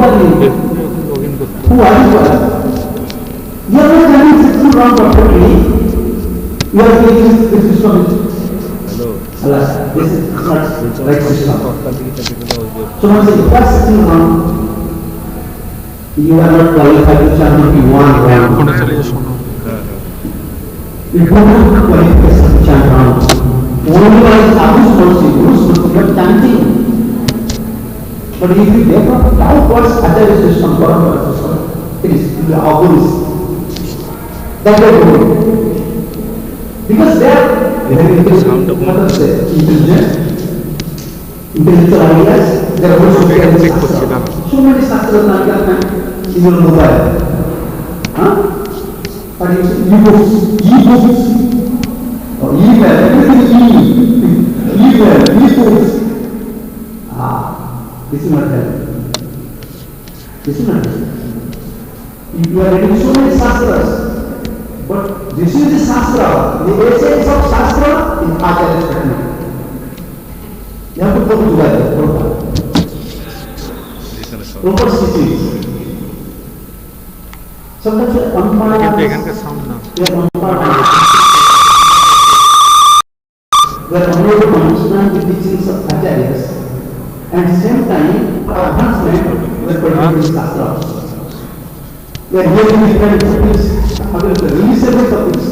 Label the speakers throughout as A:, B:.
A: are you? Who are you? You are not learning system wrong perfectly. You are thinking this system is Allah. This is not right system. Someone says, what system wrong? You are not qualified to chant only one round. You don't have to qualify to chant round. Only one is responsible for chanting. But if you therefore doubt what's Acharya system, it is obvious. That's the point. Because they are intelligent ideas, they are also so many shastras in your mobile. But you say e-books, or email, everything email, e-books. This is not help. This is not help. You are reading so many shastras, but this is the shastra. The essence of shastra is Acharya's technique. You have to put together proper stitching. Sometimes you umpire. We are unable to understand the teachings of Acharyas. And at the same time, our advancement we are producing shastra. We are hearing different topics, reasonable topics.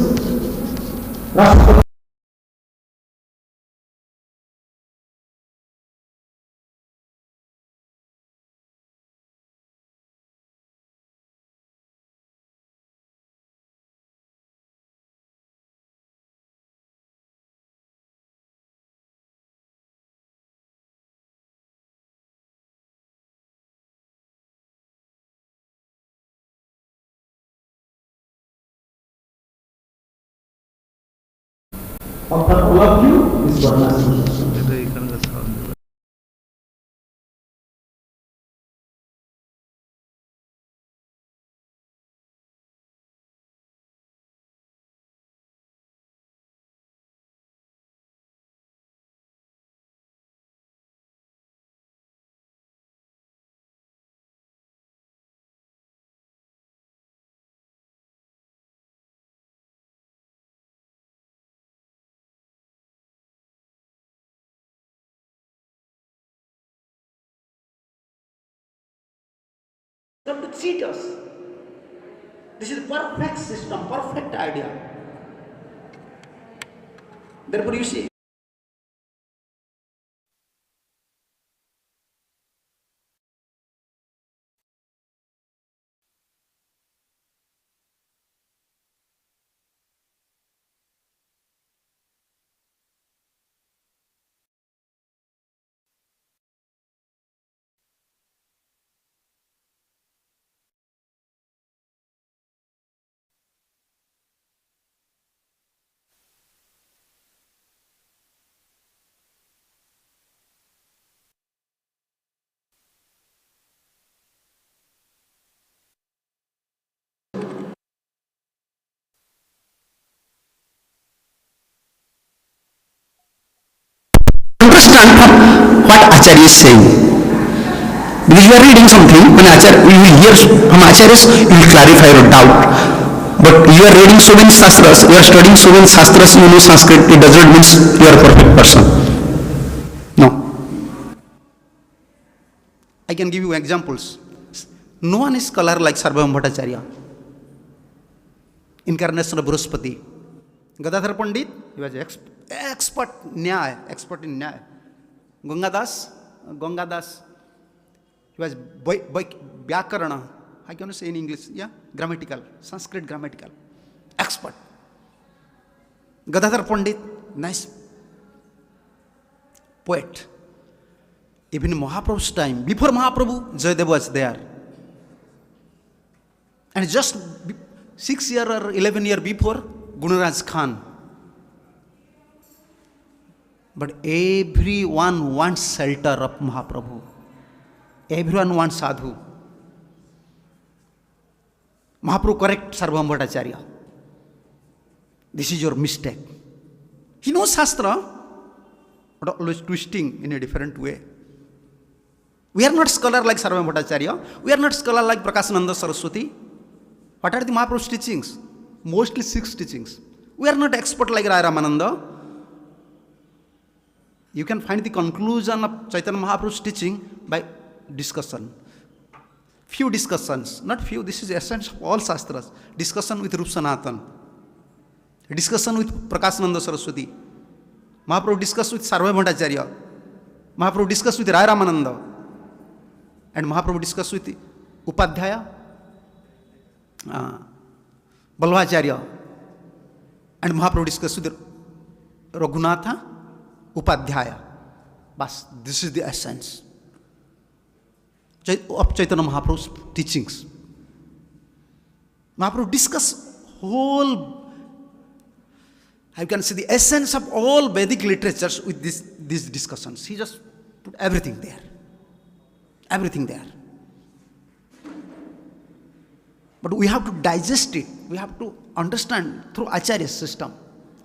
A: Of all of you is Varnasana. Come to cheat us. This is perfect system, perfect idea. Therefore you see, understand what Acharya is saying. Because you are reading something, when Acharya, you will hear from Acharyas, you will clarify your doubt. But you are reading so many shastras, you are studying so many shastras, you know Sanskrit, it does not mean you are a perfect person. No. I can give you examples. No one is scholar like Sarvabhauma Bhattacharya. Incarnation of Bruhaspati. Gadadhar Pandit, he was expert in Nyaya. Gangadas, he was Vyakarana, I can say in English, grammatical, Sanskrit grammatical, expert. Gadadhar Pandit, nice poet. Even in Mahaprabhu's time, before Mahaprabhu, Jayadeva was there. And just 6 years or 11 years before, Gunaraj Khan. But everyone wants shelter of Mahaprabhu. Everyone wants sadhu. Mahaprabhu correct Sarvabhauma Bhattacharya. This is your mistake. He knows Shastra, but always twisting in a different way.
B: We are not scholar like Sarvabhauma Bhattacharya. We are not scholar like Prakashananda Saraswati. What are the Mahaprabhu's teachings? Mostly 6 teachings. We are not expert like Rai Ramananda. You can find the conclusion of Chaitanya Mahaprabhu's teaching by discussion. Few discussions, not few, this is the essence of all Shastras. Discussion with Rup Sanatan. Discussion with Prakashananda Saraswati. Mahaprabhu discussed with Sarvabhauma Bhattacharya. Mahaprabhu discussed with Rai Ramananda. And Mahaprabhu discussed with Upadhyaya, Balvacharya. And Mahaprabhu discussed with Raghunatha, Upadhyaya. Bas, this is the essence of Chaitanya Mahaprabhu's teachings. Mahaprabhu discussed whole, I can say the essence of all Vedic literatures with these discussions. He just put everything there. Everything there. But we have to digest it. We have to understand through Acharya system,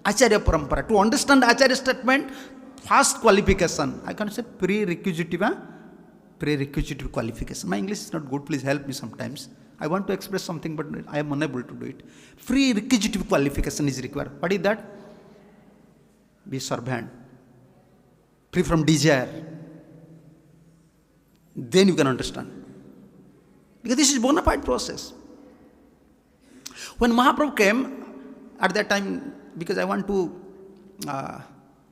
B: Acharya Parampara. To understand Acharya statement, first qualification, I can say prerequisite qualification. My English is not good, please help me sometimes. I want to express something but I am unable to do it. Prerequisite qualification is required. What is that? Be servant, free from desire. Then you can understand. Because this is bona fide process. When Mahaprabhu came, at that time, because I want to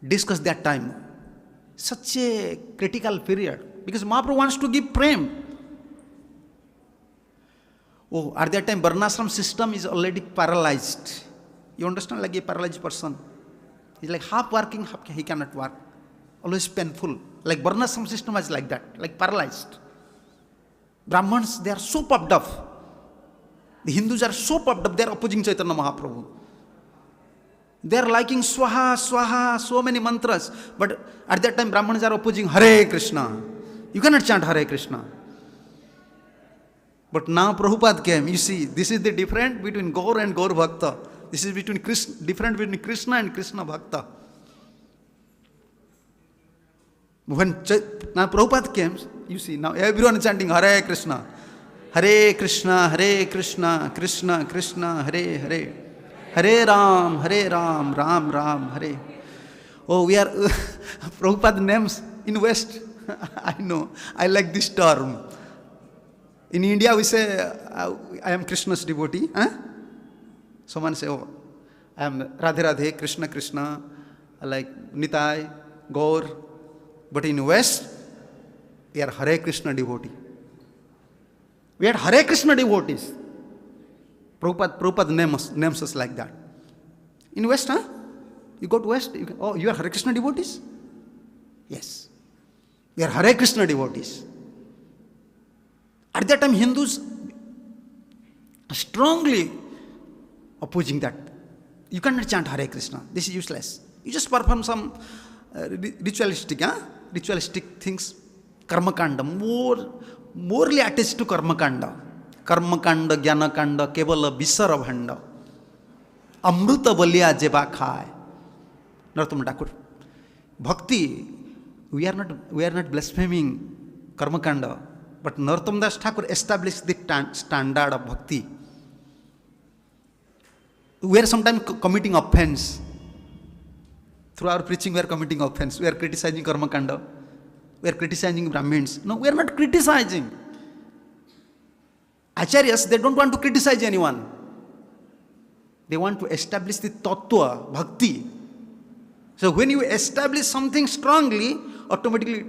B: discuss that time, such a critical period, because Mahaprabhu wants to give prem. Oh, at that time, Varnashram system is already paralyzed. You understand, like a paralyzed person. He's like half working, half he cannot work. Always painful. Like Varnashram system is like that, like paralyzed. Brahmins, they are so puffed up. The Hindus are so puffed up, they are opposing Chaitanya Mahaprabhu. They are liking Swaha, Swaha, so many mantras. But at that time, Brahmins are opposing Hare Krishna. You cannot chant Hare Krishna. But now Prabhupada came. You see, this is the difference between Gaur and Gaur Bhakta. This is between different between Krishna and Krishna Bhakta. When now Prabhupada came, you see, now everyone is chanting Hare Krishna. Hare Krishna, Hare Krishna, Krishna Krishna, Hare Hare. Hare Ram, Ram Ram, Hare. Oh, we are Prabhupada names in West. I know. I like this term. In India, we say, I am Krishna's devotee. Huh? Someone say, oh, I am Radhe Radhe, Krishna Krishna, like Nitai, Gaur. But in West, we are Hare Krishna devotee. We are Hare Krishna devotees. Prabhupada names us like that. In West, huh? You go to West, you are Hare Krishna devotees? Yes. We are Hare Krishna devotees. At that time, Hindus strongly opposing that. You cannot chant Hare Krishna. This is useless. You just perform some ritualistic things. Karma Kanda, morely attached to Karma Kanda. Karma Kanda, Jnana Kanda, Kevala Bisara Bhanda. Amruta Balia Jeba Khai. Narottam Thakur. Bhakti, we are not blaspheming Karma Kanda. But Narottam Das Thakur established the standard of bhakti. We are sometimes committing offense. Through our preaching, we are committing offense. We are criticizing Karma Kanda. We are criticizing Brahmins. No, we are not criticizing. Acharyas, they don't want to criticize anyone. They want to establish the tattva, bhakti. So when you establish something strongly, automatically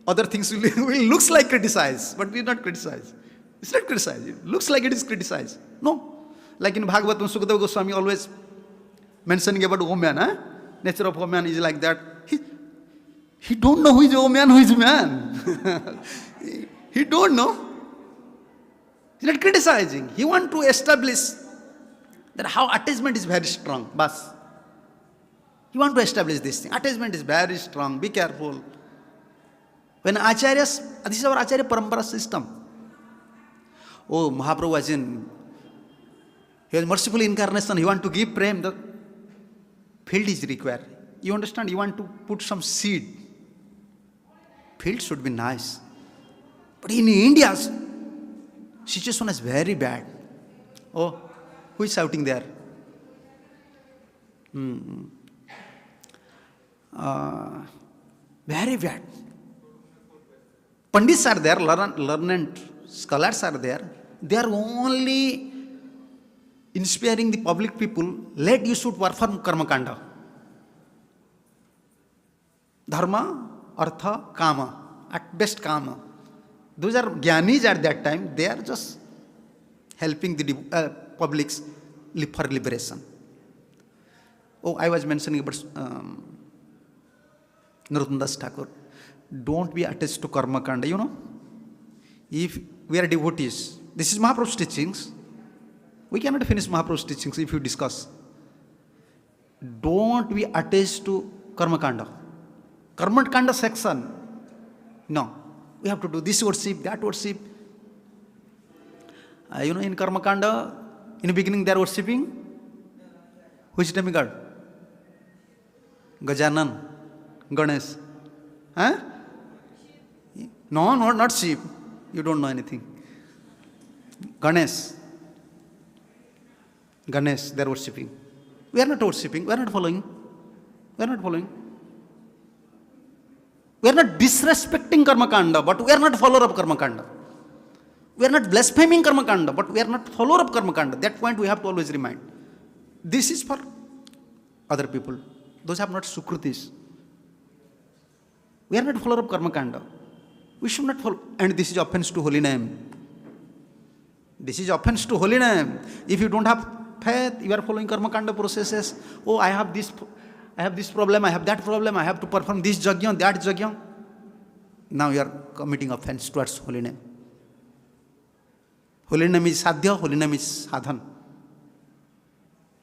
B: other things will looks like criticize, but we not criticize. It's not criticize. It looks like it is criticized. No. Like in Bhagavatam, Sukadeva Goswami always mentioning about woman. Nature of woman is like that. He don't know who is woman, who is man. he don't know. He's not criticizing. He want to establish that how attachment is very strong. Bas. He want to establish this thing. Attachment is very strong. Be careful. When Acharyas, this is our Acharya Parampara system. Oh, Mahaprabhu was he was merciful incarnation. He want to give prem. The field is required. You understand? You want to put some seed. Field should be nice. But in India, situation is very bad. Oh, who is shouting there? Very bad. Pandits are there, learned scholars are there. They are only inspiring the public people, let you should perform Karma Kanda. Dharma, Artha, Kama. At best Kama. Those are Gyanis at that time. They are just helping the publics for liberation. Oh, I was mentioning about Narottam Das Thakur. Don't be attached to Karma Kanda, you know. If we are devotees, this is Mahaprabhu's teachings. We cannot finish Mahaprabhu's teachings if you discuss. Don't be attached to Karma Kanda. Karma Kanda section. No. We have to do this worship, that worship. You know, in Karma Kanda, in the beginning they are worshipping. Which demigod? Gajanan, Ganesh. Huh? No, not Shiv. You don't know anything. Ganesh, they are worshipping. We are not worshipping, we are not following. We are not following. We are not disrespecting Karma Kanda, but we are not follower of Karma Kanda. We are not blaspheming Karma Kanda, but we are not follower of Karma Kanda. That point we have to always remind. This is for other people. Those have not Sukrutis. We are not follower of Karma Kanda. We should not follow. And this is offense to holy name. This is offense to holy name. If you don't have faith, you are following Karma Kanda processes. Oh, I have this problem, I have that problem, I have to perform this yajna, that yajna. Now you are committing offense towards holy name. Holy name is sadhya, holy name is sadhan.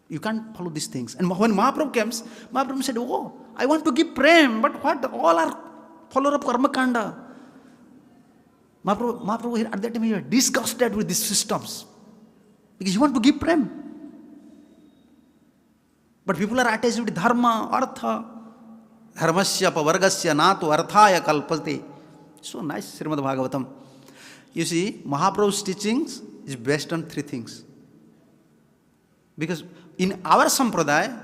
B: You can't follow these things. And when Mahaprabhu comes, Mahaprabhu said, oh, I want to give prem, but what? All are follower of Karma Kanda. Mahaprabhu at that time he was disgusted with these systems. Because you want to give prem. But people are attached with dharma, artha. Dharmasya pavargasya nato arthaya kalpate. So nice, Srimad Bhagavatam. You see, Mahaprabhu's teachings is based on three things. Because in our sampradaya,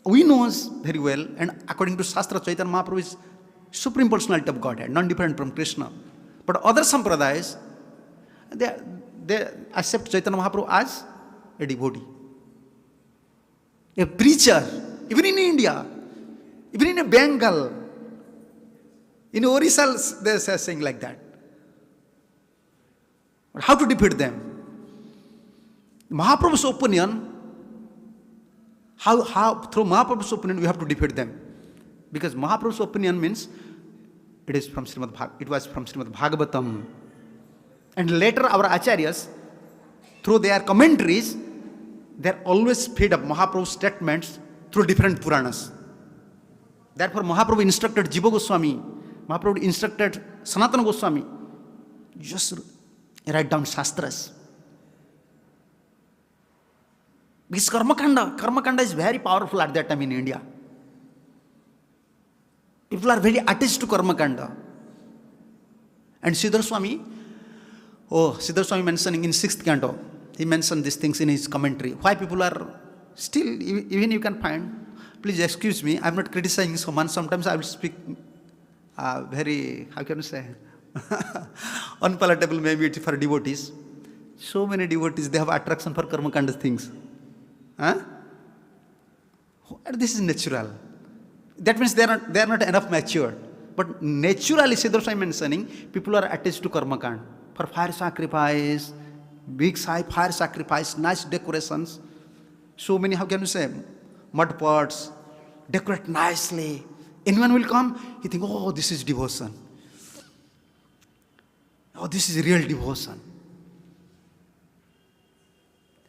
B: we know very well, and according to Shastra, Chaitanya Mahaprabhu is Supreme Personality of Godhead, non-different from Krishna. But other sampradayas, they accept Chaitanya Mahaprabhu as a devotee, a preacher, even in India, even in Bengal, in Orissa, they are saying like that. But how to defeat them? Mahaprabhu's opinion, how through Mahaprabhu's opinion we have to defeat them. Because Mahaprabhu's opinion means it was from Srimad Bhagavatam. And later our acharyas, through their commentaries, they are always fed up Mahaprabhu's statements through different Puranas. Therefore Mahaprabhu instructed Jiva Goswami, Mahaprabhu instructed Sanatana Goswami, just write down Shastras. Because Karma Kanda is very powerful at that time in India. People are very attached to Karma Kanda. And Siddhar Swami mentioning in 6th canto, he mentioned these things in his commentary. Why people are still, even you can find, please excuse me, I am not criticizing someone, sometimes I will speak very, how can you say, unpalatable maybe for devotees. So many devotees, they have attraction for Karma Kanda things. Huh? This is natural. That means they are not enough mature. But naturally, Siddhar Swami mentioning, people are attached to Karma Kanda. For fire sacrifice, big fire sacrifice, nice decorations. So many, how can you say, mud pots, decorate nicely. Anyone will come, he think, oh, this is devotion. Oh, this is real devotion.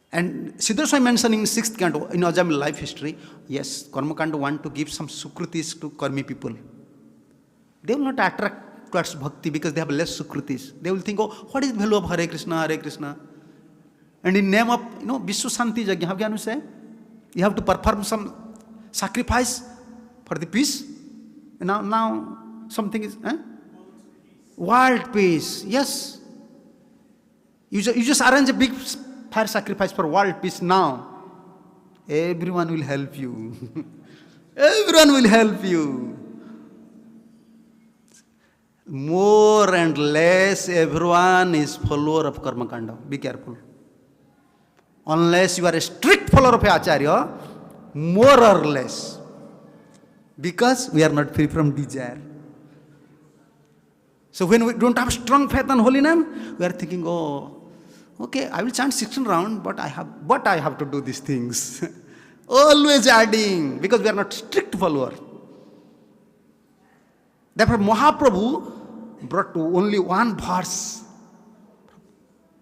B: And Siddhar Swami mentioning in 6th canto, in Ajamil life history, yes, Karma Kanda want to give some sukritis to karmi people. They will not attract towards bhakti because they have less sukritis. They will think, oh, what is the value of Hare Krishna, Hare Krishna? And in name of, Vishwa Shanti Yajna, how can you say? You have to perform some sacrifice for the peace. And now something is, world peace. Yes. You just arrange a big fire sacrifice for world peace now. Everyone will help you. Everyone will help you. More and less, everyone is follower of Karma Kanda. Be careful. Unless you are a strict follower of Acharya, more or less. Because we are not free from desire. So when we don't have strong faith on holy name, we are thinking, oh, okay, I will chant 16 rounds, but I have to do these things. Always adding, because we are not strict follower. Therefore, Mahaprabhu brought to only one verse.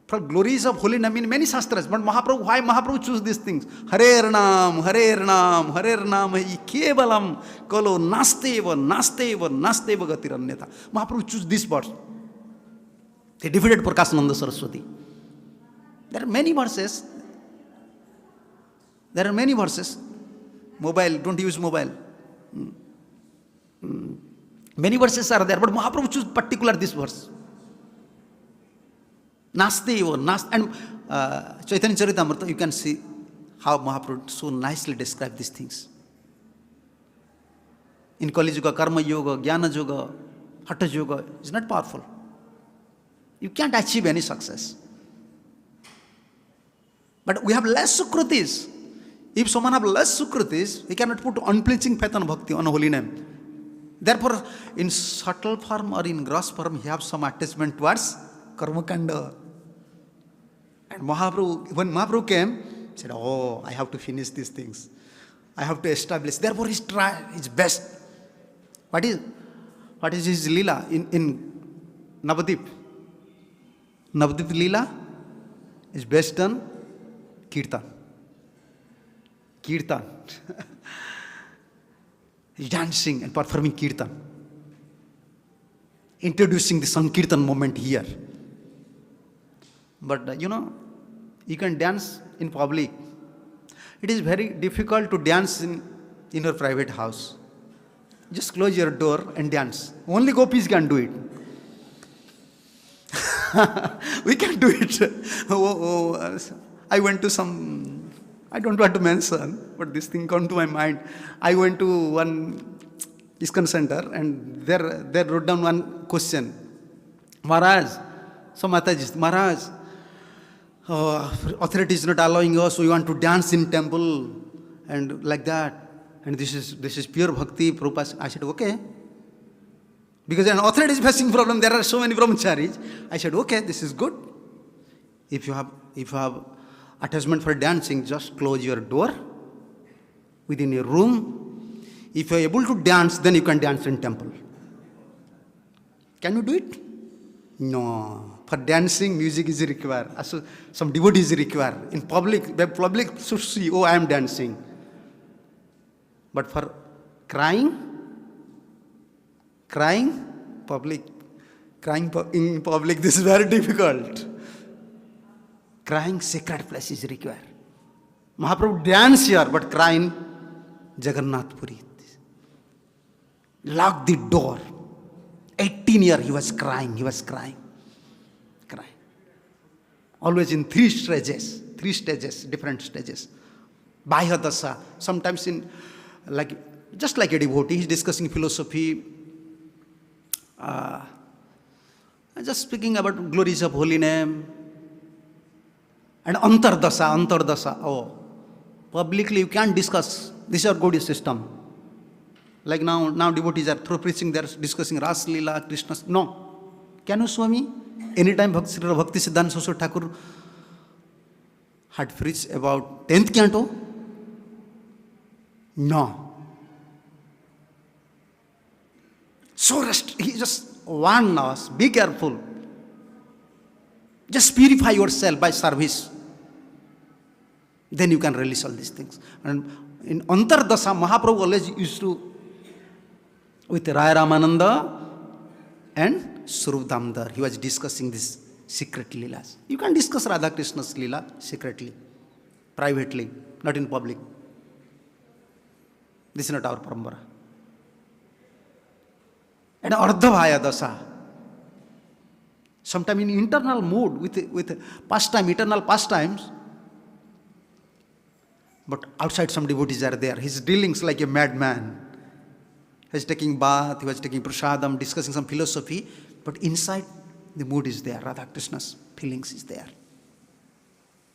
B: For glories of holy name in many shastras, but why Mahaprabhu choose these things? Hare Ranam, Hare Ranam, Hare Ranam, Kevalam, Kalo, Nasteva, Nasteva, Nasteva Gatiranyata. Mahaprabhu choose this verse. They defeated Prakasananda Saraswati. There are many verses. Mobile, don't use mobile. Many verses are there, but Mahaprabhu choose particular this verse. Nasteva, and Chaitanya Charitamrita, you can see how Mahaprabhu so nicely described these things. In Kali Yuga, Karma Yoga, Jnana Yoga, Hatha Yoga is not powerful. You can't achieve any success. But we have less sukritis. If someone has less sukritis, he cannot put unflinching faith on bhakti, on holy name. Therefore, in subtle form or in gross form, he has some attachment towards Karma Kanda. And Mahaprabhu, when Mahaprabhu came, he said, oh, I have to finish these things. I have to establish. Therefore, he tried his best. What is his lila in Navadip? Navadip lila is based on Kirtan. Kirtan. He's dancing and performing Kirtan. Introducing the sankirtana moment here. But you can dance in public. It is very difficult to dance in your private house. Just close your door and dance. Only gopis can do it. We can do it. I went to some, I don't want to mention, but this thing came to my mind. I went to one ISKCON center and they wrote down one question. Maharaj, so Mataji, Maharaj, authority is not allowing us, so we want to dance in temple and like that. And this is pure bhakti, Prabhupada. I said, okay. Because an authority is facing problem, there are so many brahmacharis. I said, okay, this is good. If you have attachment for dancing, just close your door within your room. If you are able to dance, then you can dance in temple. Can you do it? No. For dancing, music is required. Also, some devotee is required. In public should see, oh, I am dancing. But for crying in public, this is very difficult. Crying, sacred place is required. Mahaprabhu dance here, but crying, Jagannath Puri. Lock the door. 18 years he was crying. Always in three stages, different stages. Bahya dasa, sometimes just like a devotee, he's discussing philosophy, just speaking about glories of holy name. And antardasa, oh, publicly you can't discuss. This is our Gaudiya system. Like now devotees are through preaching, they are discussing Ras Leela, Krishna. No. Can you, Swami? Anytime Bhakti Siddhanta Saraswati Thakur had preached about 10th canto? No. So he just warned us, be careful. Just purify yourself by service. Then you can release all these things. And in Antardasa, Mahaprabhu always used to, with Raya Ramananda and Swarup Damodar, he was discussing this secret leelas. You can discuss Radha Krishna's leela secretly, privately, not in public. This is not our parambara. And Ardhavaya Dasa, Sometimes in internal mood with pastime, eternal pastimes. But outside some devotees are there. His dealings like a madman. He was taking bath, he was taking prasadam, discussing some philosophy. But inside the mood is there. Radha Krishna's feelings is there.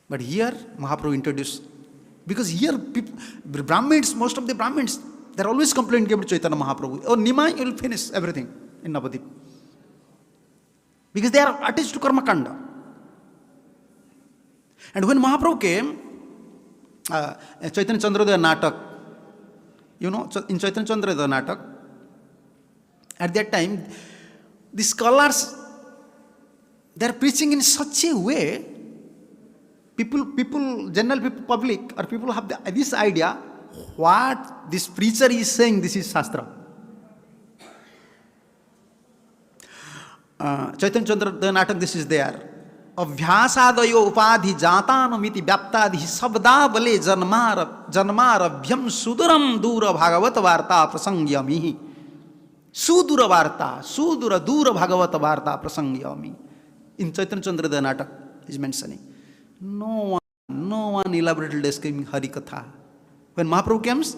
B: But here Mahaprabhu introduced, because here people, Brahmins, most of the Brahmins, they're always complaining about Chaitanya Mahaprabhu. Oh, Nima, you will finish everything in Navadip. Because they are attached to Karma Kanda. And when Mahaprabhu came, Chaitanya Chandrodaya Natak, in Chaitanya Chandrodaya Natak, at that time, the scholars, they are preaching in such a way, general people, public, or people have this idea, what this preacher is saying, this is Shastra. Chaitanya Chandrodaya Natak, this is there. Abhyasadayo upadhi jatanamiti vyaptadhi sabda bale janmarabhyam suduram dura bhagavata varta prasangyami. Sudura varta, sudura dura bhagavata varta prasangyami. In Chaitanya Chandrodaya Natak is mentioning. No one elaborately describing Harikatha. When Mahaprabhu comes,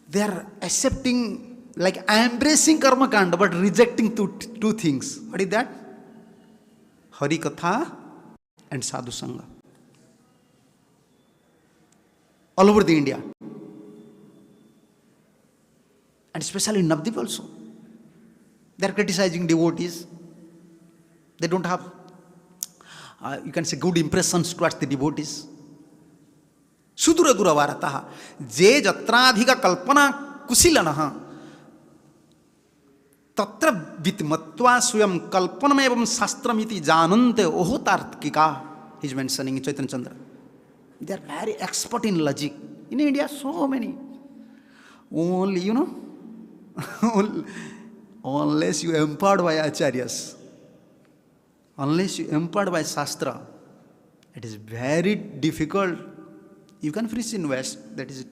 B: they are accepting, like embracing Karma Kanda, but rejecting two things. What is that? Harikatha and Sadhu Sangha. All over the India. And especially in Navadip also. They are criticizing devotees. They don't have, you can say, good impressions towards the devotees. Sudura dura varataha. Je jatradhika kalpana kusilanaha. Tatra vitmatva swayam kalpanam evam sastramiti janante ohotartkika. He is mentioning in Chaitanya Chandra. They are very expert in logic. In India, so many. Only, unless you empowered by acharyas, unless you empowered by Shastra, it is very difficult. You can preach in West, that is it.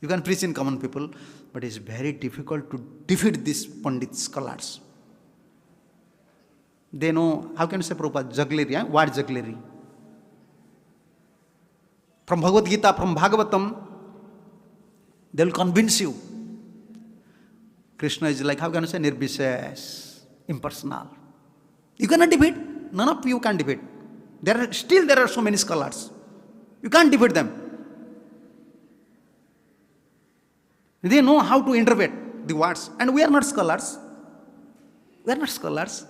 B: You can preach in common people, but it is very difficult to defeat these Pandit scholars. They know, how can you say Prabhupada, jugglery, what jugglery? From Bhagavad Gita, from Bhagavatam, they will convince you. Krishna is like, how can you say, Nirbishesh, impersonal. You cannot defeat, none of you can defeat. There are so many scholars. You can't defeat them. They know how to interpret the words. And we are not scholars. We are not scholars.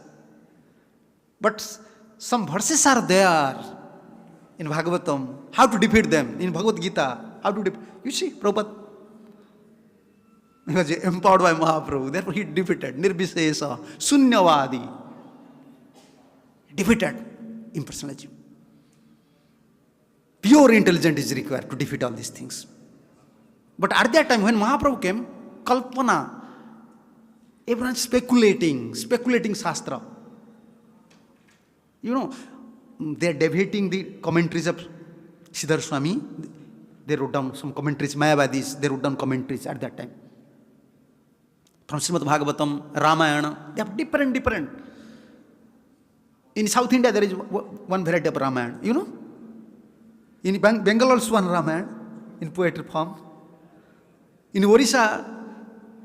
B: But some verses are there in Bhagavatam. How to defeat them. In Bhagavad Gita, how to defeat. You see, Prabhupada, he was empowered by Mahaprabhu. Therefore he defeated. Nirbisesa, Sunyavadi. Defeated impersonalism. Pure intelligence is required to defeat all these things. But at that time when Mahaprabhu came, Kalpana, everyone speculating Shastra. They are debating the commentaries of Haladhar Swami. They wrote down some commentaries, Mayavadis, they wrote down commentaries at that time. From Srimad Bhagavatam, Ramayana, they have different. In South India, there is one variety of Ramayana, In Bengal also one Ramayana, in poetry form. In Orissa,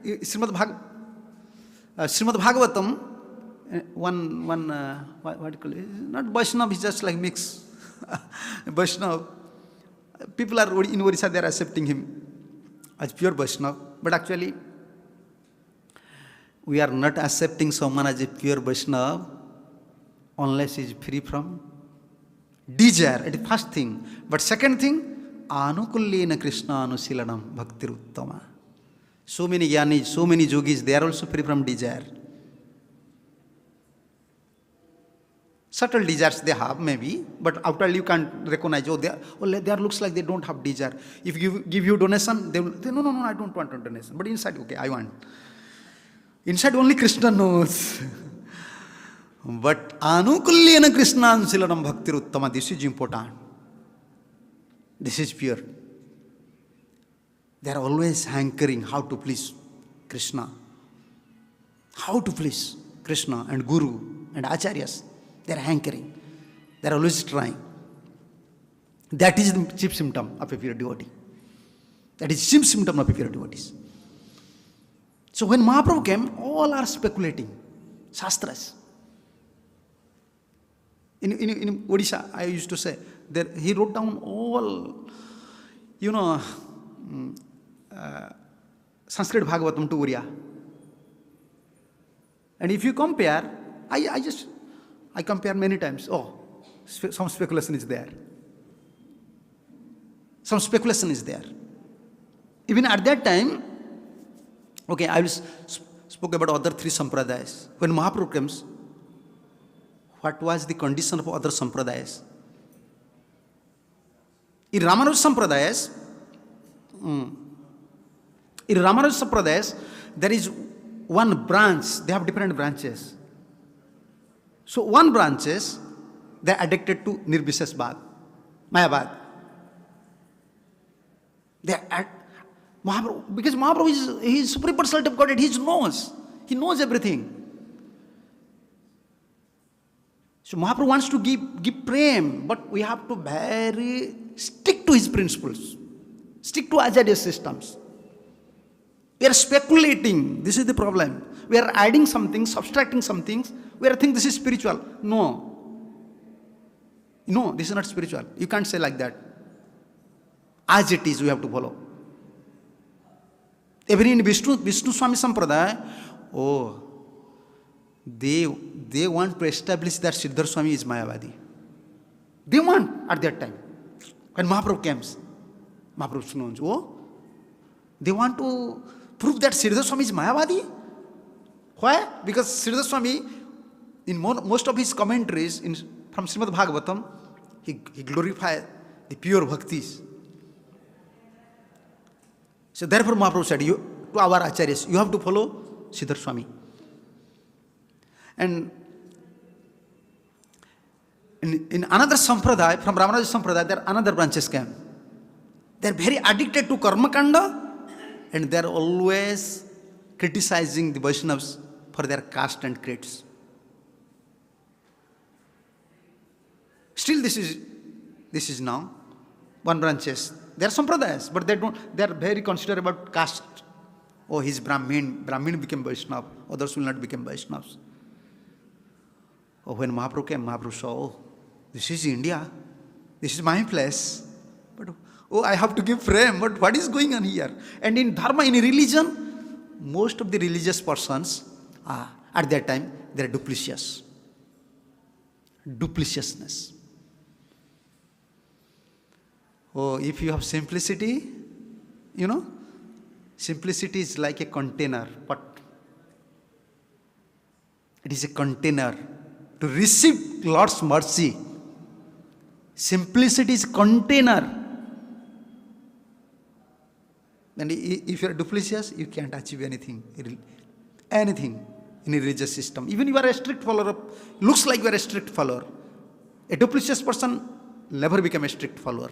B: Srimad Bhagavatam, what do you call it? Not Vaishnava, it's just like mix. Vaishnava. People are in Orissa, they are accepting him as pure Vaishnava. But actually, we are not accepting someone as a pure Vaishnava unless he is free from desire. It is first thing. But second thing, Anukullena Krishna Anusilanam Bhakti Uttama. So many Gyanis, so many yogis, they are also free from desire. Subtle desires they have, maybe, but outwardly you can't recognize, they looks like they don't have desire. If you give you donation, they will say, no, I don't want a donation. But inside, okay, I want. Inside only Krishna knows. But Anukullena Krishna Anusilanam Bhakti Uttama, this is important. This is pure. They are always hankering how to please Krishna. How to please Krishna and Guru. and acharyas, they are hankering. They are always trying. That is the chief symptom of a pure devotee. That is chief symptom of a pure devotees. So when Mahaprabhu came, all are speculating. Shastras. In Odisha, I used to say, that he wrote down all, Sanskrit Bhagavatam to Oriya. And if you compare, I compare many times. Oh, some speculation is there. Some speculation is there. Even at that time, okay, I spoke about other three sampradayas. When Mahaprabhu comes, what was the condition of other sampradayas? In Ramanuja sampradayas, there is one branch. They have different branches. So one branches, they are addicted to Nirbishesbad, Mayabad. They are Mahaprabhu, because Mahaprabhu is supreme personality of Godhead. He knows everything. So Mahaprabhu wants to give prem, but we have to stick to his principles, stick to Acharya systems. We are speculating. This is the problem. We are adding some things, subtracting some things. We are thinking this is spiritual. No, this is not spiritual. You can't say like that. As it is, we have to follow. Even in Vishnu Swami Sampradaya, they want to establish that Siddhar Swami is Mayavadi. They want at that time. When Mahaprabhu comes, Mahaprabhu knows, they want to prove that Siddhar Swami is Mayavadi. Why? Because Siddhar Swami, in most of his commentaries from Srimad Bhagavatam, he glorifies the pure bhaktis. So therefore Mahaprabhu said, to our acharyas, you have to follow Siddhar Swami. And in another sampradaya, from Ramanuja sampradaya, there are another branches came. They are very addicted to Karma Kanda, and they are always criticizing the Vaishnavas for their caste and creeds. Still this is now one branches. They are sampradayas, but they are very considerate about caste. He's Brahmin became Vaishnava, others will not become Vaishnavas. When Mahaprabhu came, Mahaprabhu saw, this is India, this is my place. But I have to give frame, but what is going on here? And in dharma, in religion, most of the religious persons, at that time, they are duplicious. Dupliciousness. If you have simplicity, simplicity is like a container, but it is a container to receive Lord's mercy. Simplicity is container. And if you are duplicious, you can't achieve anything in a religious system. Even if you are a strict follower, looks like you are a strict follower. A duplicious person never become a strict follower.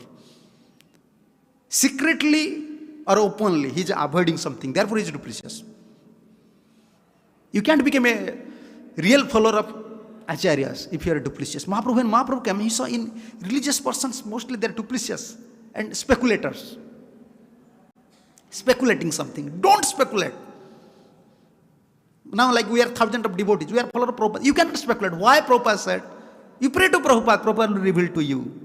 B: Secretly or openly, he is avoiding something. Therefore, he is duplicious. You can't become a real follower of acharyas if you are duplicious. When Mahaprabhu came, he saw in religious persons, mostly they are duplicious and speculators. Speculating something. Don't speculate. Now, like we are thousands of devotees, we are followers of Prabhupada. You cannot speculate. Why Prabhupada said? You pray to Prabhupada, Prabhupada will reveal to you.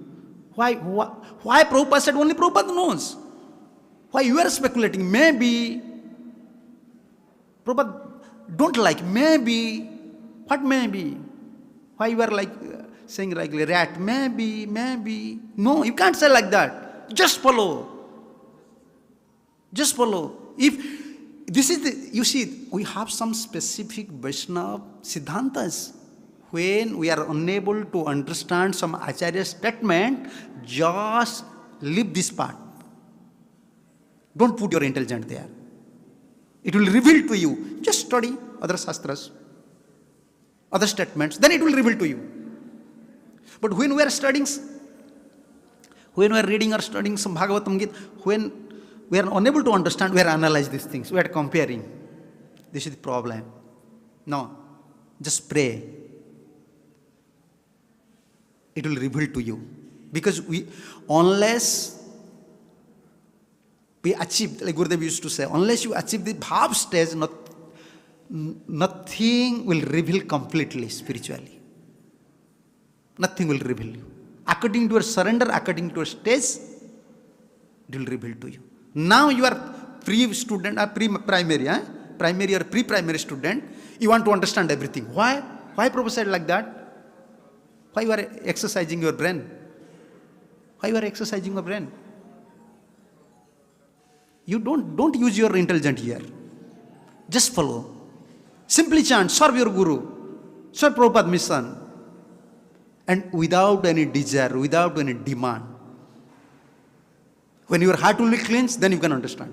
B: Why Prabhupada said? Only Prabhupada knows. Why you are speculating? Maybe. Prabhupada don't like. Maybe. What maybe? Why you are saying like rat? Maybe. No, you can't say like that. Just follow. If this is you see, we have some specific Vaishnava Siddhantas. When we are unable to understand some Acharya statement, just leave this part. Don't put your intelligence there. It will reveal to you. Just study other shastras, other statements, then it will reveal to you. But when we are reading or studying some Bhagavatam Gita, when we are unable to understand, we are analyze these things, we are comparing. This is the problem. No, just pray. it will reveal to you. Because unless we achieve, like Gurudev used to say, unless you achieve the bhav stage, nothing will reveal completely spiritually. Nothing will reveal you. According to your surrender, according to your stage, it will reveal to you. Now you are pre-student or pre-primary, primary or pre-primary student, you want to understand everything. Why? Why prophesy like that? Why you are exercising your brain? Why you are exercising your brain? You don't use your intelligence here. Just follow. Simply chant, serve your Guru, serve Prabhupada mission. And without any desire, without any demand. When your heart will be cleansed, then you can understand.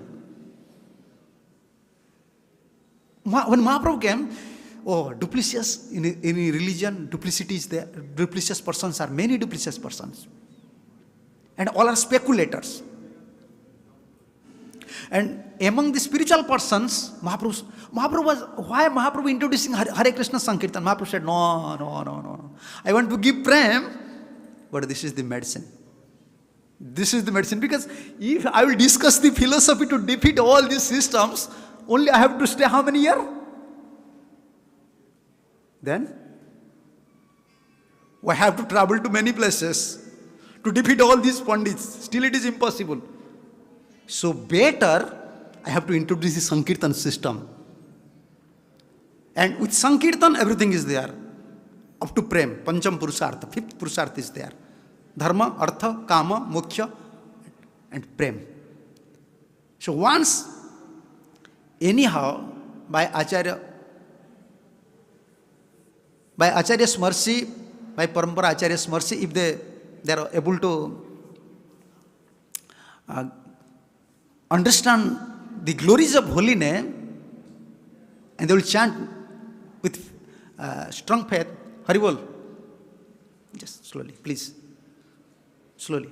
B: When Mahaprabhu came, Duplicious, in any religion, duplicity is there. Duplicious persons are many duplicious persons. And all are speculators. And among the spiritual persons, Mahaprabhu was, why Mahaprabhu introducing Hare Krishna Sankirtan? Mahaprabhu said, no. I want to give prem, but this is the medicine. This is the medicine, because if I will discuss the philosophy to defeat all these systems, only I have to stay how many years? Then I have to travel to many places to defeat all these Pandits. Still it is impossible. So better I have to introduce the Sankirtan system. And with Sankirtan everything is there. Up to Prem, Pancham Purusartha, fifth Purusartha is there. Dharma, Artha, Kama, Moksha and Prem. So once, anyhow, by Acharya's mercy, by Parampara Acharya's mercy, if they are able to understand the glories of holy name, and they will chant with strong faith, Haribol. Just slowly, please. Slowly.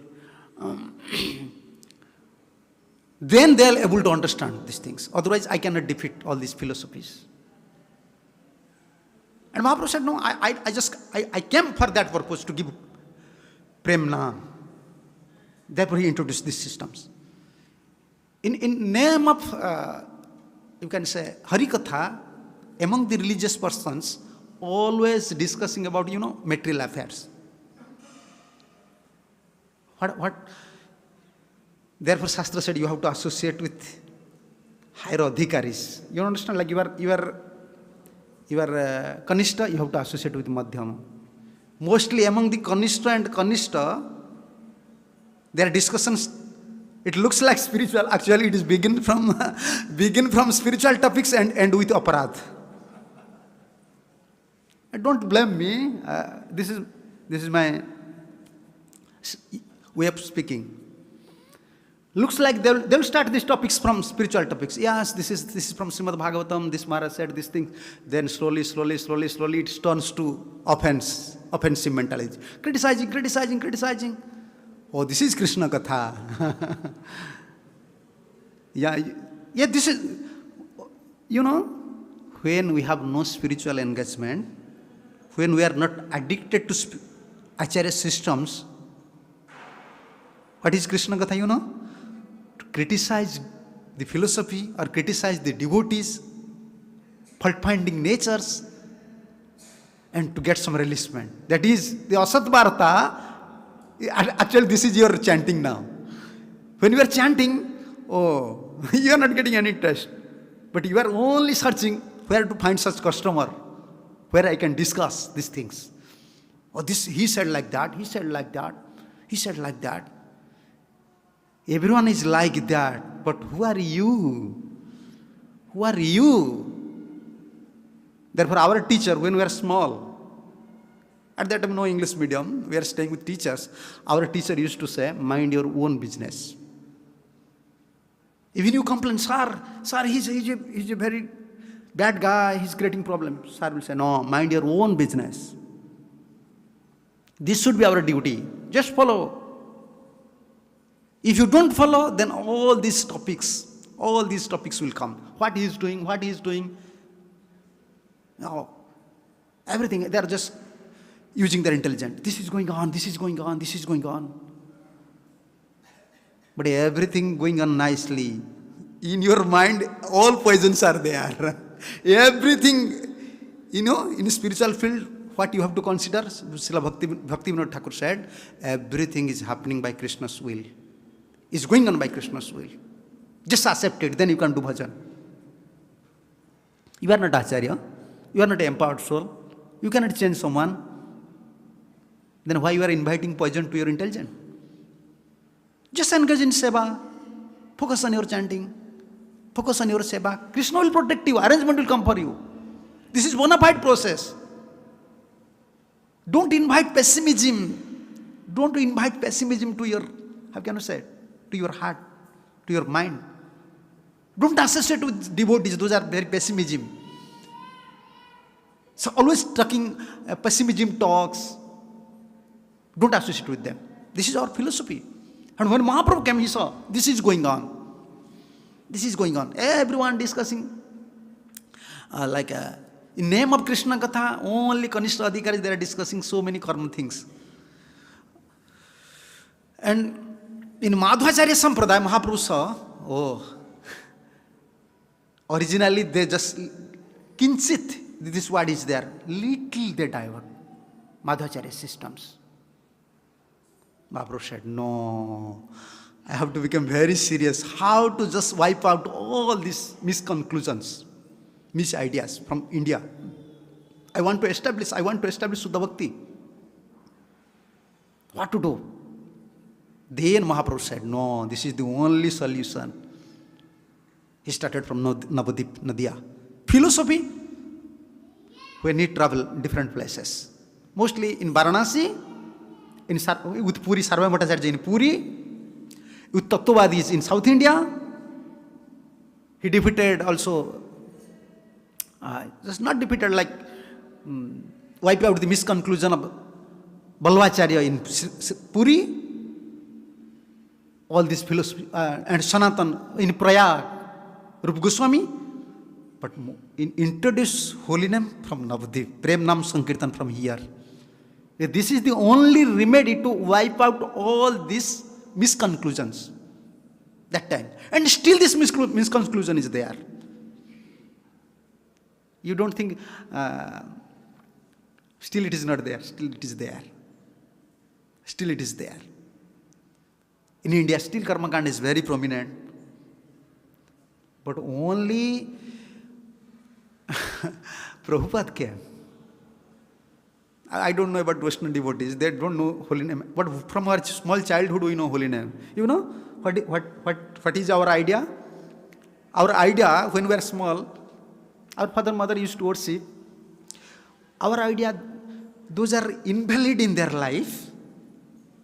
B: Then they are able to understand these things. Otherwise, I cannot defeat all these philosophies. And Mahaprabhu said, no, I came for that purpose, to give premna. Therefore, he introduced these systems. In name of, you can say, Harikatha, among the religious persons, always discussing about, material affairs. What? Therefore, Shastra said you have to associate with higher adhikaris. You understand? Like you are Kanishta, you have to associate with Madhyama. Mostly among the Kanishta and Kanishta, their discussions, it looks like spiritual. Actually, it is begin from spiritual topics and end with aparadh. Don't blame me. This is my way of speaking. Looks like they'll start these topics from spiritual topics. Yes, this is from Srimad Bhagavatam. This Maharaj said this thing. Then slowly, it turns to offensive mentality. Criticizing. Oh, this is Krishna Katha. Yeah. This is, when we have no spiritual engagement, when we are not addicted to Acharya systems, what is Krishna Katha, To criticize the philosophy or criticize the devotees, fault-finding natures, and to get some releasement. That is the Asat Bharata. Actually, this is your chanting now. When you are chanting, you are not getting any interest. But you are only searching where to find such customer, where I can discuss these things. He said like that, he said like that. Everyone is like that, but who are you? Therefore, our teacher, when we are small, at that time no English medium, we are staying with teachers, our teacher used to say, mind your own business. Even you complain, sir, he's a very bad guy, he's creating problems. Sir will say, no, mind your own business. This should be our duty. Just follow. If you don't follow, then all these topics will come. What he is doing. No, everything, they are just, using their intelligence. This is going on, this is going on, this is going on. But everything going on nicely. In your mind, all poisons are there. Everything, in spiritual field, what you have to consider, Srila Bhakti Vinod Thakur said, everything is happening by Krishna's will. Is going on by Krishna's will. Just accept it, then you can do bhajan. You are not Acharya. You are not an empowered soul. You cannot change someone. Then why you are inviting poison to your intelligence? Just engage in seva. Focus on your chanting. Focus on your seva. Krishna will protect you. Arrangement will come for you. This is bona fide process. Don't invite pessimism. Don't invite pessimism to your, how can I say, to your heart, to your mind. Don't associate with devotees. Those are very pessimism. So always talking pessimism talks. Don't associate with them. This is our philosophy. And when Mahaprabhu came, he saw, this is going on. This is going on. Everyone discussing. In name of Krishna Katha, only Kanishta Adhikaris, they are discussing so many karma things. And in Madhvacharya Sampradaya, Mahaprabhu saw, originally they just kinchit, this word is there, little they divert. Madhvacharya systems. Mahaprabhu said, no, I have to become very serious. How to just wipe out all these misconclusions, misideas from India. I want to establish Suddha Bhakti. What to do? Then Mahaprabhu said, no, this is the only solution. He started from Navadip, Nadia. Philosophy, we need travel different places. Mostly in Varanasi, with Puri, Sarvabhauma Bhattacharya in Puri, with Tattvavadis in South India. He defeated also, just not defeated, wipe out the misconclusion of Balvacharya in Puri. All this philosophy, and Sanatan in Prayag, Rupa Goswami. But introduce holy name from Navadip, Prem Nam Sankirtan from here. This is the only remedy to wipe out all these misconclusions. That time. And still this misconclusion is there. You don't think, still it is not there, still it is there. Still it is there. In India, still Karma Kanda is very prominent. But only Prabhupada came. I don't know about Western devotees. They don't know holy name. But from our small childhood, we know holy name. You know what is our idea? Our idea, when we were small, our father and mother used to worship. Our idea, those are invalid in their life.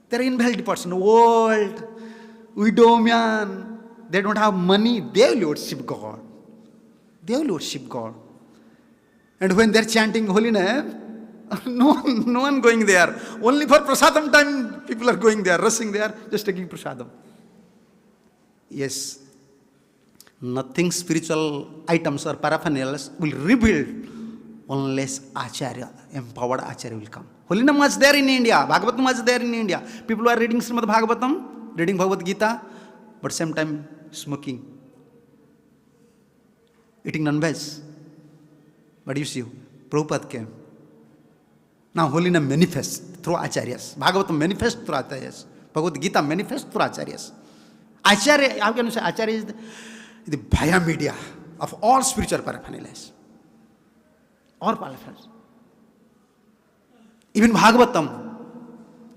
B: They are invalid person, old, widow man. They don't have money. They will worship God. They will worship God. And when they are chanting holy name, no one going there. Only for prasadam time, people are going there, rushing there, just taking prasadam. Yes, nothing spiritual items or paraphernalia will rebuild unless Acharya, empowered Acharya will come. Holy name was there in India, Bhagavatam was there in India. People are reading Srimad Bhagavatam, reading Bhagavad Gita, but same time smoking, eating non-veg. But you see, Prabhupada came. Now holy name manifests through Acharyas. Bhagavatam manifests through Acharyas. Bhagavad Gita manifests through Acharyas. Acharya, how can you say? Acharya is the Bhaya media of all spiritual paraphernalia. All paraphernalia. Even Bhagavatam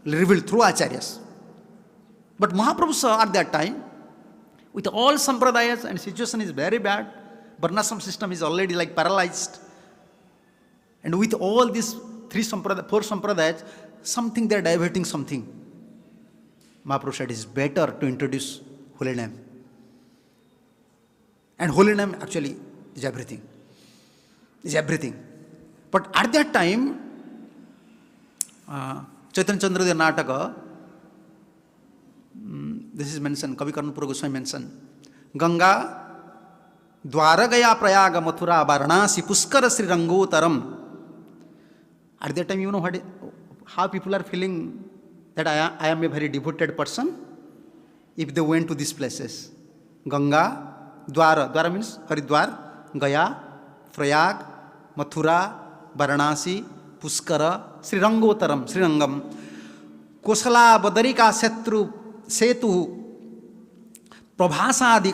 B: revealed through Acharyas. But Mahaprabhu saw at that time, with all sampradayas, and situation is very bad, Varnashram system is already paralyzed. And with all these four sampradayas, something they are diverting something. Mahaprabhu said it is better to introduce holy name. And holy name actually is everything. Is everything. But at that time, Chaitanya Chandra Nataka, this is mentioned, Kavi Karnapura Goswami mentioned, Ganga, Dwara Gaya Prayaga Mathura Varanasi Puskara Sri Rangotaram. At that time, you know what how people are feeling that I am a very devoted person if they went to these places. Ganga, Dwara. Dwara means Haridwar, Gaya, Prayag, Mathura, Varanasi, Puskara, Srirangotaram, Srirangam, Kosala, Badarika, Setu, Prabhasadi,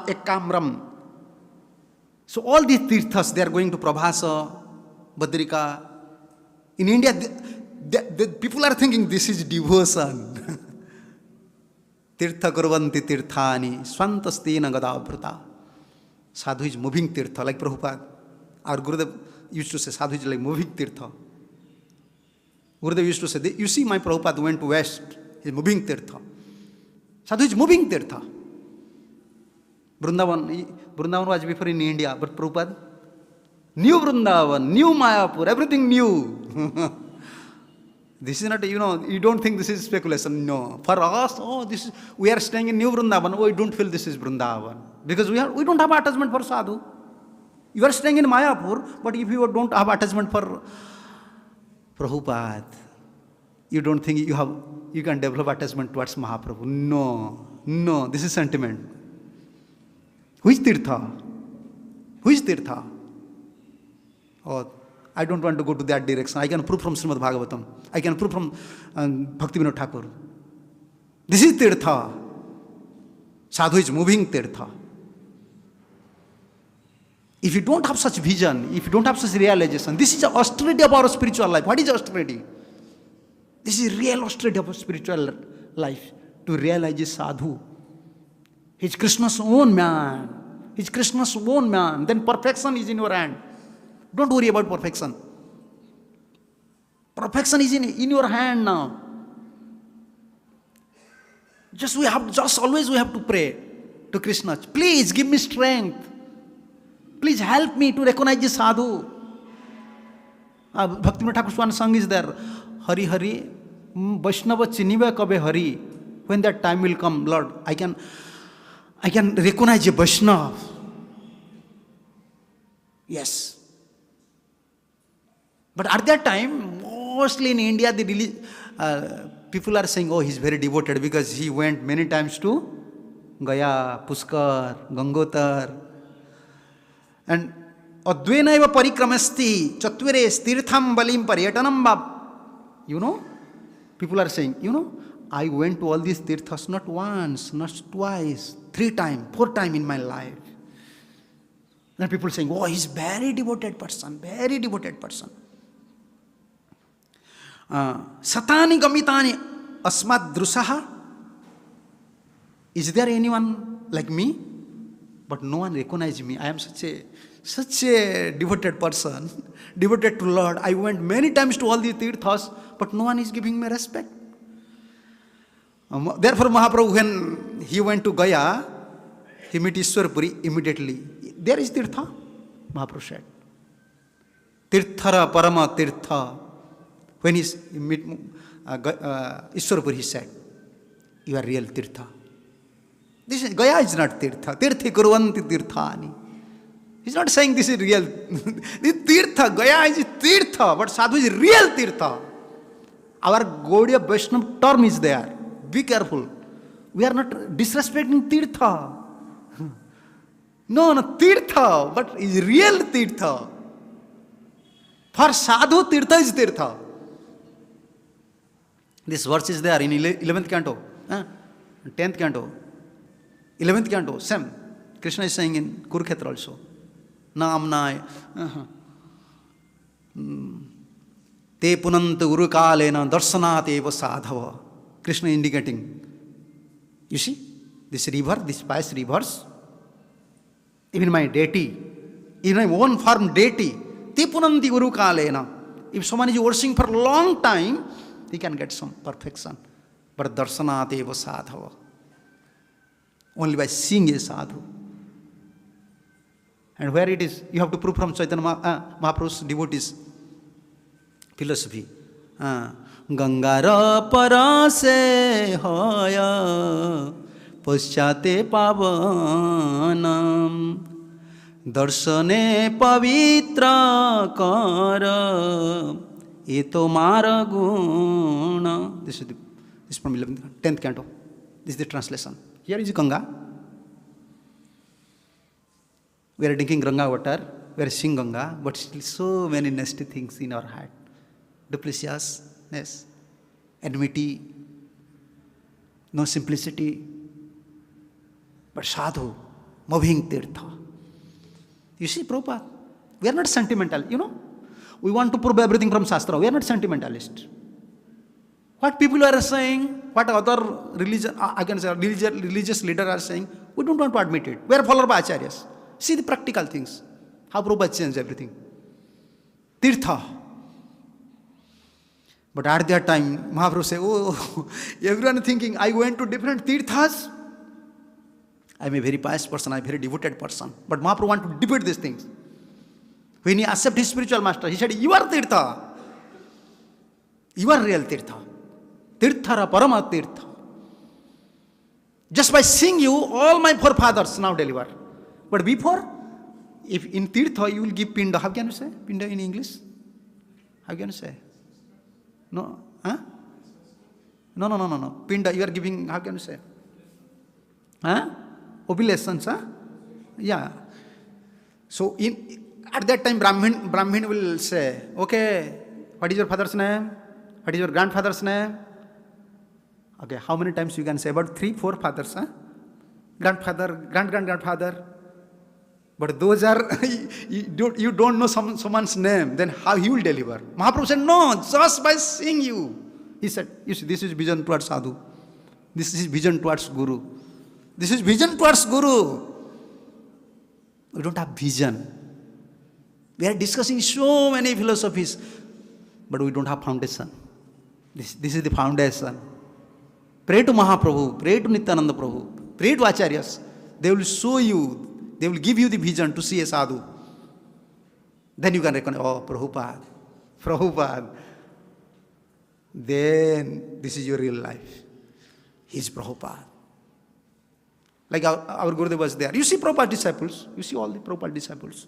B: Ekamram. So all these tirthas, they are going to Prabhasa, Badarika. In India, the people are thinking this is devotion. Tirtha kurvanti tirthani, svantastina gadabhrata. Sadhu is moving tirtha, like Prabhupada. Our Gurudev used to say, Sadhu is like moving tirtha. Gurudev used to say, you see my Prabhupada went to west, he is moving tirtha. Sadhu is moving tirtha. Vrindavan was before in India, but Prabhupada, new Vrindavan, new Mayapur, everything new. This is not, you don't think this is speculation. No. For us, we are staying in New Vrindavan. We don't feel this is Vrindavan. Because we don't have attachment for sadhu. You are staying in Mayapur, but if you don't have attachment for Prabhupada, you don't think you can develop attachment towards Mahaprabhu. No, this is sentiment. Who is Tirtha? Oh, I don't want to go to that direction. I can prove from Srimad Bhagavatam. I can prove from Bhakti Vinod Thakur. This is Tirtha. Sadhu is moving Tirtha. If you don't have such vision, if you don't have such realization, this is the austerity of our spiritual life. What is austerity? This is real austerity of our spiritual life. To realize a sadhu. He's Krishna's own man. Then perfection is in your hand. Don't worry about perfection. Perfection is in your hand now. Always we have to pray to Krishna. Please give me strength. Please help me to recognize this sadhu. Bhakti Vinod Thakur song is there. Hari Hari, Vaishnava Chiniva Kabe Hari. When that time will come, Lord, I can recognize a Vaishnava. Yes. But at that time, mostly in India, people are saying, he's very devoted because he went many times to Gaya, Puskar, Gangotar. And Advenaiva parikramasti, chatvire stirtham balim paryatanam bab. People are saying, I went to all these tirthas not once, not twice, 3 times, 4 times in my life. And people saying, he's very devoted person. Satani gamitani asmad drusaha. Is there anyone like me? But no one recognizes me. I am such a devoted person, devoted to Lord. I went many times to all these tirthas, but no one is giving me respect. Therefore, Mahaprabhu, when he went to Gaya, he met Ishwarpuri immediately. There is tirtha, Mahaprabhu said. Tirthara parama tirtha. When he met Ishwarpuri, he said, you are real tirtha. Gaya is not tirtha. Tirthi kurvanti tirthani. He's not saying this is real. This tirtha, Gaya is tirtha, but sadhu is real tirtha. Our Gaudiya Vaishnava term is there. Be careful. We are not disrespecting tirtha. No, tirtha, but is real tirtha. For sadhu, tirtha is tirtha. This verse is there in 11th canto, 10th canto, 11th canto, same. Krishna is saying in Kurukshetra also. Namnai. Te punanta urukalena darsanat eva sadhava. Krishna indicating. You see, this river, this pious rivers, even my deity, even my own form deity, te punanti urukalena. If someone is worshiping for a long time, he can get some perfection. But darsanat eva sadhava. Only by seeing a sadhu. And where it is, you have to prove from Chaitanya Mahaprabhu's devotees philosophy. Gangara parase hoya paschate pavanam darshane pavitra kara ये tomara guna. This is from 10th canto. This is the translation. Here is Ganga. We are drinking Ganga water. We are seeing Ganga, but still so many nasty things in our heart. Dupliciousness, enmity, no simplicity, but sadhu, moving tirtha. You see, Prabhupada, we are not sentimental, We want to prove everything from Shastra. We are not sentimentalists. What people are saying, what other religious leaders are saying, we don't want to admit it. We are followed by acharyas. See the practical things. How Prabhupada changed everything. Tirtha. But at that time, Mahaprabhu said, everyone thinking, I went to different tirthas. I am a very pious person, I am a very devoted person. But Mahaprabhu want to debate these things. When he accepted his spiritual master, he said, you are tirtha. You are real tirtha. Tirthara parama tirtha. Just by seeing you, all my forefathers now deliver. But before, if in tirtha you will give pinda, how can you say? Pinda in English? How can you say? No? Huh? No. Pinda, you are giving, how can you say? Huh? Oblations, huh? Yeah. So at that time, Brahmin will say, okay, what is your father's name? What is your grandfather's name? Okay, how many times you can say? About 3-4 fathers, huh? Grandfather, grandfather. But those are, you don't know someone's name, then how he will deliver? Mahaprabhu said, no, just by seeing you. He said, you see, this is vision towards sadhu. This is vision towards guru. This is vision towards guru. We don't have vision. We are discussing so many philosophies, but we don't have foundation. This is the foundation. Pray to Mahaprabhu, pray to Nityananda Prabhu, pray to Acharyas. They will show you, they will give you the vision to see a sadhu. Then you can recognize, oh, Prabhupada. Then this is your real life. He is Prabhupada. Like our Gurudev was there. You see Prabhupada disciples. You see all the Prabhupada disciples.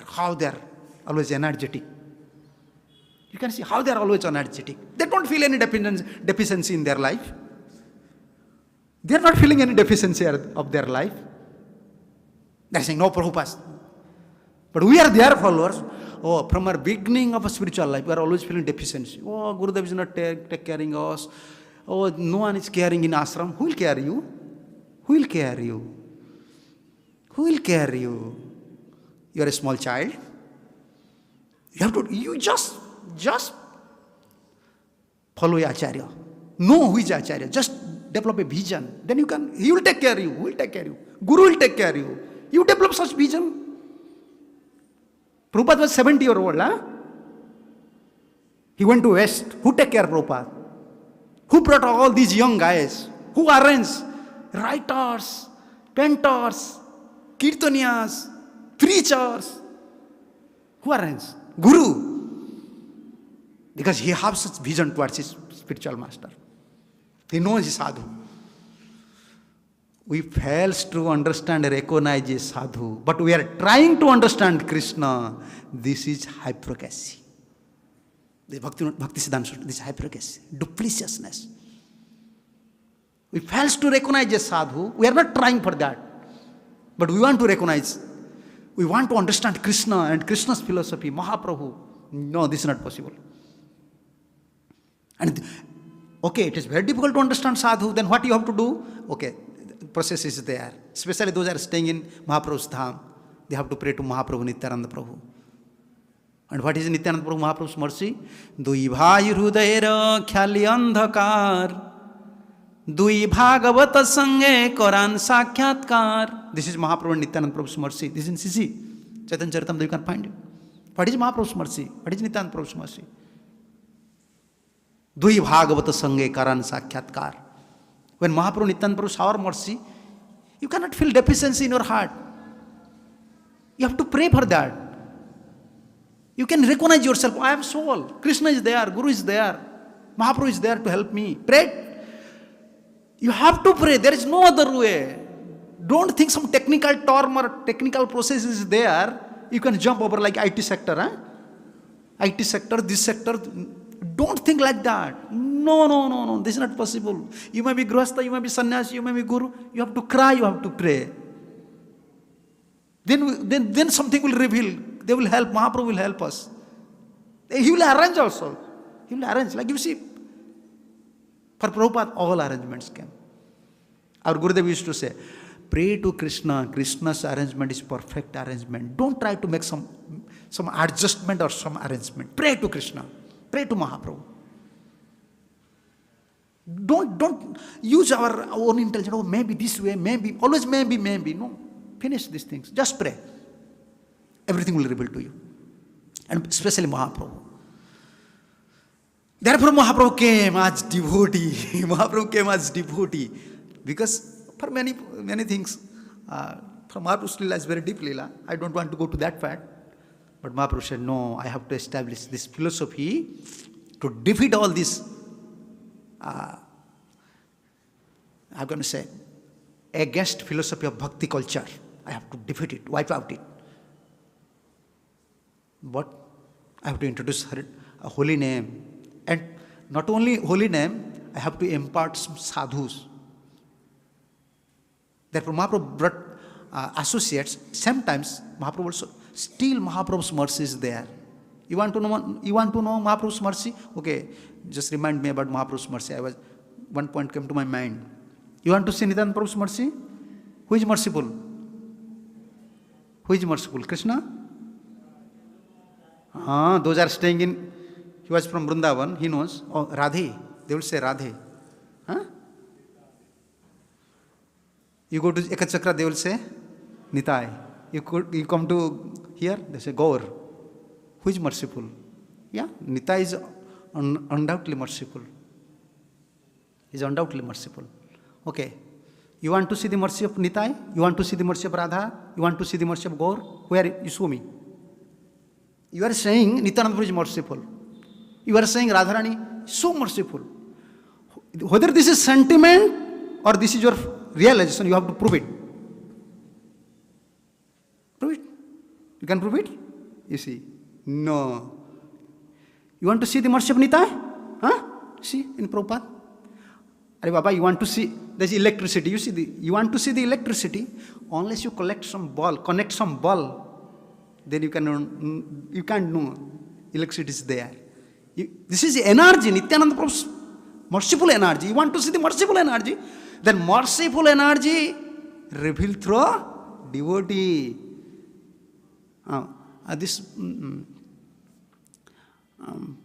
B: How they are always energetic. You can see how they are always energetic. They don't feel any deficiency in their life. They are not feeling any deficiency of their life. They are saying, no, Prabhupada. But we are their followers. Oh, from our beginning of a spiritual life, we are always feeling deficiency. Oh, Gurudev is not take caring us. Oh, no one is caring in ashram. Who will care you? Who will care you? Who will care you? You are a small child. You just follow your acharya. Know who is acharya. Just develop a vision. Then he will take care of you. Who will take care of you? Guru will take care of you. You develop such vision. Prabhupada was 70-year-old. Huh? He went to West. Who take care of Prabhupada? Who brought all these young guys? Who arranged? Writers, painters, kirtaniyas, preachers. Who arranged? Guru. Because he has such vision towards his spiritual master. He knows his sadhu. We fail to understand and recognize a sadhu, but we are trying to understand Krishna. This is hypocrisy. The Bhakti Siddhanta, this is hypocrisy, dupliciousness. We fail to recognize a sadhu. We are not trying for that, but we want to recognize. We want to understand Krishna and Krishna's philosophy, Mahaprabhu. No, this is not possible. And okay, it is very difficult to understand sadhu. Then what you have to do? Okay, the process is there. Especially those who are staying in Mahaprabhu's dham. They have to pray to Mahaprabhu, Nityananda Prabhu. And what is Nityananda Prabhu Mahaprabhu's mercy? Dui bhai hrudayra khyali andhakar. Dui bhagavata sange koran sakyatkar. This is Mahaprabhu and Nityananda Prabhu's mercy. This is in CC. Chaitanya Charitamrita, you can find it. What is Mahaprabhu's mercy? What is Nityananda Prabhu's mercy? Dui bhagavata sange koran sakyatkar. When Mahaprabhu Nityananda Prabhu shower mercy, you cannot feel deficiency in your heart. You have to pray for that. You can recognize yourself. I am soul. Krishna is there. Guru is there. Mahaprabhu is there to help me. Pray. You have to pray. There is no other way. Don't think some technical term or technical process is there. You can jump over like IT sector. Huh? IT sector, this sector. Don't think like that. No. This is not possible. You may be grihastha, you may be sannyasi, you may be guru. You have to cry, you have to pray. Then something will reveal. They will help. Mahaprabhu will help us. He will arrange also. He will arrange. Like you see, for Prabhupada, all arrangements came. Our Gurudev used to say, pray to Krishna. Krishna's arrangement is perfect arrangement. Don't try to make some adjustment or some arrangement. Pray to Krishna. Pray to Mahaprabhu. Don't use our own intelligence. Oh, maybe this way, maybe. Always maybe. No. Finish these things. Just pray. Everything will reveal to you. And especially Mahaprabhu. Therefore Mahaprabhu came as devotee. Mahaprabhu came as devotee. Because for many things, from Mahaprabhu's Leela is very deep Leela. I don't want to go to that fact. But Mahaprabhu said, no, I have to establish this philosophy to defeat all this, I'm going to say, against philosophy of bhakti culture. I have to defeat it, wipe out it. But I have to introduce a holy name. And not only holy name, I have to impart some sadhus. Therefore, Mahaprabhu brought associates. Sometimes Mahaprabhu also, still Mahaprabhu's mercy is there. You want to know Mahaprabhu's mercy? Okay, just remind me about Mahaprabhu's mercy. One point came to my mind. You want to see Nityananda Prabhu's mercy? Who is merciful? Who is merciful? Krishna? Those are staying in, he was from Vrindavan, he knows. Oh, Radhe. They will say Radhe. You go to Ekachakra, they will say Nitai. You come to here, they say Gaur. Who is merciful? Yeah, Nitai is undoubtedly merciful. He is undoubtedly merciful. Okay. You want to see the mercy of Nitai? You want to see the mercy of Radha? You want to see the mercy of Gaur? Where you show me? You are saying Nityananda Prabhu is merciful. You are saying Radharani is so merciful. Whether this is sentiment or this is your realization, you have to prove it. Prove it. You can prove it? You see. No. You want to see the mercy of Nitai? See in Prabhupada. Are Baba, you want to see, there's electricity. You want to see the electricity, unless you connect some ball, then you can't know electricity is there. This is energy, Nityananda Prabhu's merciful energy. You want to see the merciful energy, then merciful energy revealed through devotee. This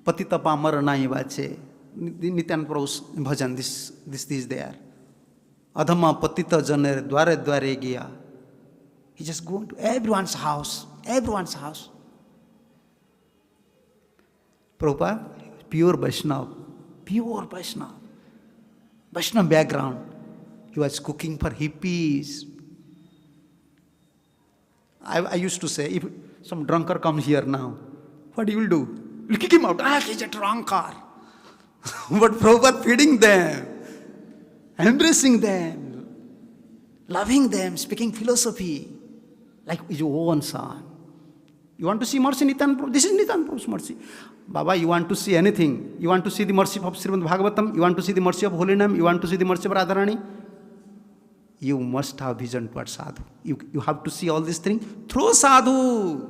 B: Patita Pamara Naivache. Nityananda Prabhu's bhajan, this is there. Adhama Patita Janer Dware Gya. He just go to everyone's house. Prabhupada, pure Vaishnava. Vaishnava background. He was cooking for hippies. I used to say, if some drunkard comes here now, what you will do? You will kick him out. He's a drunkard. But Prabhupada feeding them, embracing them, loving them, speaking philosophy, like his own son. You want to see mercy, Nityananda Prabhu? This is Nityananda Prabhu's mercy. Baba, you want to see anything? You want to see the mercy of Srimad Bhagavatam? You want to see the mercy of Holy Name? You want to see the mercy of Radharani? You must have vision towards sadhu. You have to see all these things through sadhu.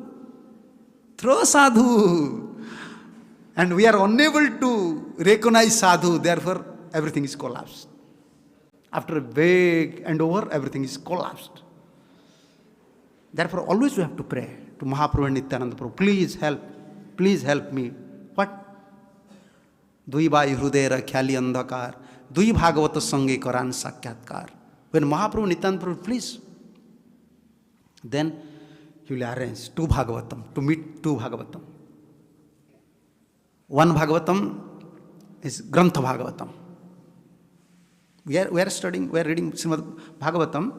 B: And we are unable to recognize sadhu, therefore everything is collapsed. After a big endeavor, everything is collapsed. Therefore, always we have to pray to Mahaprabhu and Nityananda Prabhu. Please help me. What? Dui bai hrudera khyali andhakar, dui bhagavata sange karan sakyatkar. When Mahaprabhu and Nityananda Prabhu, please, then he will arrange two Bhagavatam, to meet two Bhagavatam. One Bhagavatam is Grantha Bhagavatam. We are reading Srimad Bhagavatam.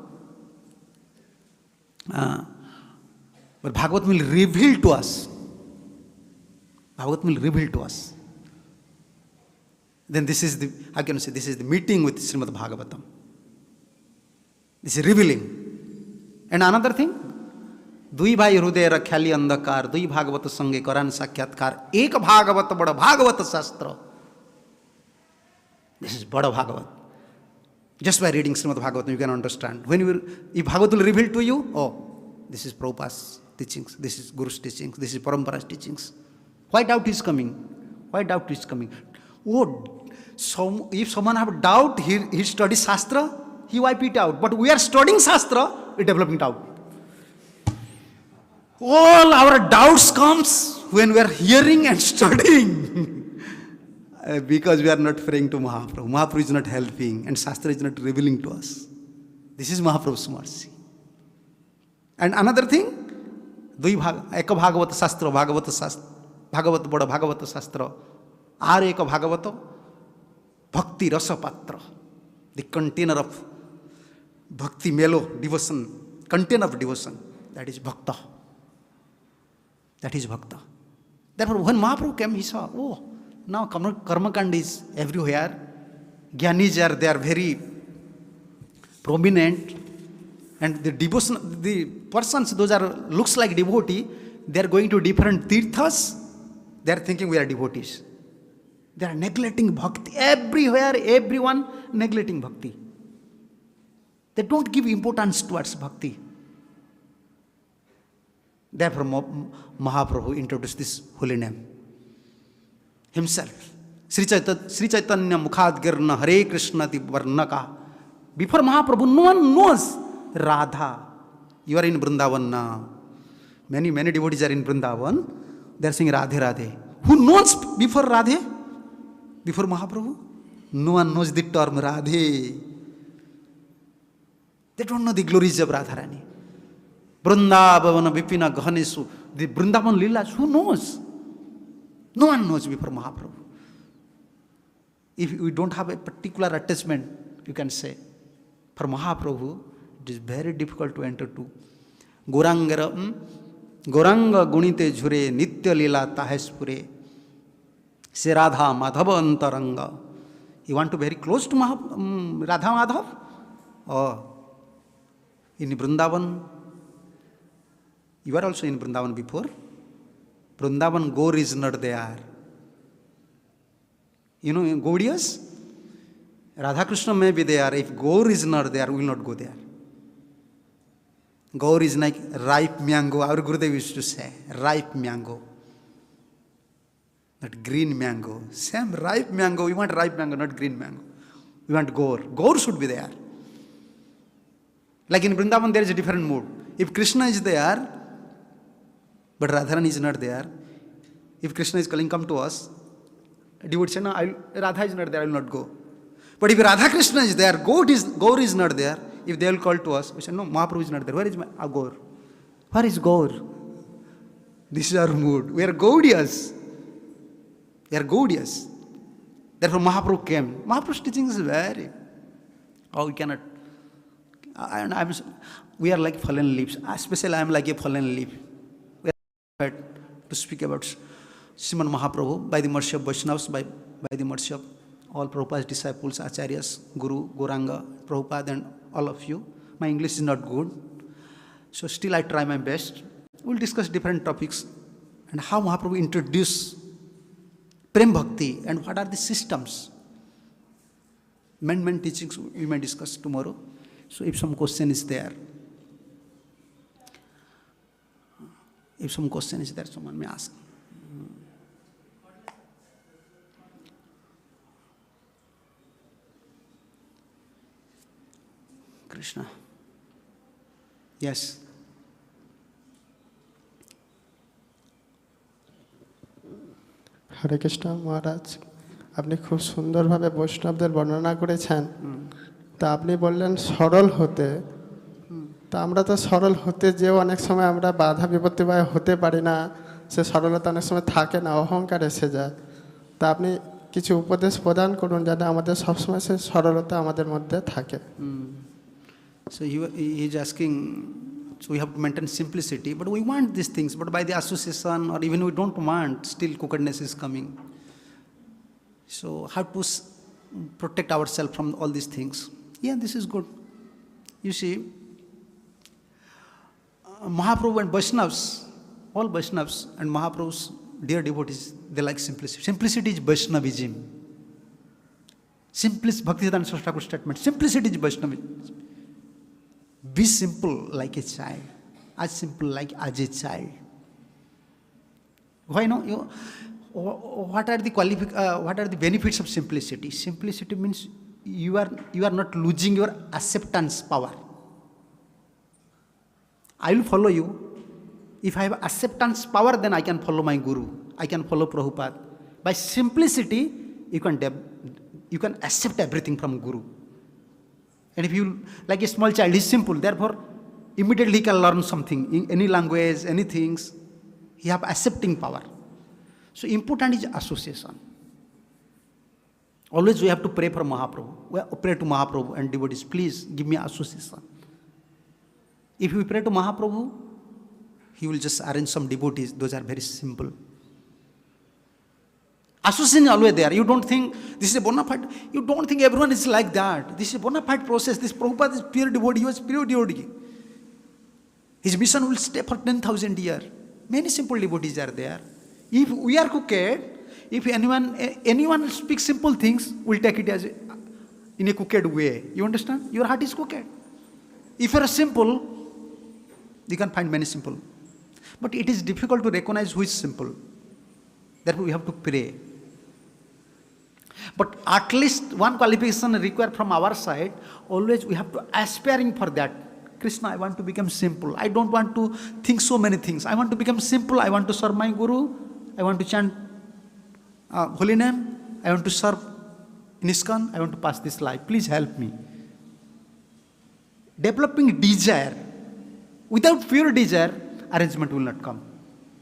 B: But Bhagavatam will reveal to us. Then this is the meeting with Srimad Bhagavatam. This is revealing. And another thing, दुई भाई हृदय रख्याली अंधकार, दुई भागवत संगे करान साक्षात्कार, एक भागवत बड़ भागवत शास्त्र. This is Bada Bhagavat. Just by reading Srimad Bhagavatam, you can understand. If Bhagavat will reveal to you, oh, this is Prabhupada's teachings, this is Guru's teachings, this is Parampara's teachings. Why doubt is coming? Why doubt is coming? Oh, so if someone have doubt, he studies Shastra, he wipe it out. But we are studying Shastra, we developing doubt. All our doubts comes when we are hearing and studying. Because we are not praying to Mahaprabhu. Mahaprabhu is not helping and Shastra is not revealing to us. This is Mahaprabhu's mercy. And another thing, Eka Bhagavata Shastra, Bhagavat Bada Bhagavata Shastra, Are Eka Bhagavata, Bhakti Rasa Patra, the container of Bhakti Melo, devotion, container of devotion, that is Bhakta. That is Bhakta. Therefore, when Mahaprabhu came, he saw, oh, now Karma Kanda is everywhere. Jnanis are, they are very prominent. And the devotion, the persons, those are, looks like devotee, they are going to different tirthas. They are thinking we are devotees. They are neglecting bhakti. Everywhere, everyone neglecting bhakti. They don't give importance towards bhakti. Therefore, Mahaprabhu introduced this holy name himself. Sri Chaitanya Mukhadgirna Hare Krishna Ti Varnaka. Before Mahaprabhu, no one knows Radha. You are in Vrindavan now. Many devotees are in Vrindavan. They are saying Radhe Radhe. Who knows before Radhe? Before Mahaprabhu? No one knows the term Radhe. They don't know the glories of Radharani. Vrindavana Vipina Ghanesu. The Vrindavan Leelas, who knows? No one knows before Mahaprabhu. If we don't have a particular attachment, you can say, for Mahaprabhu, it is very difficult to enter to. Goranga Gunite Jhure Nitya Lila Tahespure Se Radha Madhava Antaranga. You want to be very close to Radha Madhav? Oh, in Vrindavan, you are also in Vrindavan before. Vrindavan Gaur is not there. You know, in Gaudias, Radha Krishna may be there. If Gaur is not there, we will not go there. Gaur is like ripe mango. Our Gurudev used to say, ripe mango. Not green mango. Same ripe mango. We want ripe mango, not green mango. We want Gaur. Gaur should be there. Like in Vrindavan, there is a different mood. If Krishna is there, but Radharani is not there, if Krishna is calling, come to us, you would say, no, Radha is not there, I will not go. But if Radha Krishna is there, Gaur is not there, if they will call to us, we say, no, Mahaprabhu is not there. Where is Gaur? Where is Gaur? This is our mood. We are Gaudias. We are Gaudias. Therefore, Mahaprabhu came. Mahaprabhu's teaching is very, we cannot. We are like fallen leaves. Especially I am like a fallen leaf. We are to speak about Srimad Mahaprabhu by the mercy of Vaishnavas, by the mercy of all Prabhupada's disciples, Acharyas, Guru, Gauranga, Prabhupada and all of you. My English is not good. So still I try my best. We will discuss different topics and how Mahaprabhu introduced Prem Bhakti and what are the systems. Main teachings we may discuss tomorrow. So if some question is there, someone may ask. Krishna. Yes.
C: হরে কৃষ্ণ মহারাজ, আপনি খুব সুন্দরভাবে বৈষ্ণবদের বর্ণনা করেছেন। তা আপনি বললেন সরল হতে, তা আমরা তো সরল হতে যেও অনেক সময় আমরা বাধা বিপত্তি বা হতে পারি না, সে সরলতা অনেক সময় থাকে না, অহংকার এসে যায়। তা আপনি কিছু উপদেশ প্রদান করুন যাতে আমাদের সবসময় সে সরলতা আমাদের মধ্যে থাকে।
B: So he is asking, so we have to maintain simplicity, but we want these things, but by the association or even we don't want, still crookedness is coming. So how to protect ourselves from all these things? Yeah, this is good. You see, Mahaprabhu and Vaishnavas, all Vaishnavas and Mahaprabhu's dear devotees, they like simplicity. Simplicity is Vaishnavism. Bhaktisiddhanta Saraswati Thakur's statement, simplicity is Vaishnavism. Be simple like a child, as simple like as a child. Why no? What are the benefits of simplicity? Simplicity means you are not losing your acceptance power. I will follow you. If I have acceptance power, then I can follow my guru. I can follow Prabhupada. By simplicity, you can accept everything from guru. And if you, like a small child, he's simple, therefore, immediately he can learn something, in any language, anything. He have accepting power. So important is association. Always we have to pray for Mahaprabhu. We pray to Mahaprabhu and devotees, please give me association. If we pray to Mahaprabhu, he will just arrange some devotees. Those are very simple. Association is always there. You don't think this is a bona fide. You don't think everyone is like that. This is a bona fide process. This Prabhupada is pure devotee. He was pure devotee. His mission will stay for 10,000 years. Many simple devotees are there. If we are crooked, if anyone speaks simple things, we'll take it as in a crooked way. You understand? Your heart is crooked. If you are simple, you can find many simple. But it is difficult to recognize who is simple. Therefore, we have to pray. But at least one qualification required from our side, always we have to aspiring for that. Krishna, I want to become simple. I don't want to think so many things. I want to become simple. I want to serve my guru. I want to chant holy name. I want to serve in ISKCON. I want to pass this life. Please help me. Developing desire. Without pure desire, arrangement will not come.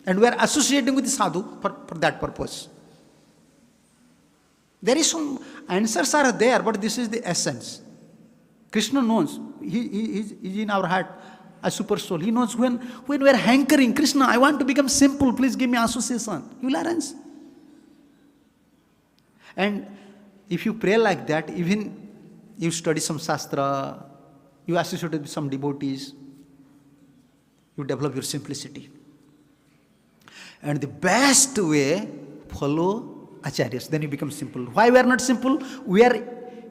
B: And we are associating with the sadhu for that purpose. There is some answers are there, but this is the essence. Krishna knows. He is in our heart, a super soul. He knows when we are hankering, Krishna, I want to become simple, please give me association. He will arrange. And if you pray like that, even you study some shastra, you associate with some devotees, you develop your simplicity. And the best way, follow acharyas, then you become simple. Why we are not simple? We are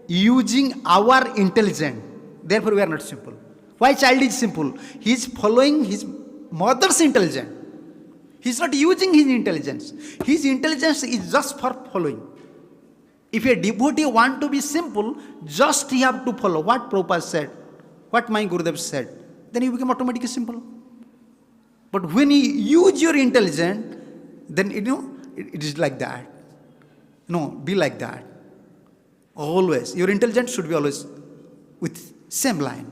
B: using our intelligence. Therefore, we are not simple. Why child is simple? He is following his mother's intelligence. He is not using his intelligence. His intelligence is just for following. If a devotee want to be simple, just he have to follow what Prabhupada said, what my Gurudev said. Then you become automatically simple. But when you use your intelligence, then it is like that. No, be like that. Always. Your intelligence should be always with same line.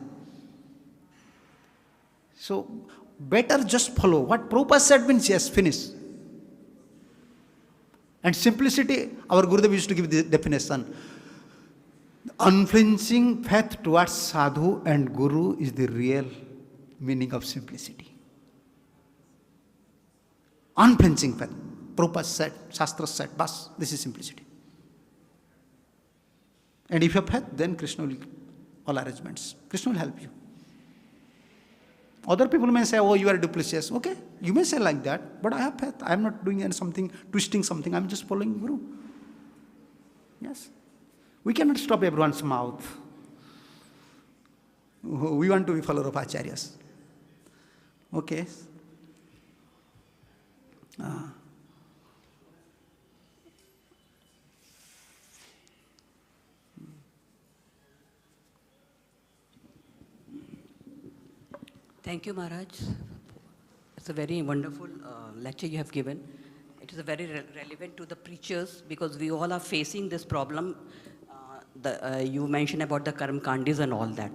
B: So, better just follow. What Prabhupada said means yes, finish. And simplicity, our Gurudev used to give the definition. Unflinching faith towards sadhu and guru is the real meaning of simplicity. Unflinching faith. Prabhupada said, Shastra said, bas, this is simplicity. And if you have faith, then Krishna will, all arrangements. Krishna will help you. Other people may say, oh, you are Duplicious. Okay, you may say like that, but I have faith. I am not doing something, twisting something. I am just following Guru. Yes. We cannot stop everyone's mouth. We want to be follower of acharyas. Okay.
D: Thank you, Maharaj. It's a very wonderful lecture you have given. It is very relevant to the preachers because we all are facing this problem. You mentioned about the Karma Kandis and all that.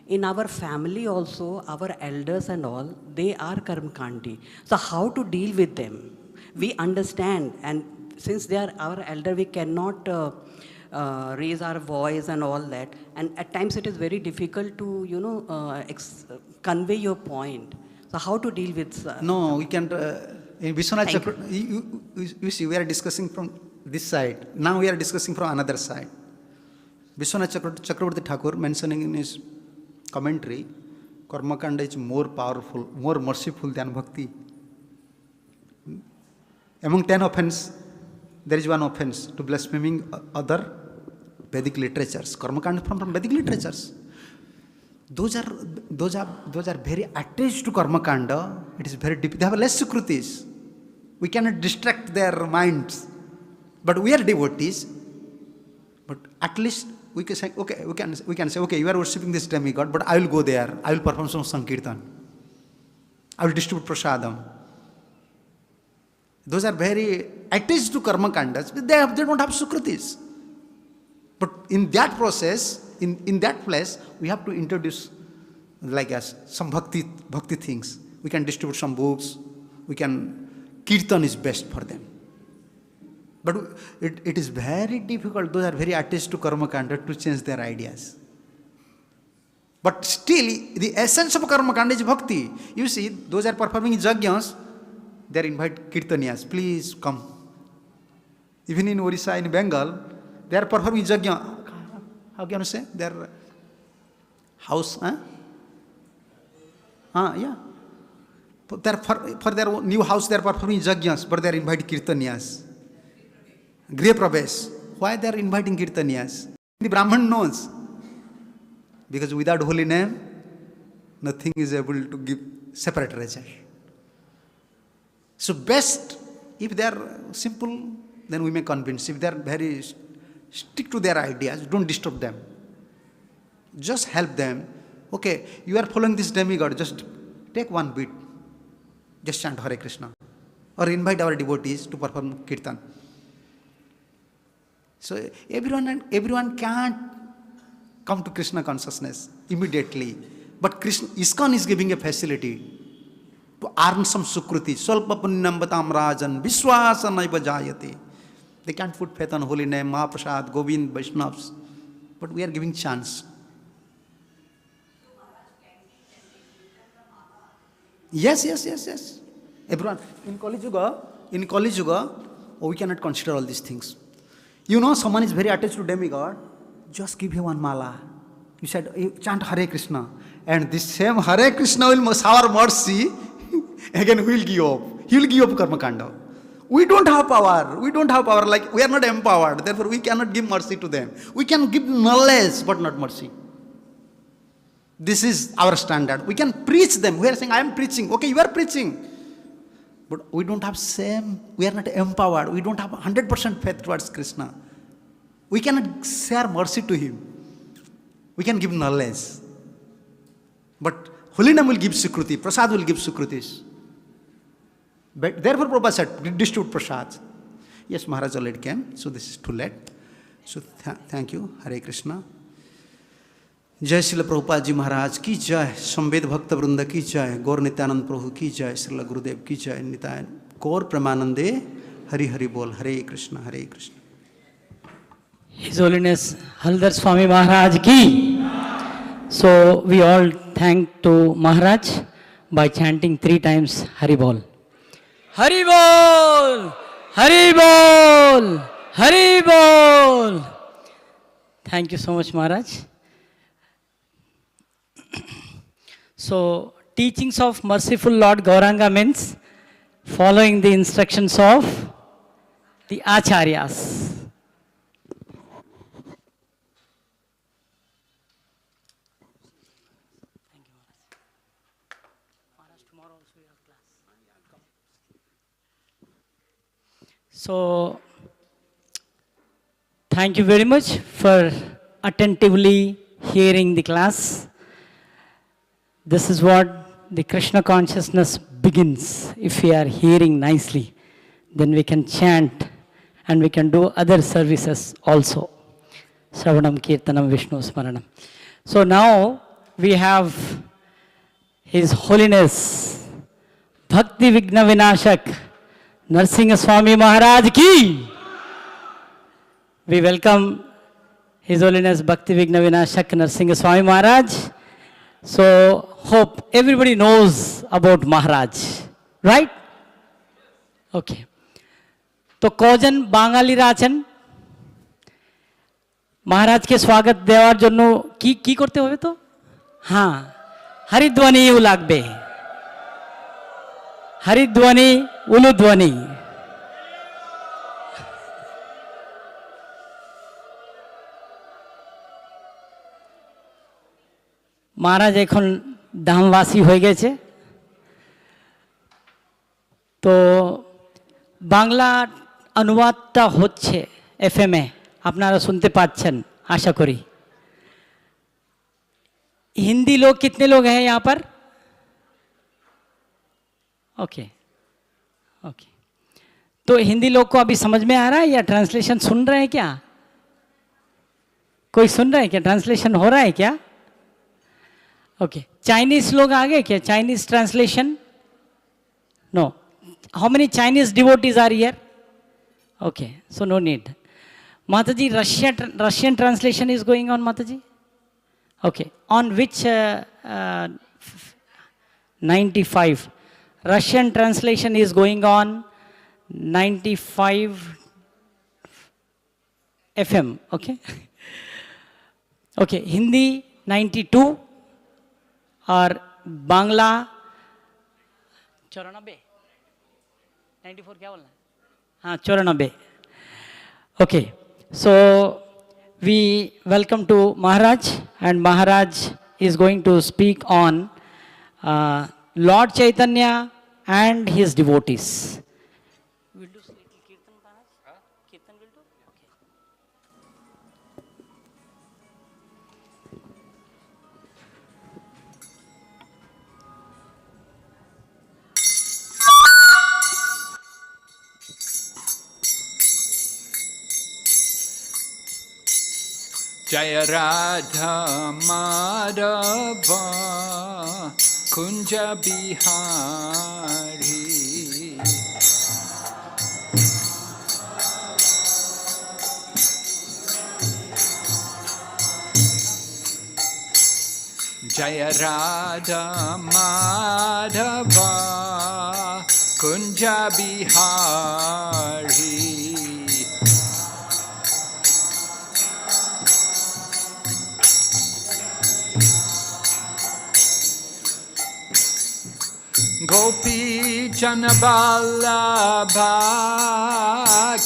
D: In our family also, our elders and all, they are Karma Kandi. So how to deal with them? We understand, and since they are our elder, we cannot raise our voice and all that. And at times it is very difficult to, convey your point. So how to deal with...
B: No, we can't... in Vishwanath Chakravarti, you see, we are discussing from this side. Now we are discussing from another side. Vishwanath Chakravarti Thakur mentioning in his commentary, Karma Kanda is more powerful, more merciful than bhakti. Among 10 offenses, there is one offense to blaspheming other Vedic literatures. Karma Kanda from Vedic literatures. Those are very attached to Karma Kanda. It is very deep. They have less securities. We cannot distract their minds. But we are devotees. But at least we can say, okay, we can say, okay, you are worshipping this demigod, but I will go there. I will perform some sankirtana. I will distribute prasadam. Those are very attached to Karma Kandas. They don't have sukritis. But in that process, in that place, we have to introduce like us some bhakti things. We can distribute some books. We can, kirtan is best for them. But it is very difficult. Those are very attached to Karma Kanda to change their ideas. But still, the essence of Karma Kanda is bhakti. You see, those are performing yajnas, they are invite kirtaniyas, please come. Even in Orissa, in Bengal, they are performing yajna. How can you say? Their house, yeah. For their new house, they are performing yajnas, but they are inviting kirtaniyas. Griha Pravesh. Why they are inviting kirtaniyas? The Brahman knows. Because without holy name, nothing is able to give separate result. So best, if they are simple, then we may convince. If they are very stick to their ideas, don't disturb them. Just help them. Okay, you are following this demigod, just take one beat. Just chant Hare Krishna. Or invite our devotees to perform kirtan. So everyone can't come to Krishna consciousness immediately. But ISKCON is giving a facility to earn some sukruti. Svalpa punyam batam rajan viswasa naiva jayate. They can't put faith on holy name, Mahaprasad, Govind, Vaishnavas. But we are giving chance. Yes. Everyone, in Kali Yuga, we cannot consider all these things. You know, someone is very attached to demigod, just give him one mala. You said, chant Hare Krishna. And this same Hare Krishna will shower mercy. Again, we will give up. He will give up Karma Kanda. We don't have power. Like, we are not empowered. Therefore, we cannot give mercy to them. We can give knowledge, but not mercy. This is our standard. We can preach them. We are saying, I am preaching. Okay, you are preaching. But we don't have we are not empowered. We don't have 100% faith towards Krishna. We cannot share mercy to him. We can give knowledge. But holy name will give sukruti. Prasad will give sukrutis. But therefore Prabhupada said, distribute prasad. Yes, Maharaj already came, so this is too late. So thank you. Hare Krishna. जय श्रील प्रभुपाद जी महाराज की जय, संवेद भक्त वृंद की जय, गौर नित्यानंद प्रभु की जय, श्रील गुरुदेव की जय, निताय गौर प्रेमानंदे, हरि हरि बोल, हरे कृष्ण हरे Krishna.
E: His Holiness Haladhar Swami Maharaj ki. So we all thank to Maharaj by chanting 3 times Hari Bol. Hari Bol! Hari Bol! Hari Bol! Thank you so much, Maharaj. So, teachings of merciful Lord Gauranga means following the instructions of the Acharyas. Thank you, Maharaj. Maharaj, tomorrow also you have class. So, thank you very much for attentively hearing the class. This is what the Krishna consciousness begins. If we are hearing nicely, then we can chant and we can do other services also. Shravanam, Kirtanam, Vishnu Smaranam. So now we have His Holiness Bhakti Vigna Vinashak Narsimha Swami Maharaj ki. We welcome His Holiness Bhakti Vigna Vinashak Narsimha Swami Maharaj. So, hope everybody knows about Maharaj, right? Okay. तो कौजन बांगालीरा आছেন महाराज के स्वागत देवार জন্য কি কি করতে হবে তো হ্যাঁ হরিধ্বনিও লাগবে, হরিধ্বনি উলুধ্বনি। মহারাজ এখন ধামবাসী হয়ে গেছে, তো বাংলা অনুবাদটা হচ্ছে FM-এ, আপনারা শুনতে পাচ্ছেন आशा करी। हिंदी लोग कितने लोग हैं यहाँ पर? ओके ओके, तो हिंदी लोग को अभी समझ में आ रहा है या ट्रांसलेशन सुन रहे हैं क्या? कोई सुन रहा है क्या? ट्रांसलेशन हो रहा है क्या? ओके, चाइनीज लोग आ गए क्या? Chinese translation? No. How many Chinese devotees are here? Okay, so no need. Mataji, Russian translation is going on, Mataji? Okay, on which 95? Russian translation is going on 95 FM, okay? Okay, Hindi 92 और बांग्ला 94, 94 क्या बोलना है? हाँ 94. Okay. So we welcome to Maharaj, and Maharaj is going to speak on Lord Chaitanya and his devotees. We'll do little kirtan, Maharaj? Kirtan will do? Okay.
F: Jaya Radha Madhava Kunja Bihari Jaya Radha Madhava Kunja Bihari Gopi Janaballabha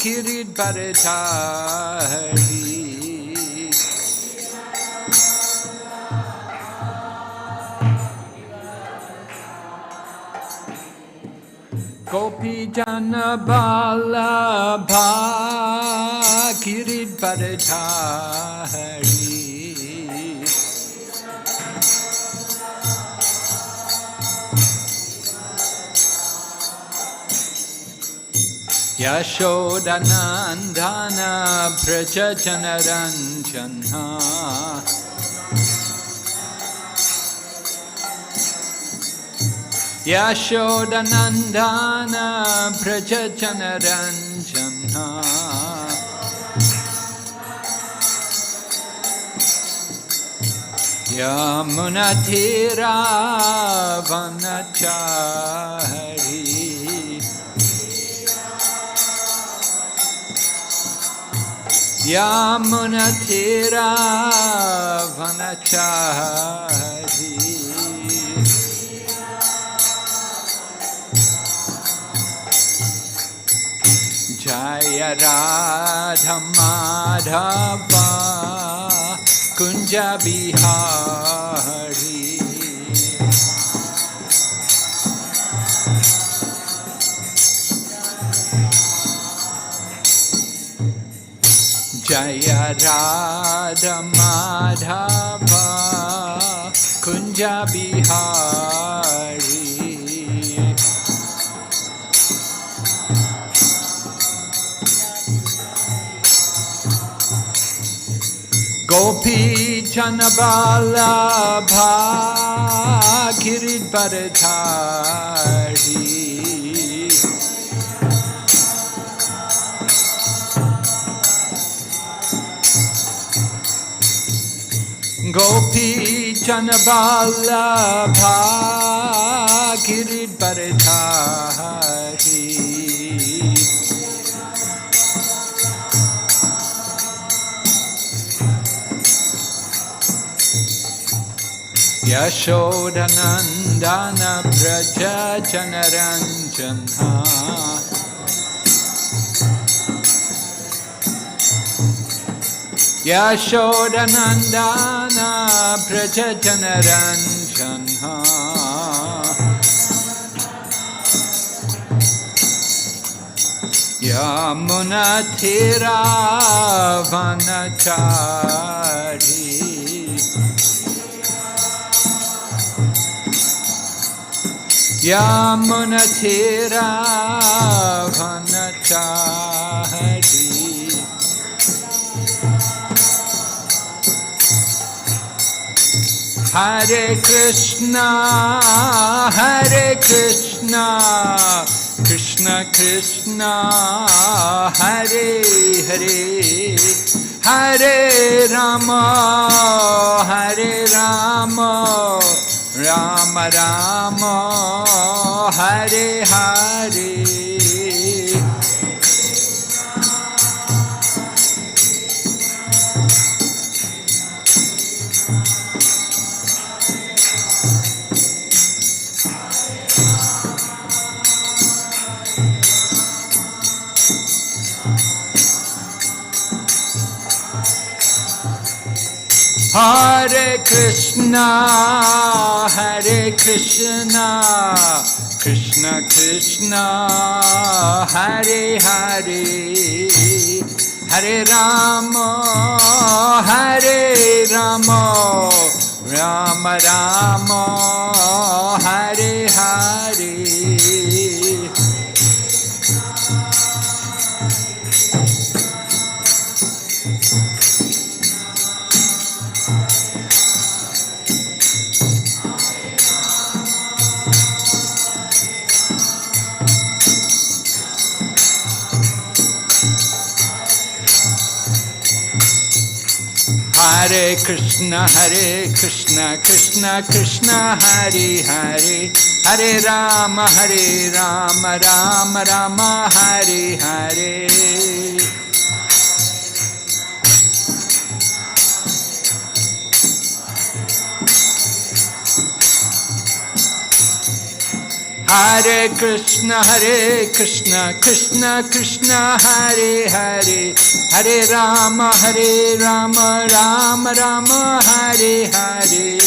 F: Kirit Bharatari Gopi Janaballabha Kirit Bharatari Yashodanandana Braja Janaranjana Yashodanandana Braja Janaranjana Yamunatira Vanachari Yamunatira Vanachari Jaya Radha Madhava Kunja Bihari Jaya Radha Madhava Kunja Bihari Gopi Janaballabha Kirit Bharatari Gopi Janaballabha Kirit Bharatari Yashodanandana Braja Janaranjana Yashodanandana Braja Janaranjana Yamuna Thira Vanachari Yamuna Thira Vanachari Hare Krishna Krishna Krishna Hare Hare Hare Rama Rama Rama Hare Hare Hare Krishna Krishna Krishna Hare Hare Hare Rama Rama Rama Hare Hare Hare Krishna Krishna Krishna Hare Hare Hare Rama Rama Rama Hare Hare Hare Krishna Krishna Krishna Hare Hare Hare Rama Rama Rama Hare Hare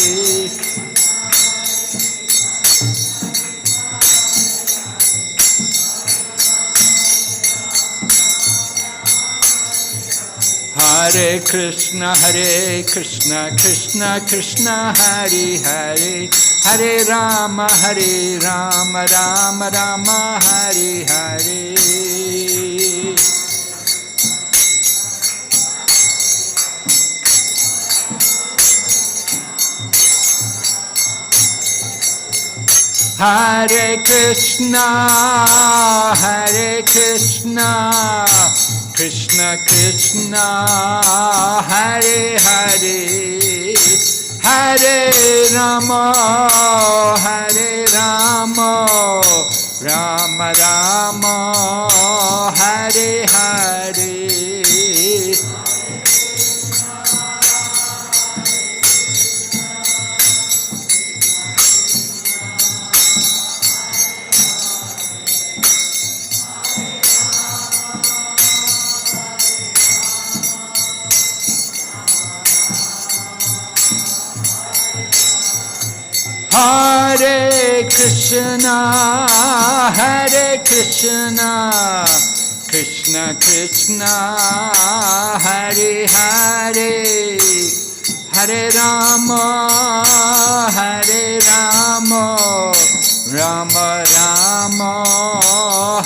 F: Hare Krishna Krishna Krishna Hare Hare Hare Rama Rama Rama Hare Hare Hare Krishna Krishna Krishna Hare Hare Hare Rama Rama Rama Hare Hare Hare Krishna Krishna Krishna Hare Hare Hare Rama Rama Rama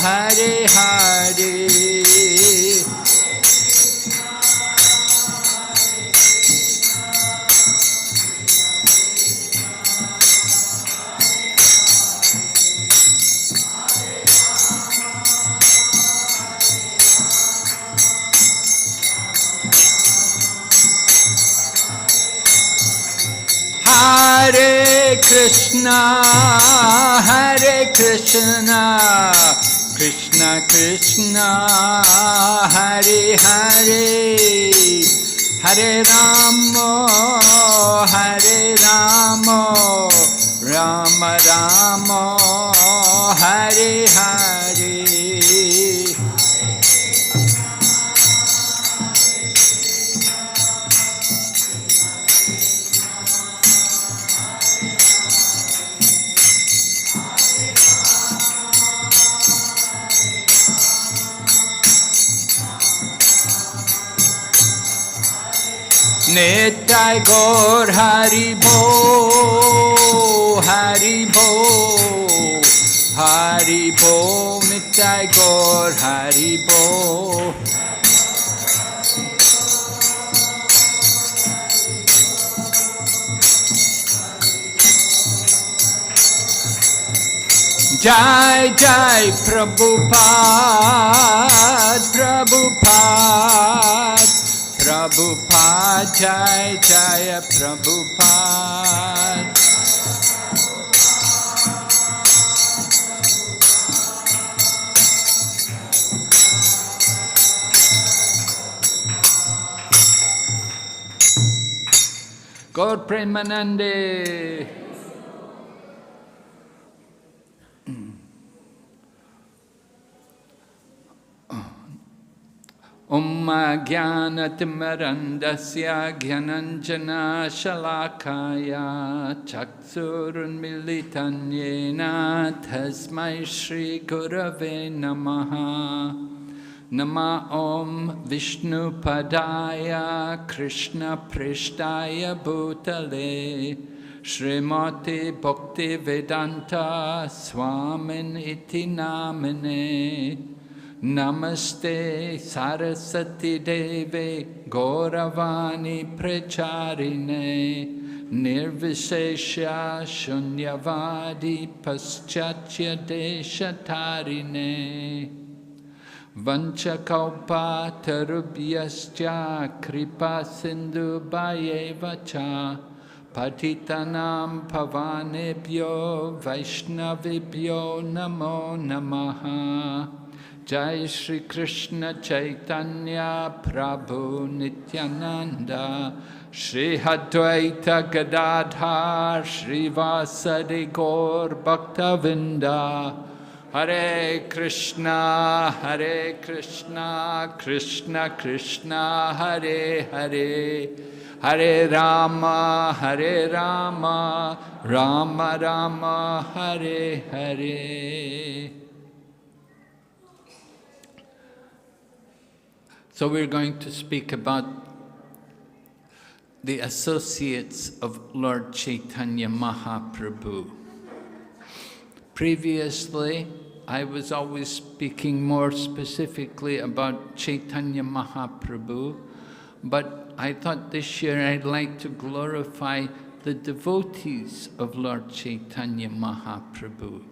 F: Hare Hare Hare Krishna Krishna Krishna Hare Hare Hare Rama, Hare Rama, Rama Rama, Hare Hare. Nitai Gaur Hari Bo, Hari Bo, Hari Bo, Nitai Gaur Hari Bo. Jai Jai Prabhupada, Prabhupada, Prabhupada, Jai Jai Prabhupada. Gaur Premanande. Om Jnanatimirandasya Jnananjana Shalakaya Chaksurunmilitan Yena Tasmai Shri Gurave Namaha. Nama Om Vishnu Padaya Krishna Prishtaya Bhutale Srimati Bhakti Vedanta Swamin Iti Namane. Namaste Saraswati Deve Gauravani Pracharine Nirvishesha Shunyavadi Paschatya Deshatarine Vanchakalpa Tarubhyascha Kripa Sindhu Bhayevacha Patitanam Pavanebhyo Vaishnavibhyo Namo Namaha. Jai Shri Krishna Chaitanya Prabhu Nityananda Shri Advaita Gadadhar Shri Vasadi Gaur Bhaktavinda Hare Krishna Krishna Krishna Hare Hare Hare Rama Rama Rama Hare Hare. So we're going to speak about the associates of Lord Chaitanya Mahaprabhu. Previously, I was always speaking more specifically about Chaitanya Mahaprabhu, but I thought this year I'd like to glorify the devotees of Lord Chaitanya Mahaprabhu.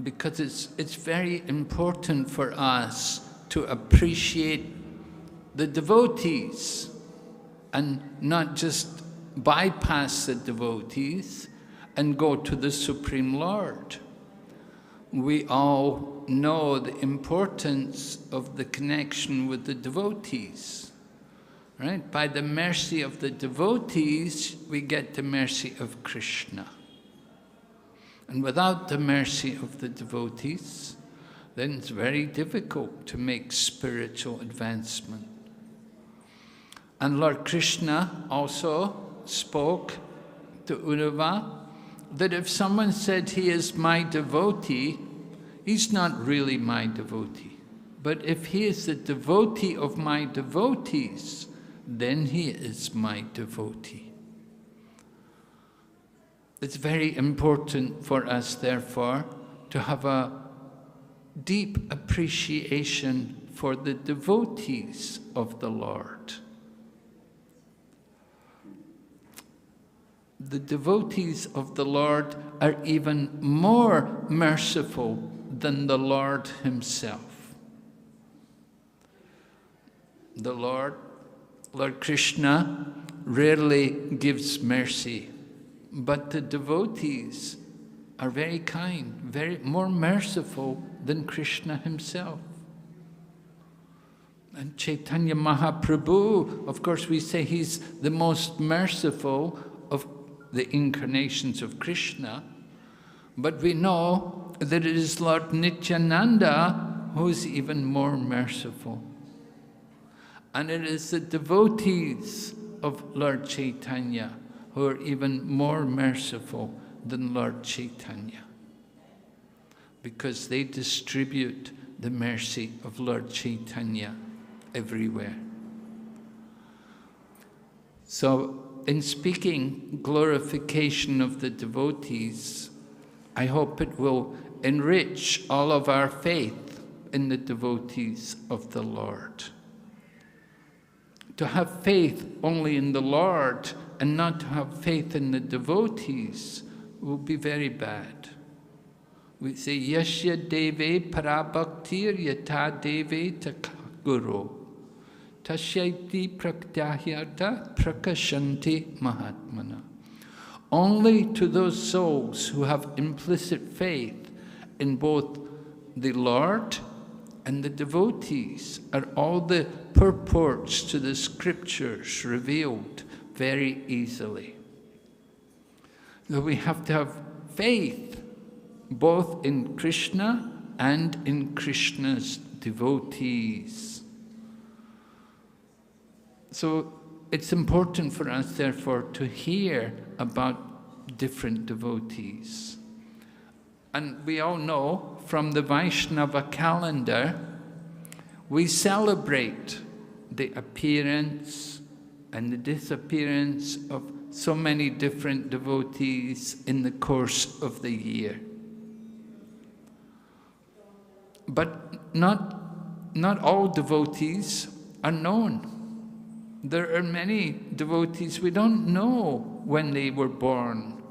F: Because it's very important for us to appreciate the devotees and not just bypass the devotees and go to the Supreme Lord. We all know the importance of the connection with the devotees, right? By the mercy of the devotees, we get the mercy of Krishna. And without the mercy of the devotees, then it's very difficult to make spiritual advancement. And Lord Krishna also spoke to Uddhava that if someone said he is my devotee, he's not really my devotee. But if he is the devotee of my devotees, then he is my devotee. It's very important for us, therefore, to have a deep appreciation for the devotees of the Lord. The devotees of the Lord are even more merciful than the Lord himself. The Lord Krishna, rarely gives mercy, but the devotees are very kind, more merciful than Krishna himself. And Chaitanya Mahaprabhu, of course we say he's the most merciful of the incarnations of Krishna, but we know that it is Lord Nityananda who is even more merciful. And it is the devotees of Lord Chaitanya who are even more merciful than Lord Chaitanya, because they distribute the mercy of Lord Chaitanya everywhere. So, in speaking glorification of the devotees, I hope it will enrich all of our faith in the devotees of the Lord. To have faith only in the Lord and not to have faith in the devotees will be very bad. We say, Yashya deve parabhaktir yata deve takaguru tashaiti praktahyata prakashanti mahatmana. Only to those souls who have implicit faith in both the Lord and the devotees are all the purports to the scriptures revealed very easily. So we have to have faith both in Krishna and in Krishna's devotees. So it's important for us, therefore, to hear about different devotees. And we all know from the Vaishnava calendar, we celebrate the appearance and the disappearance of so many different devotees in the course of the year. But not all devotees are known. There are many devotees we don't know when they were born.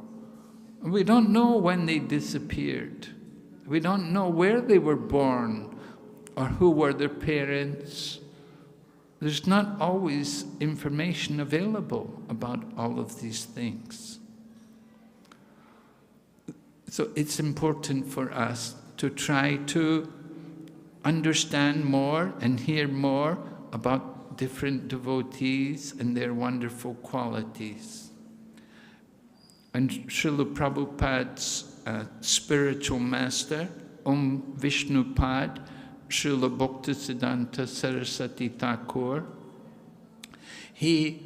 F: We don't know when they disappeared. We don't know where they were born or who were their parents. There's not always information available about all of these things. So it's important for us to try to understand more and hear more about different devotees and their wonderful qualities. And Srila Prabhupada's spiritual master, Vishnupad, Srila Bhaktisiddhanta Saraswati Thakur, he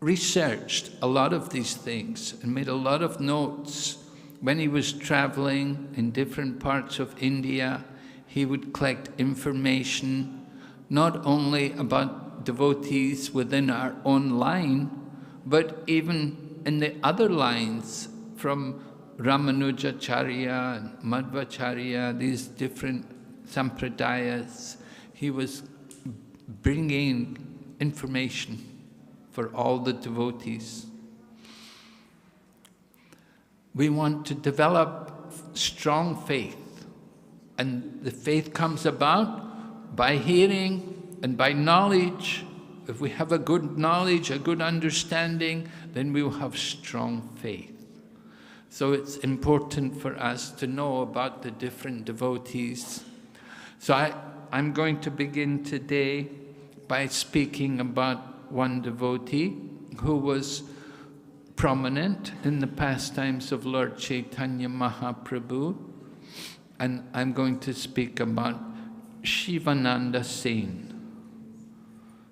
F: researched a lot of these things and made a lot of notes. When he was traveling in different parts of India, he would collect information not only about devotees within our own line, but even in the other lines from Ramanujacharya and Madhvacharya, these different sampradayas. He was bringing information for all the devotees. We want to develop strong faith, and the faith comes about by hearing and by knowledge. If we have a good knowledge, a good understanding, then we will have strong faith. So it's important for us to know about the different devotees. So I'm going to begin today by speaking about one devotee who was prominent in the pastimes of Lord Chaitanya Mahaprabhu, and I'm going to speak about Shivananda Sen.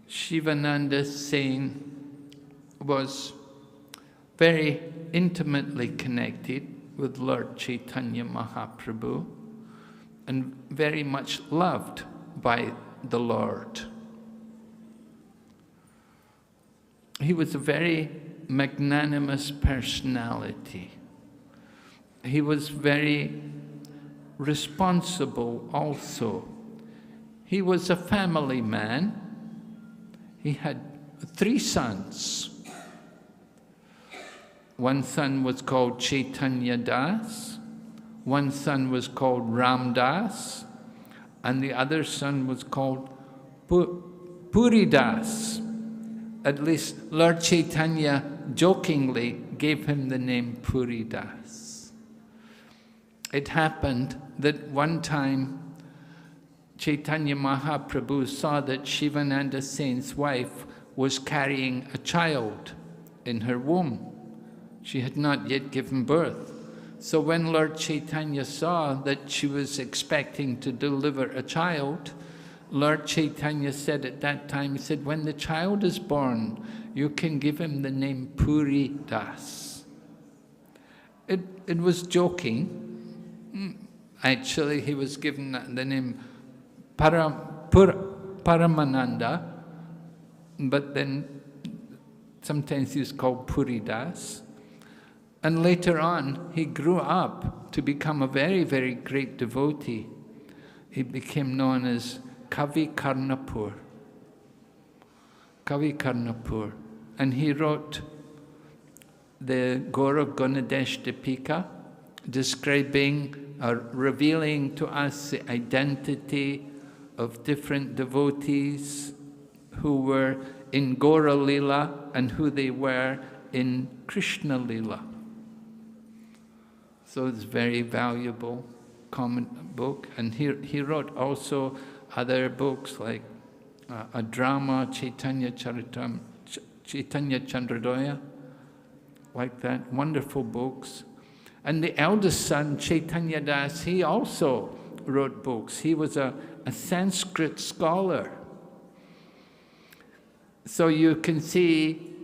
F: Shivananda Sen was very intimately connected with Lord Chaitanya Mahaprabhu and very much loved by the Lord. He was a very magnanimous personality. He was very responsible also. He was a family man. He had 3 sons. One son was called Chaitanya Das, one son was called Ram Das, and the other son was called Puri Das. At least Lord Chaitanya jokingly gave him the name Puri Das. It happened that one time Chaitanya Mahaprabhu saw that Shivananda Sen's wife was carrying a child in her womb. She had not yet given birth. So when Lord Chaitanya saw that she was expecting to deliver a child, Lord Chaitanya said at that time, he said, when the child is born, you can give him the name Puri Das. It was joking. Actually, he was given the name Paramananda, but then sometimes he was called Puri Das. And later on, he grew up to become a very, very great devotee. He became known as Kavi Karnapur. Kavi Karnapur. And he wrote the Gaurav Gunadesh Dipika, describing or revealing to us the identity of different devotees who were in Gaura Lila and who they were in Krishna Lila. So it's a very valuable common book. And he wrote also other books like a drama, Chaitanya Chandradoya, like that, wonderful books. And the eldest son, Chaitanya Das, he also wrote books. He was a Sanskrit scholar. So you can see,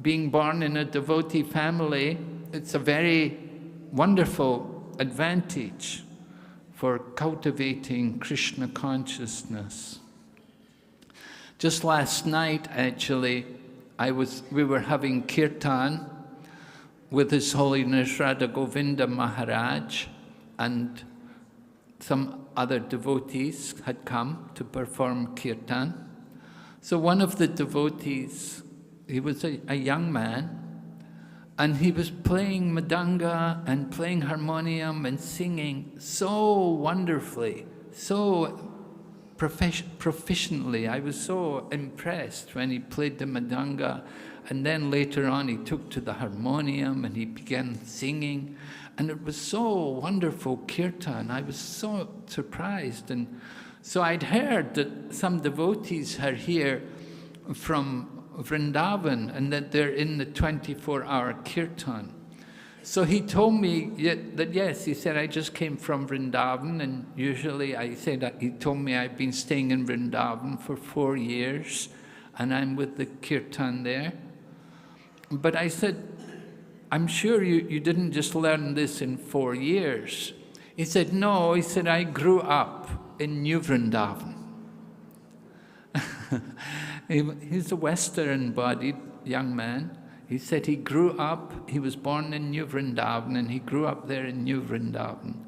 F: being born in a devotee family, it's a very wonderful advantage for cultivating Krishna consciousness. Just last night, actually, we were having kirtan with His Holiness Radha Govinda Maharaj, and some other devotees had come to perform kirtan. So one of the devotees, he was a young man, and he was playing madanga and playing harmonium and singing so wonderfully, so proficiently. I was so impressed when he played the madanga, and then later on he took to the harmonium and he began singing, and it was so wonderful kirtan. I was so surprised. And so I'd heard that some devotees are here from Vrindavan and that they're in the 24-hour kirtan. So he told me that yes, he said, I just came from Vrindavan, and usually he told me I've been staying in Vrindavan for 4 years and I'm with the kirtan there. But I said, I'm sure you didn't just learn this in 4 years. He said, no, he said, I grew up in New Vrindavan. He's a Western-bodied young man. He said he grew up, he was born in New Vrindavan, and he grew up there in New Vrindavan.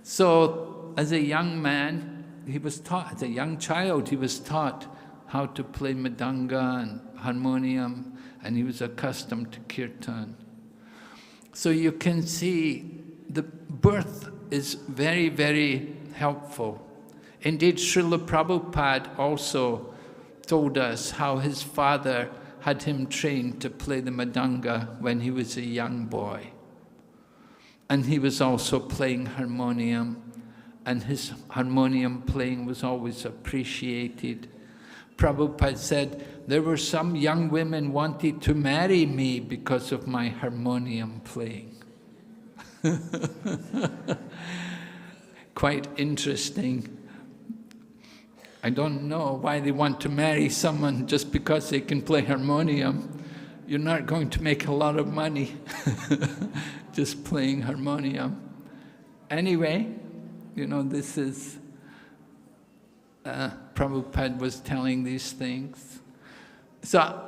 F: So as a young man, he was taught, as a young child, he was taught how to play madanga and harmonium, and he was accustomed to kirtan. So you can see the birth is very, very helpful. Indeed, Srila Prabhupada also told us how his father had him trained to play the madanga when he was a young boy. And he was also playing harmonium, and his harmonium playing was always appreciated. Prabhupada said, there were some young women wanting to marry me because of my harmonium playing. Quite interesting. I don't know why they want to marry someone just because they can play harmonium. You're not going to make a lot of money just playing harmonium. Anyway, you know, this is, Prabhupada was telling these things. So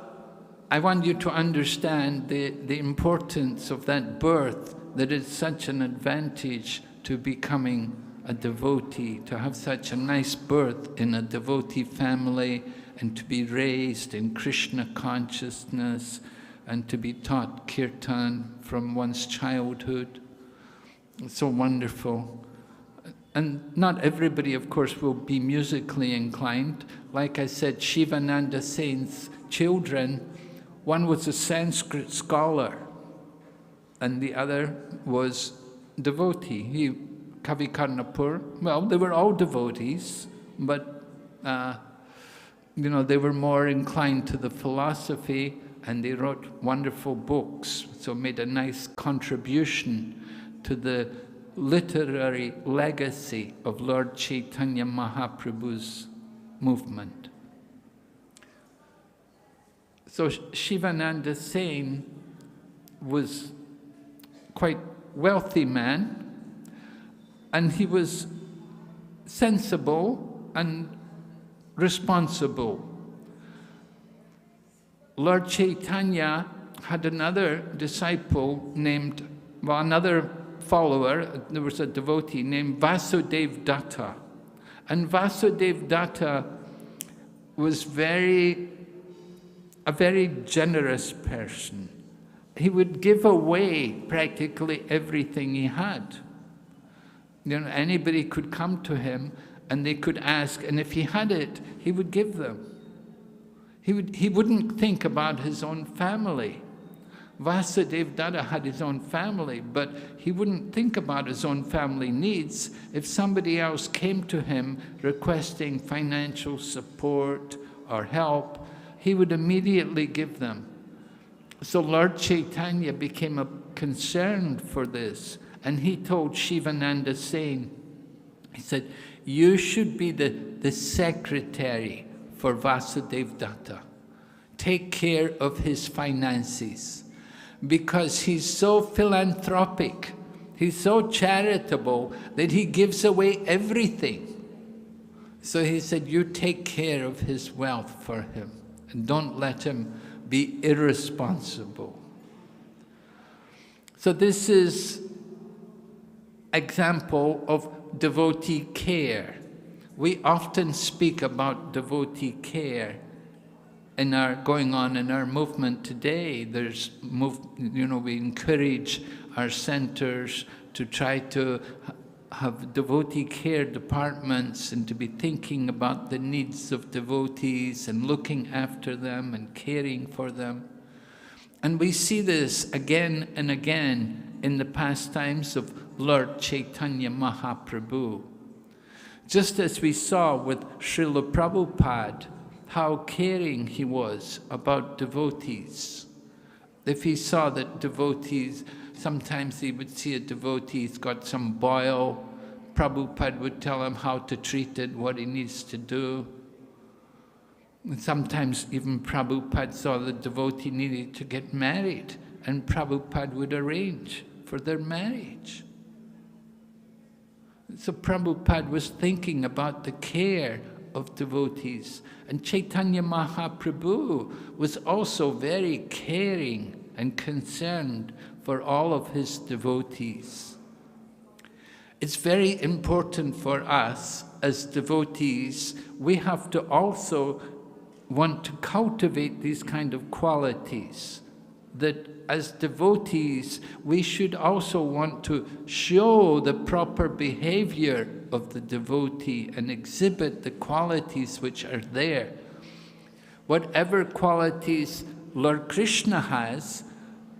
F: I want you to understand the importance of that birth, that it's such an advantage to becoming a devotee, to have such a nice birth in a devotee family, and to be raised in Krishna consciousness, and to be taught kirtan from one's childhood. It's so wonderful. And not everybody, of course, will be musically inclined. Like I said, Shivananda Sen's children, one was a Sanskrit scholar, and the other was devotee. He Kavikarnapur. Well, they were all devotees, but they were more inclined to the philosophy, and they wrote wonderful books, so made a nice contribution to the literary legacy of Lord Chaitanya Mahaprabhu's movement. So Shivananda Sen was quite wealthy man, and he was sensible and responsible. Lord Chaitanya had another disciple named, another follower, there was a devotee named Vasudev Datta. And Vasudev Datta was a very generous person. He would give away practically everything he had. Anybody could come to him and they could ask, and if he had it, he would give them. He wouldn't think about his own family. Vasudev Datta had his own family, but he wouldn't think about his own family needs. If somebody else came to him requesting financial support or help, he would immediately give them. So Lord Chaitanya became concerned for this, and he told Shivananda Sen, he said, you should be the secretary for Vasudev Datta. Take care of his finances, because he's so philanthropic, he's so charitable that he gives away everything. So he said, you take care of his wealth for him, and don't let him be irresponsible. So this is example of devotee care. We often speak about devotee care going on in our movement today. We encourage our centers to try to have devotee care departments and to be thinking about the needs of devotees and looking after them and caring for them. And we see this again and again in the pastimes of Lord Chaitanya Mahaprabhu. Just as we saw with Srila Prabhupada, how caring he was about devotees. If he saw that devotees, sometimes he would see a devotee's got some boil, Prabhupada would tell him how to treat it, what he needs to do. And sometimes even Prabhupada saw the devotee needed to get married, and Prabhupada would arrange for their marriage. So Prabhupada was thinking about the care of devotees. And Chaitanya Mahaprabhu was also very caring and concerned for all of his devotees. It's very important for us as devotees, we have to also want to cultivate these kind of qualities. That as devotees, we should also want to show the proper behavior of the devotee and exhibit the qualities which are there. Whatever qualities Lord Krishna has,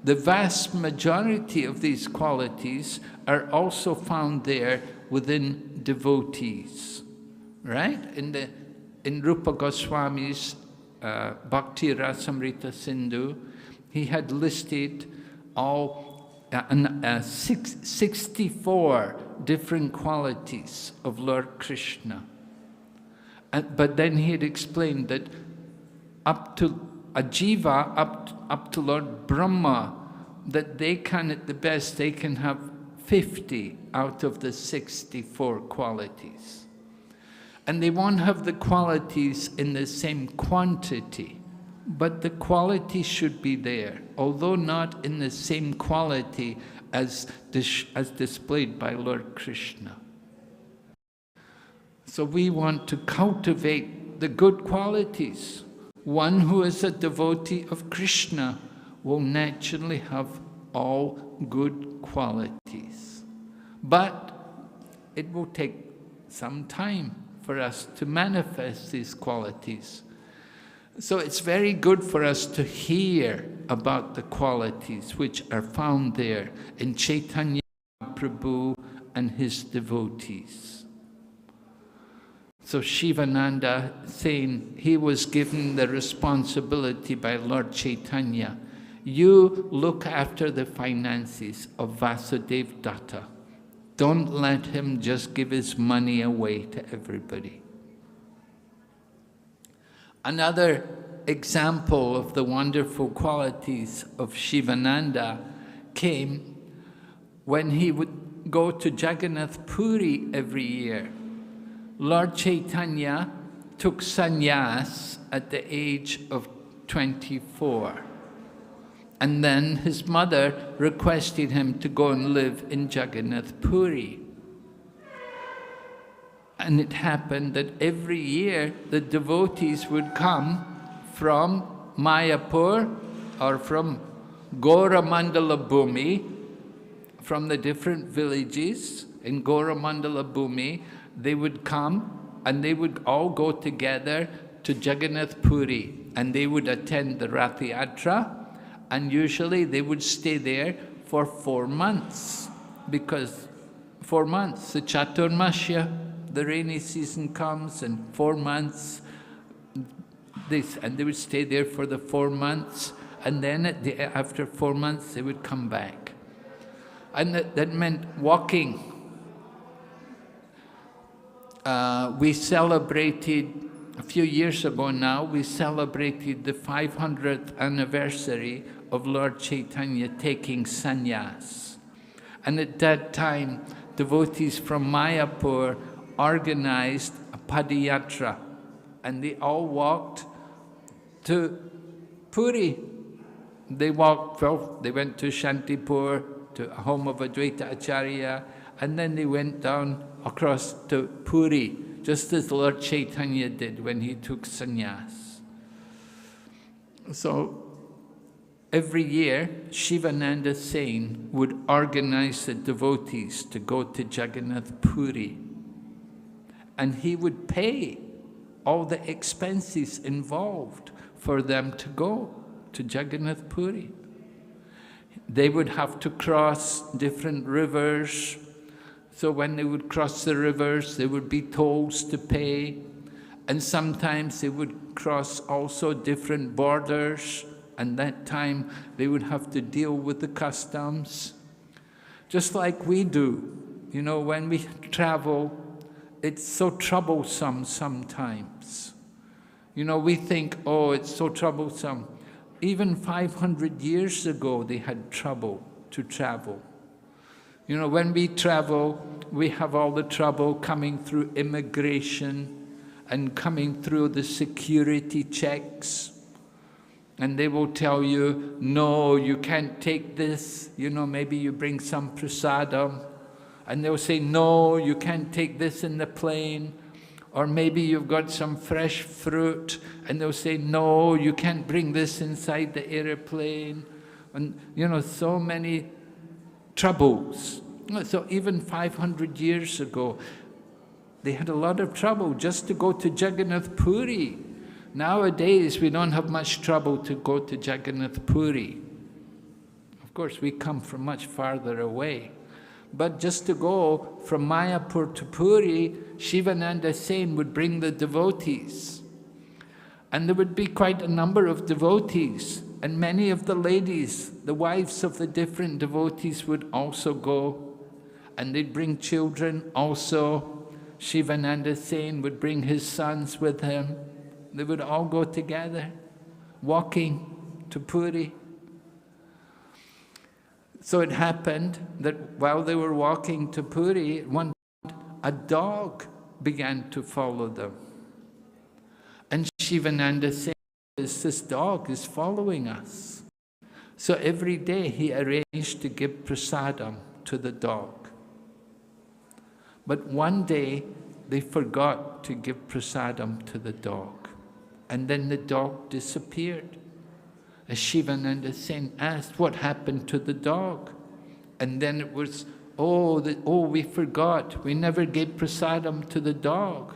F: the vast majority of these qualities are also found there within devotees, right? In Rupa Goswami's Bhakti Rasamrita Sindhu, he had listed all 64 different qualities of Lord Krishna. But then he had explained that up to a jiva, up to Lord Brahma, that they can, at the best, they can have 50 out of the 64 qualities. And they won't have the qualities in the same quantity, but the quality should be there, although not in the same quality as displayed by Lord Krishna. So we want to cultivate the good qualities. One who is a devotee of Krishna will naturally have all good qualities. But it will take some time for us to manifest these qualities. So it's very good for us to hear about the qualities which are found there in Chaitanya Prabhu and his devotees. So Shivananda saying, he was given the responsibility by Lord Chaitanya, you look after the finances of Vasudev Datta. Don't let him just give his money away to everybody. Another example of the wonderful qualities of Shivananda came when he would go to Jagannath Puri every year. Lord Chaitanya took sannyas at the age of 24. And then his mother requested him to go and live in Jagannath Puri. And it happened that every year the devotees would come from Mayapur or from Gora Mandala Bhumi, from the different villages in Gora Mandala Bhumi. They would come and they would all go together to Jagannath Puri, and they would attend the Rath Yatra, and usually they would stay there for 4 months, because 4 months, the Chaturmasya, the rainy season comes, and 4 months, and they would stay there for the 4 months, and then after 4 months they would come back. And that meant walking. We celebrated, a few years ago now, we celebrated the 500th anniversary of Lord Chaitanya taking sannyas. And at that time, devotees from Mayapur organized a padayatra, and they all walked to Puri. They walked, well, they went to Shantipur, to a home of Advaita Acharya, and then they went down across to Puri, just as Lord Chaitanya did when he took sannyas. So every year, Shivananda Sen would organize the devotees to go to Jagannath Puri, and he would pay all the expenses involved for them to go to Jagannath Puri. They would have to cross different rivers. So when they would cross the rivers, there would be tolls to pay. And sometimes they would cross also different borders. And that time, they would have to deal with the customs. Just like we do. You know, when we travel, it's so troublesome sometimes. You know, we think, oh, it's so troublesome. Even 500 years ago, they had trouble to travel. You know, when we travel, we have all the trouble coming through immigration and coming through the security checks. And they will tell you, no, you can't take this. You know, maybe you bring some prasadam. And they'll say, no, you can't take this in the plane. Or maybe you've got some fresh fruit, and they'll say, no, you can't bring this inside the airplane. And, you know, so many troubles. So even 500 years ago, they had a lot of trouble just to go to Jagannath Puri. Nowadays, we don't have much trouble to go to Jagannath Puri. Of course, we come from much farther away. But just to go from Mayapur to Puri, Shivananda Sen would bring the devotees. And there would be quite a number of devotees. And many of the ladies, the wives of the different devotees, would also go. And they'd bring children also. Shivananda Sen would bring his sons with him. They would all go together, walking to Puri. So it happened that while they were walking to Puri, a dog began to follow them. And Shivananda said, this dog is following us. So every day he arranged to give prasadam to the dog. But one day they forgot to give prasadam to the dog. And then the dog disappeared. As Shivananda Sen asked, what happened to the dog? And then it was, we forgot. We never gave prasadam to the dog.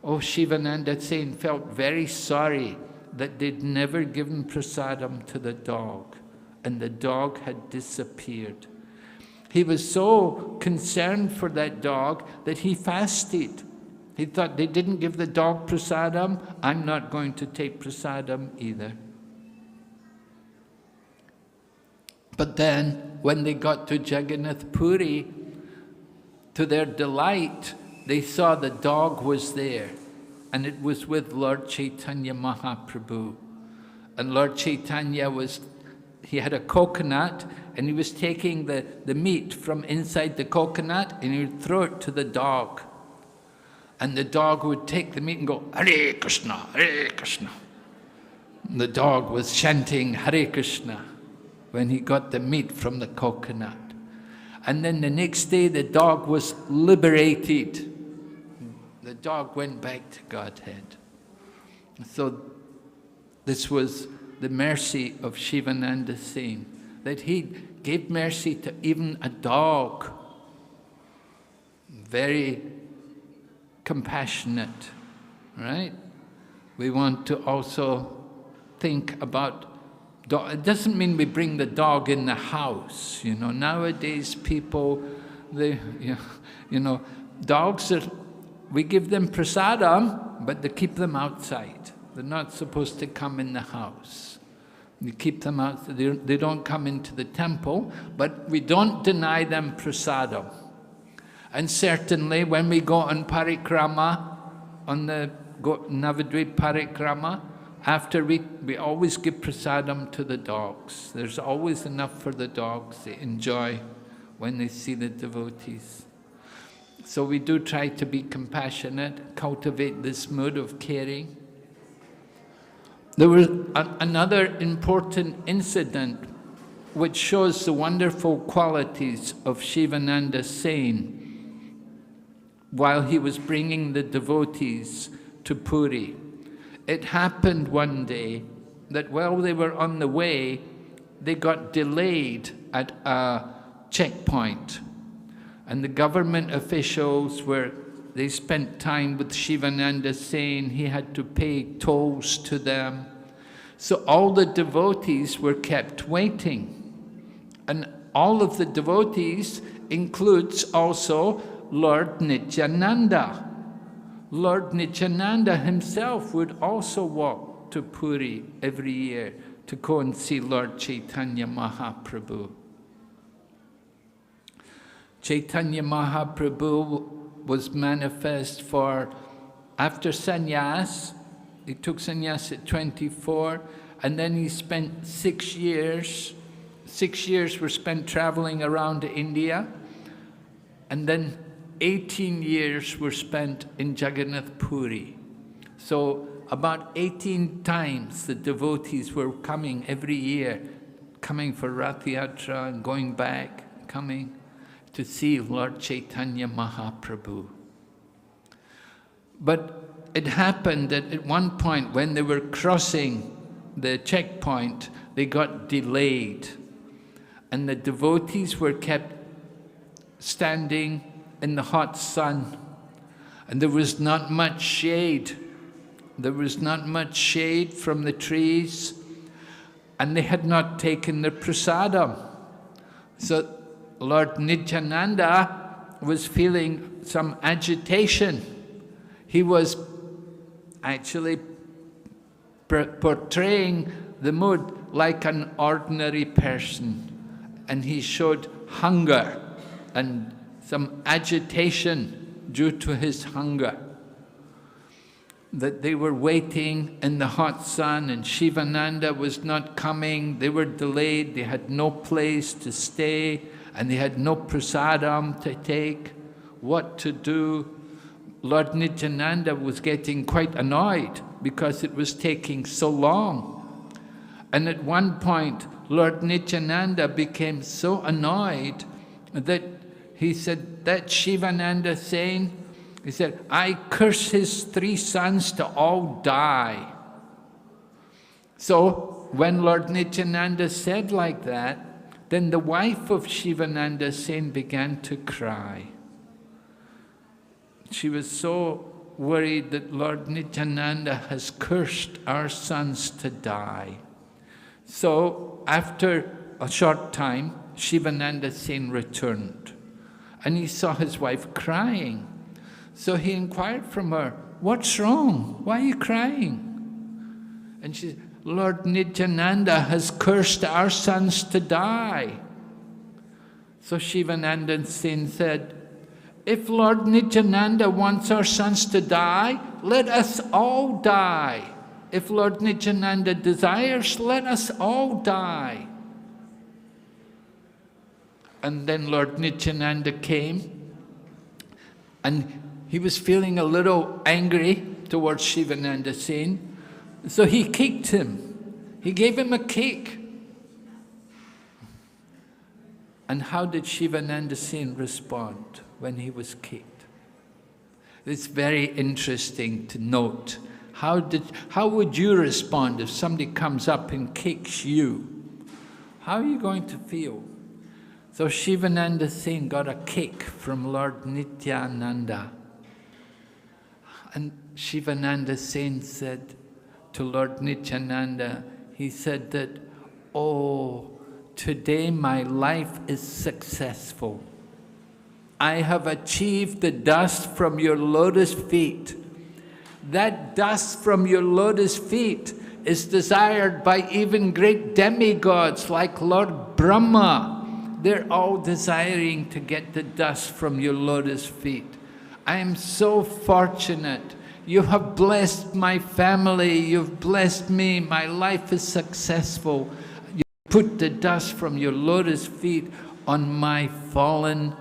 F: Oh, Shivananda Sen felt very sorry that they'd never given prasadam to the dog. And the dog had disappeared. He was so concerned for that dog that he fasted. He thought, they didn't give the dog prasadam, I'm not going to take prasadam either. But then, when they got to Jagannath Puri, to their delight, they saw the dog was there, and it was with Lord Chaitanya Mahaprabhu. And Lord Chaitanya he had a coconut, and he was taking the meat from inside the coconut, and he would throw it to the dog. And the dog would take the meat and go, Hare Krishna, Hare Krishna. And the dog was chanting Hare Krishna when he got the meat from the coconut. And then the next day the dog was liberated. The dog went back to Godhead. So this was the mercy of Shivananda Sen, that he gave mercy to even a dog. Very compassionate, right? We want to also think about dog. It doesn't mean we bring the dog in the house. You know, nowadays people, dogs we give them prasadam, but they keep them outside. They're not supposed to come in the house. You keep them out. They don't come into the temple, but we don't deny them prasadam. And certainly when we go on parikrama, on the Navadvip parikrama, after we always give prasadam to the dogs. There's always enough for the dogs. They enjoy when they see the devotees. So we do try to be compassionate, cultivate this mood of caring. There was another important incident which shows the wonderful qualities of Shivananda Sen while he was bringing the devotees to Puri. It happened one day that while they were on the way, they got delayed at a checkpoint. And the government officials they spent time with Shivananda Sen. He had to pay tolls to them. So all the devotees were kept waiting. And all of the devotees includes also Lord Nityananda. Lord Nityananda himself would also walk to Puri every year to go and see Lord Chaitanya Mahaprabhu. Chaitanya Mahaprabhu was manifest after sannyas. He took sannyas at 24, and then he spent 6 years. 6 years were spent traveling around India, and then 18 years were spent in Jagannath Puri. So about 18 times the devotees were coming every year, coming for Rath Yatra and going back, coming to see Lord Chaitanya Mahaprabhu. But it happened that at one point when they were crossing the checkpoint, they got delayed. And the devotees were kept standing in the hot sun. And there was not much shade. There was not much shade from the trees. And they had not taken the prasadam. So Lord Nityananda was feeling some agitation. He was actually portraying the mood like an ordinary person. And he showed hunger and some agitation due to his hunger. That they were waiting in the hot sun and Shivananda was not coming. They were delayed. They had no place to stay and they had no prasadam to take. What to do? Lord Nityananda was getting quite annoyed because it was taking so long. And at one point, Lord Nityananda became so annoyed that he said, that Shivananda Sen, he said, I curse his 3 sons to all die. So when Lord Nityananda said like that, then the wife of Shivananda Sen began to cry. She was so worried that Lord Nityananda has cursed our sons to die. So after a short time, Shivananda Sen returned, and he saw his wife crying. So he inquired from her, "What's wrong? Why are you crying?" And she said, "Lord Nityananda has cursed our sons to die." So Shivananda Sen said, "If Lord Nityananda wants our sons to die, let us all die. If Lord Nityananda desires, let us all die." And then Lord Nityananda came, and he was feeling a little angry towards Shivananda Sen, so he kicked him. He gave him a kick. And how did Shivananda Sen respond when he was kicked? It's very interesting to note. How would you respond if somebody comes up and kicks you? How are you going to feel? So Shivananda Sen got a kick from Lord Nityananda. And Shivananda Sen said to Lord Nityananda, he said that, "Oh, today my life is successful. I have achieved the dust from your lotus feet. That dust from your lotus feet is desired by even great demigods like Lord Brahma. They're all desiring to get the dust from your lotus feet. I am so fortunate. You have blessed my family. You've blessed me. My life is successful. You put the dust from your lotus feet on my fallen,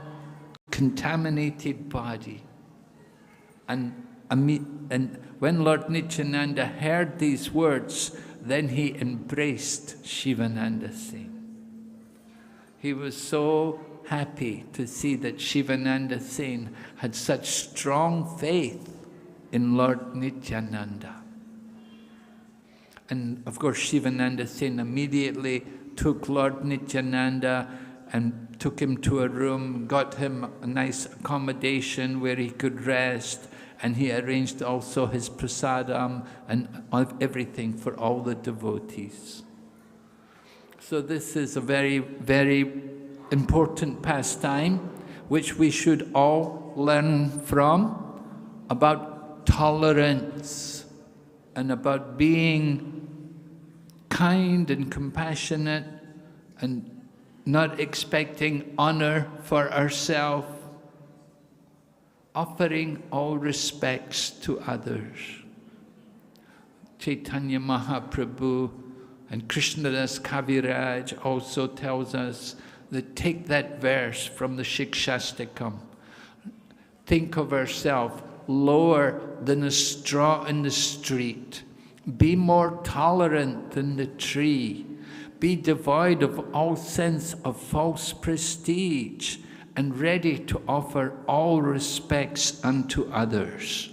F: contaminated body." And when Lord Nityananda heard these words, then he embraced Shivananda Sen. He was so happy to see that Shivananda Sen had such strong faith in Lord Nityananda. And of course, Shivananda Sen immediately took Lord Nityananda and took him to a room, got him a nice accommodation where he could rest, and he arranged also his prasadam and everything for all the devotees. So this is a very, very important pastime which we should all learn from, about tolerance and about being kind and compassionate and not expecting honor for ourselves, offering all respects to others. Chaitanya Mahaprabhu and Krishnadas Kaviraj also tells us that take that verse from the Shikshastakam. Think of ourselves lower than a straw in the street. Be more tolerant than the tree. Be devoid of all sense of false prestige and ready to offer all respects unto others.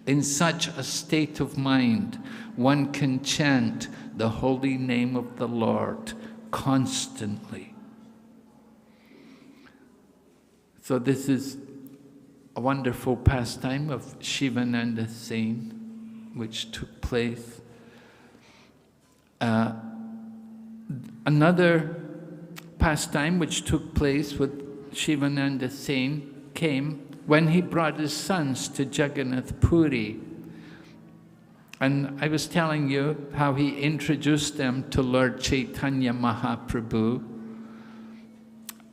F: In such a state of mind, one can chant the holy name of the Lord constantly. So this is a wonderful pastime of Shivananda Sen, which took place. Another pastime which took place with Shivananda Sen came when he brought his sons to Jagannath Puri. And I was telling you how he introduced them to Lord Chaitanya Mahaprabhu.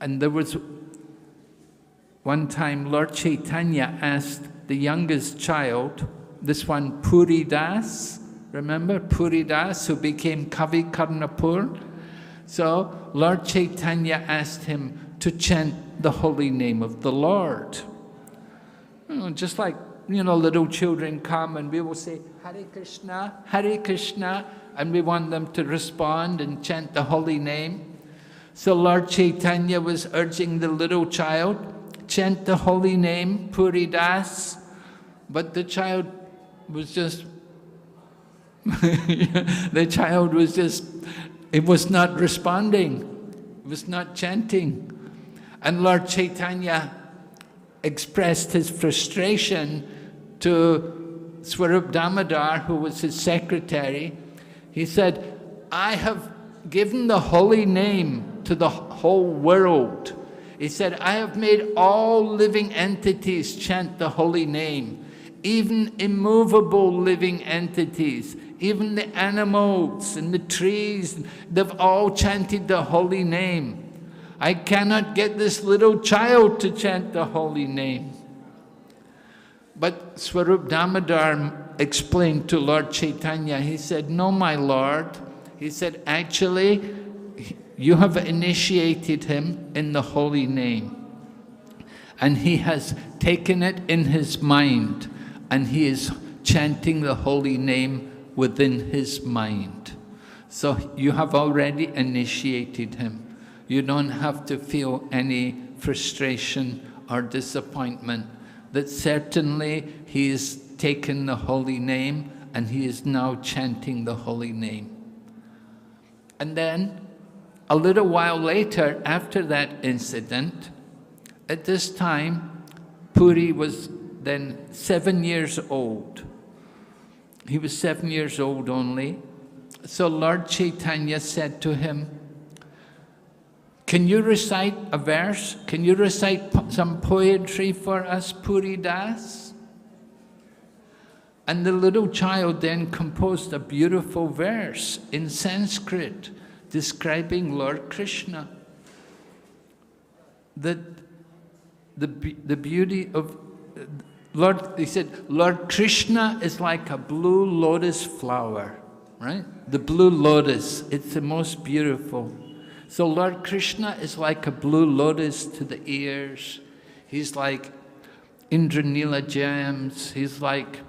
F: And there was one time Lord Chaitanya asked the youngest child, this one Puri Das, remember Puri Das, who became Kavi Karnapur? So Lord Chaitanya asked him to chant the holy name of the Lord. Just like, little children come and we will say, Hare Krishna, and we want them to respond and chant the holy name. So Lord Chaitanya was urging the little child, chant the holy name, Puri Das, but the child was just, it was not responding, it was not chanting. And Lord Chaitanya expressed his frustration to Swarup Damodar, who was his secretary. He said, I have given the holy name to the whole world. He said, I have made all living entities chant the holy name, even immovable living entities, even the animals and the trees, they've all chanted the holy name. I cannot get this little child to chant the holy name. But Swarup Damodar explained to Lord Chaitanya, he said, no, my Lord. He said, actually, you have initiated him in the holy name. And he has taken it in his mind, and he is chanting the holy name within his mind. So you have already initiated him. You don't have to feel any frustration or disappointment. That certainly he has taken the holy name and he is now chanting the holy name. And then, a little while later, after that incident, at this time, Puri was then 7 years old. He was 7 years old only. So Lord Chaitanya said to him, can you recite a verse? Can you recite some poetry for us, Puri Das? And the little child then composed a beautiful verse in Sanskrit describing Lord Krishna. That the beauty of Lord, he said, Lord Krishna is like a blue lotus flower, right? The blue lotus, it's the most beautiful. So Lord Krishna is like a blue lotus to the ears. He's like Indranila gems. He's like,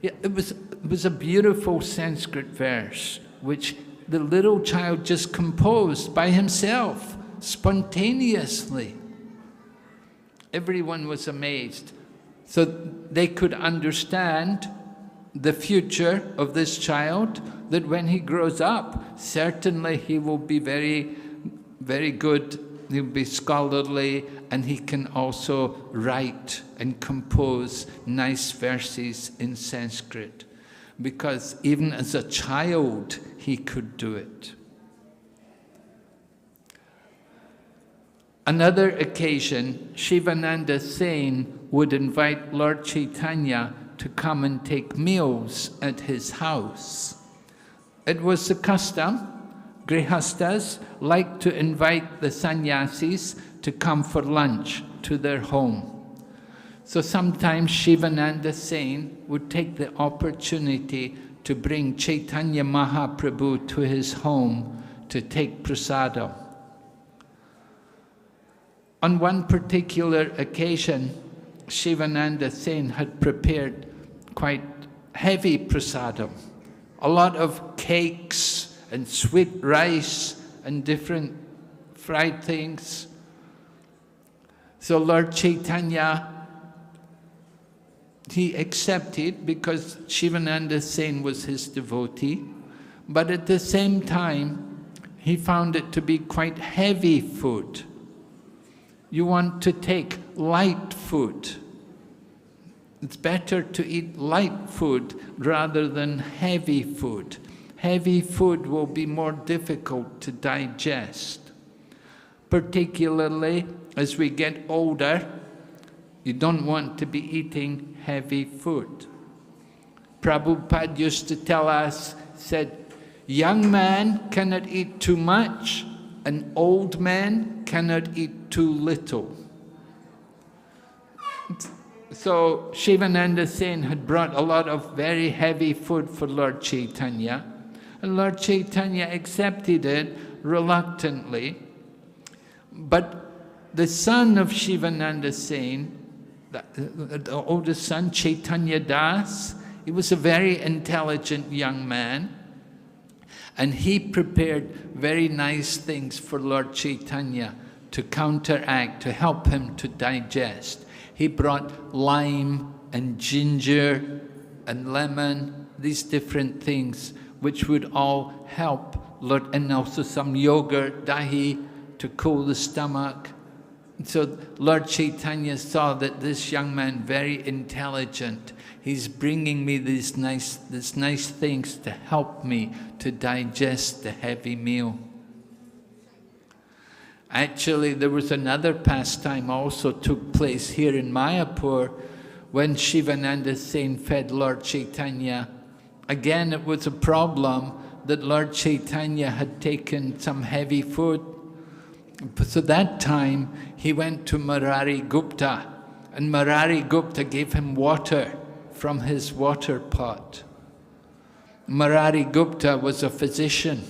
F: it was a beautiful Sanskrit verse, which the little child just composed by himself, spontaneously. Everyone was amazed. So they could understand the future of this child, that when he grows up, certainly he will be very, very good, he'll be scholarly, and he can also write and compose nice verses in Sanskrit. Because even as a child, he could do it. Another occasion, Shivananda Sen would invite Lord Chaitanya to come and take meals at his house. It was the custom, grihastas liked to invite the sannyasis to come for lunch to their home. So sometimes Shivananda Sen would take the opportunity to bring Chaitanya Mahaprabhu to his home to take prasadam. On one particular occasion, Shivananda Sen had prepared quite heavy prasadam, a lot of cakes and sweet rice and different fried things. So Lord Chaitanya, he accepted because Shivananda Sen was his devotee, but at the same time, he found it to be quite heavy food. You want to take light food. It's better to eat light food rather than heavy food. Heavy food will be more difficult to digest. Particularly as we get older, you don't want to be eating heavy food. Prabhupada used to tell us, said, young man cannot eat too much, an old man cannot eat too little. So Shivananda Sen had brought a lot of very heavy food for Lord Chaitanya, and Lord Chaitanya accepted it reluctantly. But the son of Shivananda Sen, the oldest son, Chaitanya Das, he was a very intelligent young man, and he prepared very nice things for Lord Chaitanya to counteract, to help him to digest. He brought lime and ginger and lemon, these different things, which would all help Lord, and also some yogurt, dahi, to cool the stomach. So Lord Chaitanya saw that this young man, very intelligent, he's bringing me these nice things to help me to digest the heavy meal. Actually, there was another pastime also took place here in Mayapur when Shivananda Sen fed Lord Chaitanya. Again, it was a problem that Lord Chaitanya had taken some heavy food. So that time, he went to Murari Gupta, and Murari Gupta gave him water from his water pot. Murari Gupta was a physician,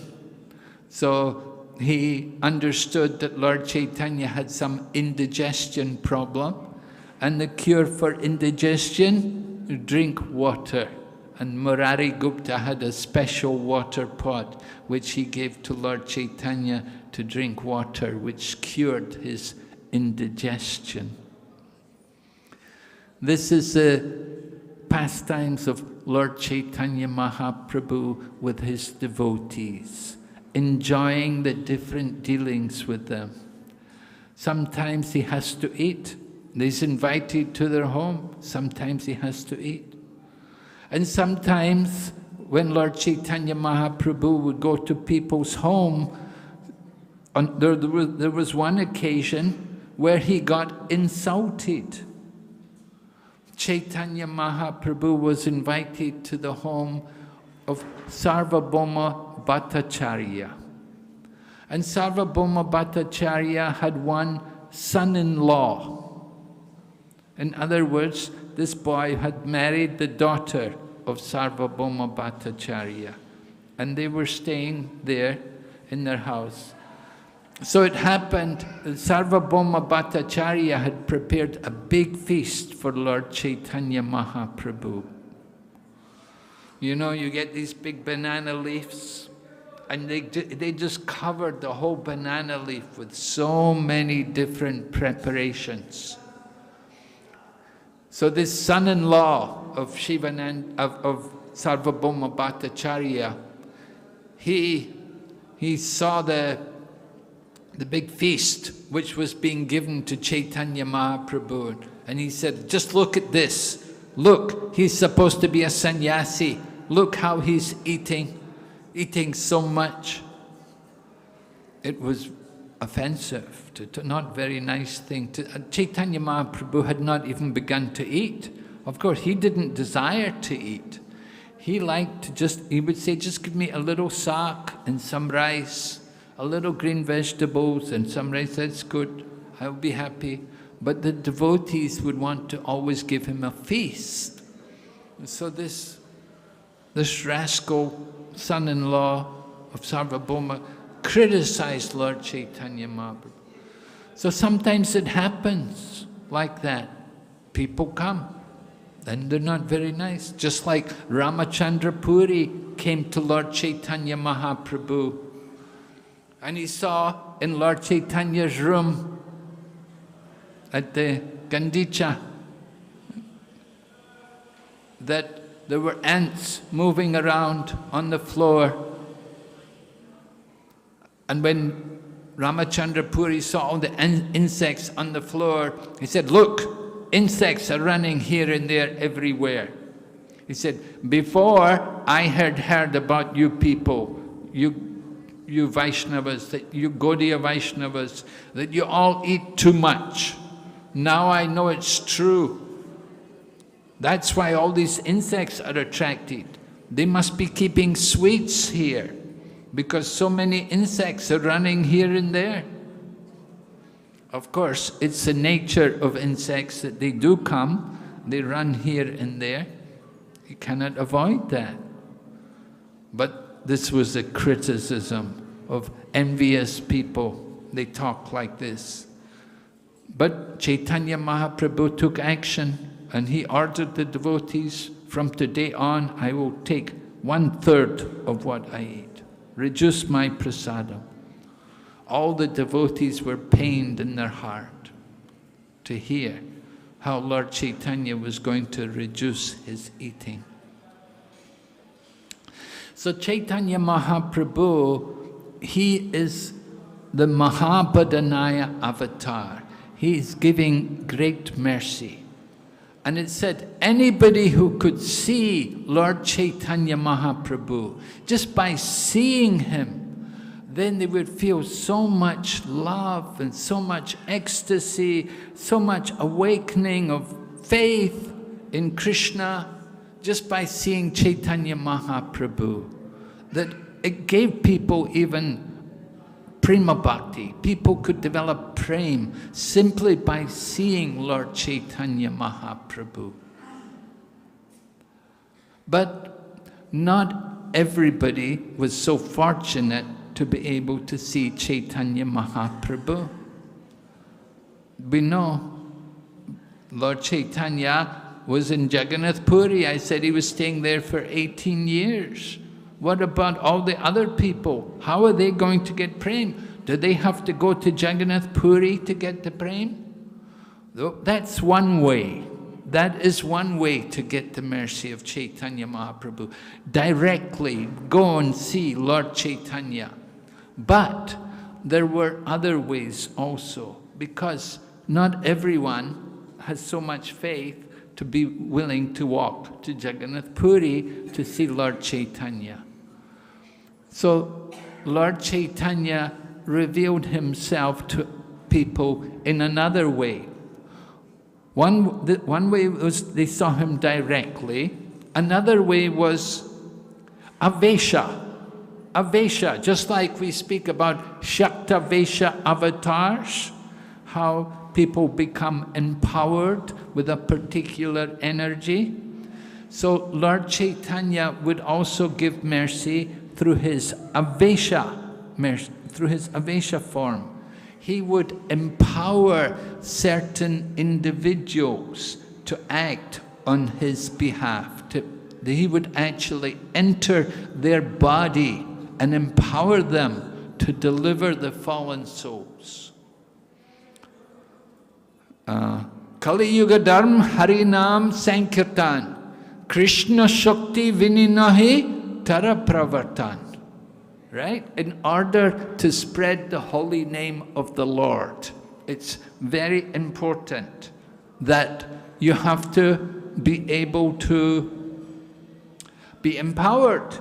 F: so he understood that Lord Chaitanya had some indigestion problem, and the cure for indigestion, drink water. And Murari Gupta had a special water pot which he gave to Lord Chaitanya to drink water, which cured his indigestion. This is the pastimes of Lord Chaitanya Mahaprabhu with his devotees, enjoying the different dealings with them. Sometimes he has to eat. He's invited to their home. Sometimes he has to eat. And sometimes when Lord Chaitanya Mahaprabhu would go to people's home, there was one occasion where he got insulted. Chaitanya Mahaprabhu was invited to the home of Sarvabhauma Bhattacharya. And Sarvabhauma Bhattacharya had one son-in-law. In other words, this boy had married the daughter of Sarvabhauma Bhattacharya, and they were staying there in their house. So it happened that Sarvabhauma Bhattacharya had prepared a big feast for Lord Chaitanya Mahaprabhu. You know, you get these big banana leaves, and they just covered the whole banana leaf with so many different preparations. So this son-in-law of Sarvabhauma Bhattacharya, he saw the big feast which was being given to Chaitanya Mahaprabhu, and he said, just look at this. Look, he's supposed to be a sannyasi. Look how he's eating so much. It was offensive, not very nice thing. Chaitanya Mahaprabhu had not even begun to eat. Of course, he didn't desire to eat. He liked to he would say, just give me a little sak and some rice, a little green vegetables and some rice, that's good, I'll be happy. But the devotees would want to always give him a feast. And so this rascal son-in-law of Sarvabhauma criticized Lord Chaitanya Mahaprabhu. So sometimes it happens like that. People come, and they're not very nice. Just like Ramachandra Puri came to Lord Chaitanya Mahaprabhu, and he saw in Lord Chaitanya's room at the Gandicha that there were ants moving around on the floor. And when Ramachandra Puri saw all the insects on the floor, he said, look, insects are running here and there everywhere. He said, before I had heard about you people, you Vaishnavas, you Gaudiya Vaishnavas, that you all eat too much. Now I know it's true. That's why all these insects are attracted. They must be keeping sweets here, because so many insects are running here and there. Of course, it's the nature of insects that they do come, they run here and there. You cannot avoid that. But this was a criticism of envious people. They talk like this. But Chaitanya Mahaprabhu took action, and he ordered the devotees, from today on, I will take 1/3 of what I eat. Reduce my prasadam. All the devotees were pained in their heart to hear how Lord Chaitanya was going to reduce his eating. So Chaitanya Mahaprabhu, he is the Mahabhadanaya avatar. He is giving great mercy. And it said, anybody who could see Lord Chaitanya Mahaprabhu, just by seeing him, then they would feel so much love and so much ecstasy, so much awakening of faith in Krishna just by seeing Chaitanya Mahaprabhu, that it gave people even prema bhakti. People could develop prem simply by seeing Lord Chaitanya Mahaprabhu. But not everybody was so fortunate to be able to see Chaitanya Mahaprabhu. We know Lord Chaitanya was in Jagannath Puri. I said he was staying there for 18 years. What about all the other people? How are they going to get prem? Do they have to go to Jagannath Puri to get the prem? That's one way. That is one way to get the mercy of Chaitanya Mahaprabhu. Directly go and see Lord Chaitanya. But there were other ways also, because not everyone has so much faith to be willing to walk to Jagannath Puri to see Lord Chaitanya. So Lord Chaitanya revealed himself to people in another way. One way was they saw him directly. Another way was Avesha. Avesha, just like we speak about Shaktavesha avatars, how people become empowered with a particular energy. So Lord Chaitanya would also give mercy through his Avesha form. He would empower certain individuals to act on his behalf. He would actually enter their body and empower them to deliver the fallen souls. Kali Yuga Dharma Harinam Sankirtan Krishna Shakti Vininahi Tara Pravartan. Right? In order to spread the holy name of the Lord, it's very important that you have to be able to be empowered.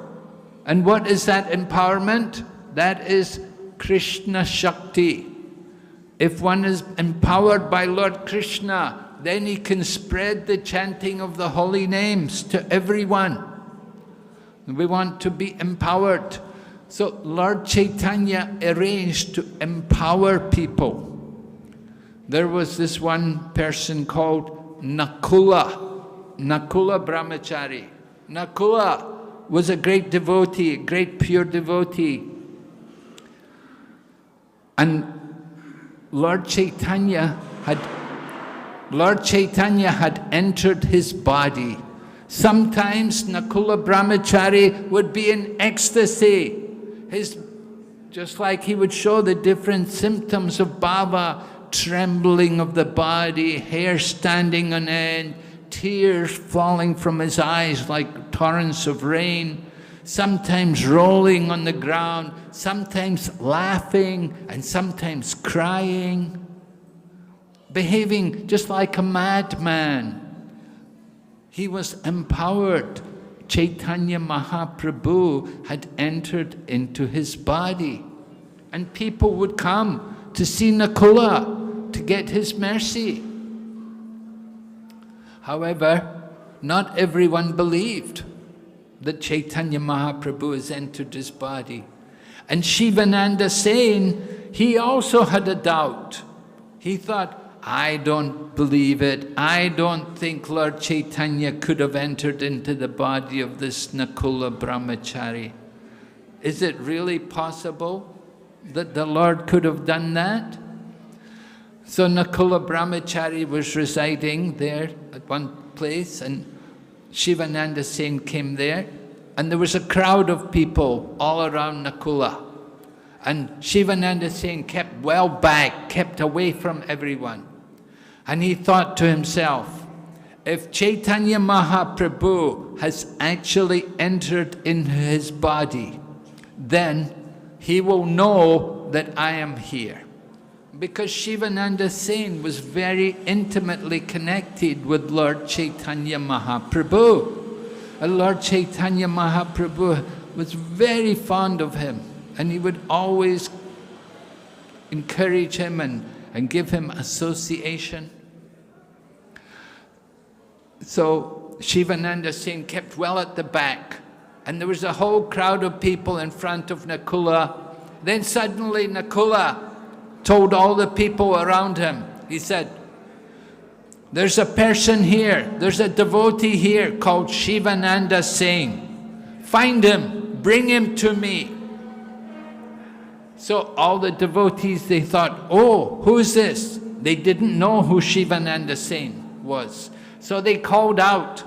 F: And what is that empowerment? That is Krishna Shakti. If one is empowered by Lord Krishna, then he can spread the chanting of the holy names to everyone. We want to be empowered. So Lord Chaitanya arranged to empower people. There was this one person called Nakula Brahmachari. Nakula was a great devotee, a great pure devotee. And Lord Chaitanya had entered his body. Sometimes Nakula Brahmachari would be in ecstasy. Just like he would show the different symptoms of bhava, trembling of the body, hair standing on end, tears falling from his eyes like torrents of rain, sometimes rolling on the ground, sometimes laughing and sometimes crying, behaving just like a madman. He was empowered. Chaitanya Mahaprabhu had entered into his body. And people would come to see Nakula to get his mercy. However, not everyone believed that Chaitanya Mahaprabhu has entered his body. And Shivananda Sen, he also had a doubt. He thought, I don't believe it. I don't think Lord Chaitanya could have entered into the body of this Nakula Brahmachari. Is it really possible that the Lord could have done that? So Nakula Brahmachari was residing there at one place, and Shivananda Sen came there, and there was a crowd of people all around Nakula. And Shivananda Sen kept well back, kept away from everyone. And he thought to himself, if Chaitanya Mahaprabhu has actually entered into his body, then he will know that I am here. Because Shivananda Sen was very intimately connected with Lord Chaitanya Mahaprabhu. And Lord Chaitanya Mahaprabhu was very fond of him. and he would always encourage him and give him association. So Shivananda Sen kept well at the back, and there was a whole crowd of people in front of Nakula. Then suddenly Nakula told all the people around him, he said, there's a person here, there's a devotee here called Shivananda Sen. Find him, bring him to me. So all the devotees, they thought, oh, who's this? They didn't know who Shivananda Sen was. So they called out,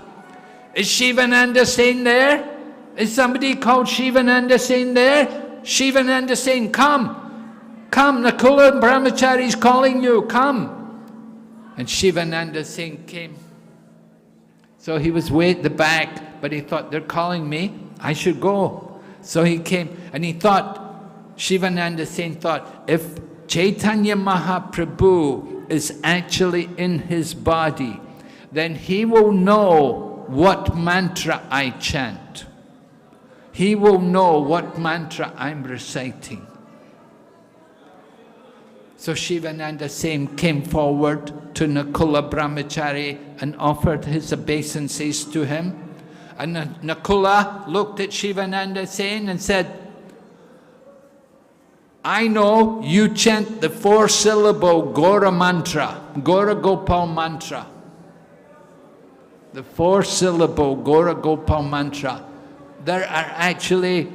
F: is Shivananda Sen there? Is somebody called Shivananda Sen there? Shivananda Sen, come. Come, Nakula Brahmachari is calling you, come. And Shivananda Sen came. So he was way at the back, but he thought, they're calling me, I should go. So he came, and he thought, Shivananda Sen thought, if Chaitanya Mahaprabhu is actually in his body, then he will know what mantra I chant. He will know what mantra I'm reciting. So Shivananda Sen came forward to Nakula Brahmachari and offered his obeisances to him. And Nakula looked at Shivananda Sen and said, I know you chant the 4-syllable Gora mantra, Gora Gopal mantra. The 4-syllable Gora Gopal mantra. There are actually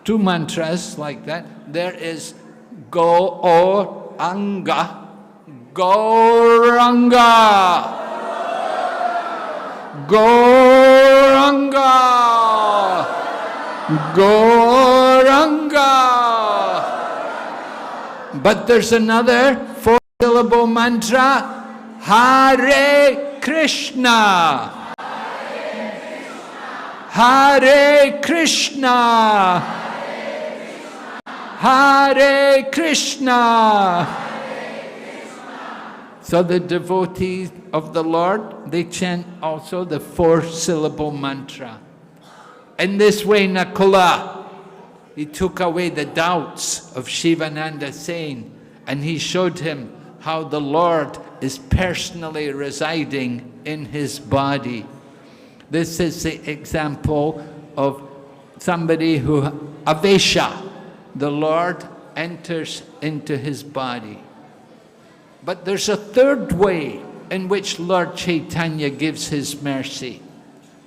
F: 2 mantras like that. There is Go-o-anga, Gauranga, Gauranga, Gauranga. But there's another 4-syllable mantra, Hare Krishna, Hare Krishna, Hare Krishna. So the devotees of the Lord, they chant also the 4-syllable mantra. In this way, Nakula, he took away the doubts of Shivananda Sen, and he showed him how the Lord is personally residing in his body. This is the example of somebody who, Avesha, the Lord enters into his body. But there's a third way in which Lord Chaitanya gives his mercy,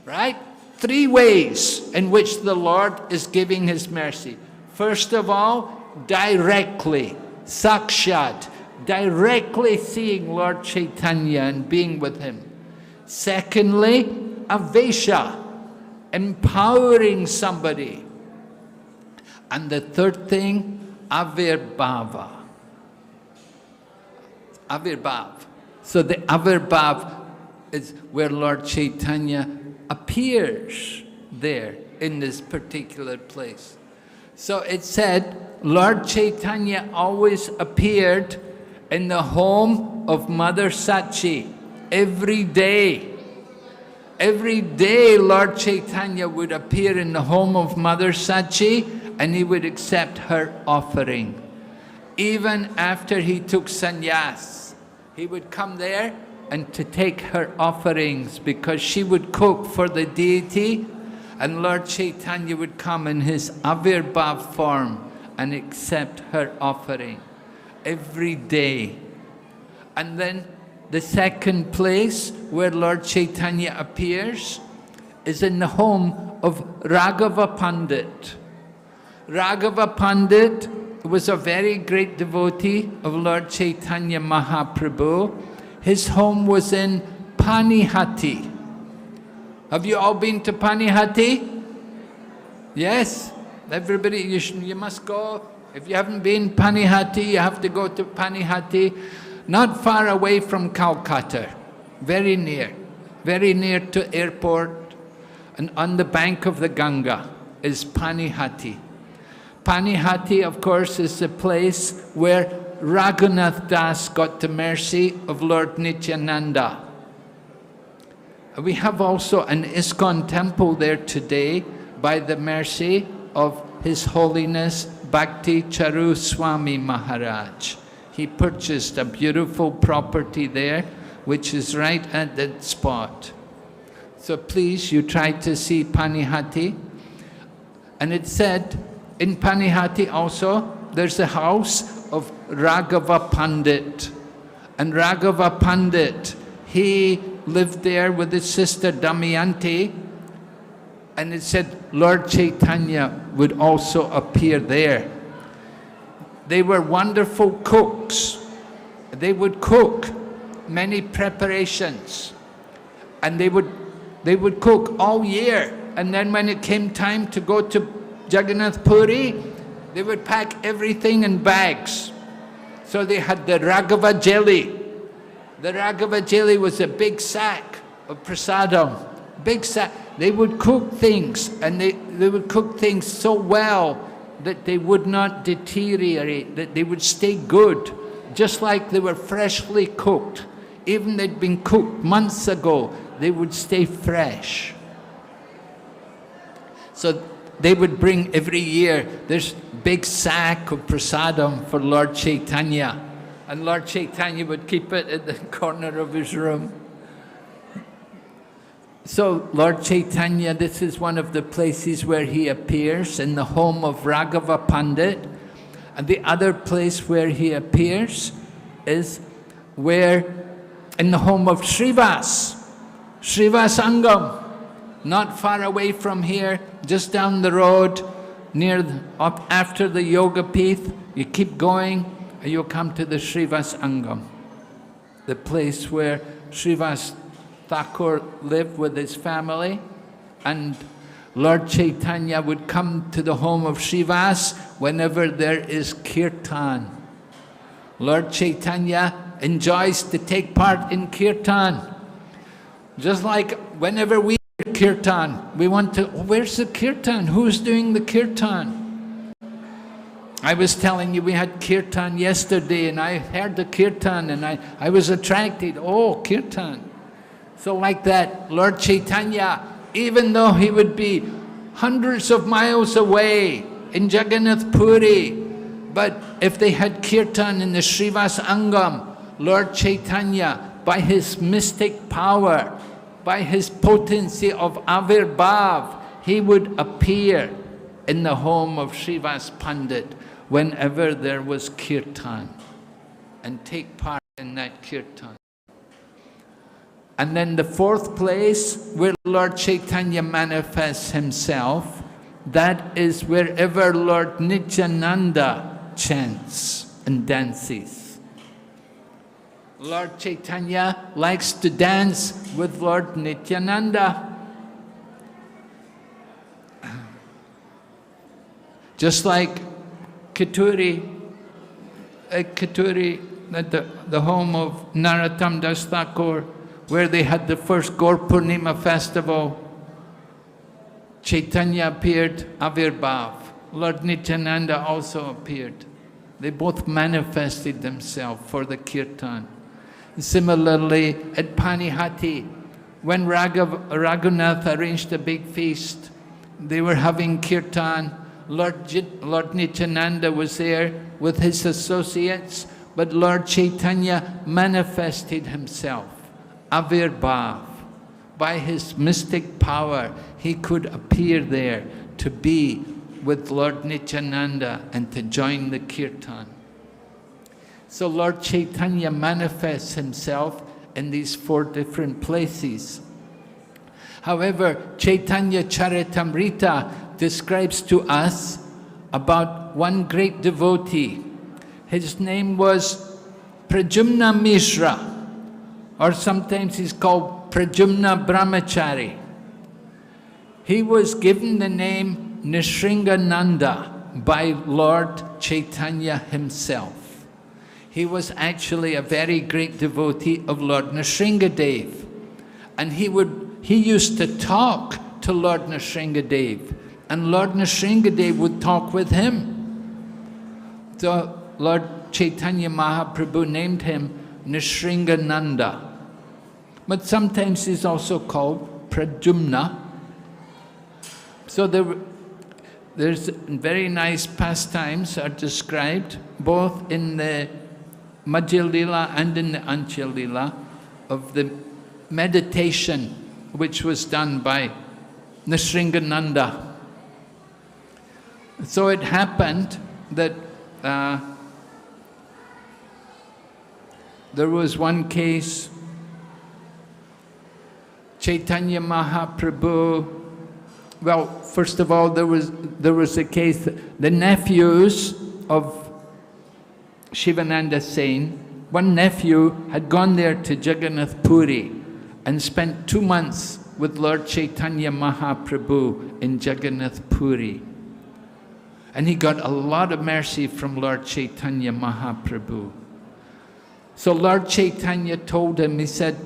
F: right? 3 ways in which the Lord is giving his mercy. First of all, directly, sakshat, directly seeing Lord Chaitanya and being with him. Secondly, avesha, empowering somebody. And the third thing, avirbhava. Avirbhav. So the avirbhav is where Lord Chaitanya appears there in this particular place. So it said, Lord Chaitanya always appeared in the home of Mother Sachi every day. Every day Lord Chaitanya would appear in the home of Mother Sachi and he would accept her offering. Even after he took sannyas, he would come there and to take her offerings because she would cook for the deity, and Lord Chaitanya would come in his avirbhav form and accept her offering every day. And then the second place where Lord Chaitanya appears is in the home of Raghava Pandit. Raghava Pandit was a very great devotee of Lord Chaitanya Mahaprabhu. His home was in Panihati. Have you all been to Panihati? Yes? Everybody, you must go. If you haven't been Panihati, you have to go to Panihati. Not far away from Calcutta. Very near to airport. And on the bank of the Ganga is Panihati. Panihati, of course, is the place where Raghunath Das got the mercy of Lord Nityananda. We have also an ISKCON temple there today by the mercy of His Holiness Bhakti Swami Maharaj. He purchased a beautiful property there, which is right at that spot. So please, you try to see Panihati. And it said, in Panihati also, there's a house of Raghava Pandit. And Raghava Pandit, he lived there with his sister Damayanti. And it said Lord Chaitanya would also appear there. They were wonderful cooks. They would cook many preparations. And they would cook all year. And then when it came time to go to Jagannath Puri, they would pack everything in bags. So they had the Raghava jelly. The Raghava jelly was a big sack of prasadam. Big sack. They would cook things, and they would cook things so well that they would not deteriorate, that they would stay good, just like they were freshly cooked. Even they'd been cooked months ago, they would stay fresh. So they would bring every year this big sack of prasadam for Lord Chaitanya. And Lord Chaitanya would keep it at the corner of his room. So Lord Chaitanya, this is one of the places where he appears, in the home of Raghava Pandit. And the other place where he appears is in the home of Srivas Angam, not far away from here, just down the road, up after the Yoga Pith. You keep going, and you'll come to the Srivas Angam, the place where Srivas Thakur lived with his family, and Lord Chaitanya would come to the home of Srivas whenever there is kirtan. Lord Chaitanya enjoys to take part in kirtan. Just like whenever we hear kirtan, we want to, where's the kirtan? Who's doing the kirtan? I was telling you we had kirtan yesterday, and I heard the kirtan and I was attracted. Oh, kirtan. So like that, Lord Chaitanya, even though he would be hundreds of miles away in Jagannath Puri, but if they had kirtan in the Srivas Angam, Lord Chaitanya, by his mystic power, by his potency of Avirbhav, he would appear in the home of Srivas Pandit whenever there was kirtan and take part in that kirtan. And then the fourth place where Lord Chaitanya manifests himself, that is wherever Lord Nityananda chants and dances. Lord Chaitanya likes to dance with Lord Nityananda. Just like Kituri, at the home of Narottam Das Thakur, where they had the first Gaur Purnima festival, Chaitanya appeared, Avirbhav. Lord Nityananda also appeared. They both manifested themselves for the kirtan. Similarly, at Panihati, when Raghunath arranged a big feast, they were having kirtan. Lord Nityananda was there with his associates, but Lord Chaitanya manifested himself. Avirbhav. By his mystic power, he could appear there to be with Lord Nityananda and to join the kirtan. So Lord Chaitanya manifests himself in these four different places. However, Chaitanya Charitamrita describes to us about one great devotee. His name was Pradyumna Mishra, or sometimes he's called Pradyumna Brahmachari. He was given the name Nishringananda by Lord Chaitanya himself. He was actually a very great devotee of Lord Nrsingadev. And he used to talk to Lord Nrsingadev, and Lord Nrsingadev would talk with him. So Lord Chaitanya Mahaprabhu named him Nishringananda. But sometimes he's also called Pradyumna. So there's very nice pastimes are described both in the Madhya Lila and in the Antya Lila of the meditation which was done by Nrsingananda. So it happened that there was one case, Chaitanya Mahaprabhu. Well, first of all, there was a case, the nephews of Shivananda Sen, one nephew had gone there to Jagannath Puri and spent 2 months with Lord Chaitanya Mahaprabhu in Jagannath Puri. And he got a lot of mercy from Lord Chaitanya Mahaprabhu. So Lord Chaitanya told him, he said,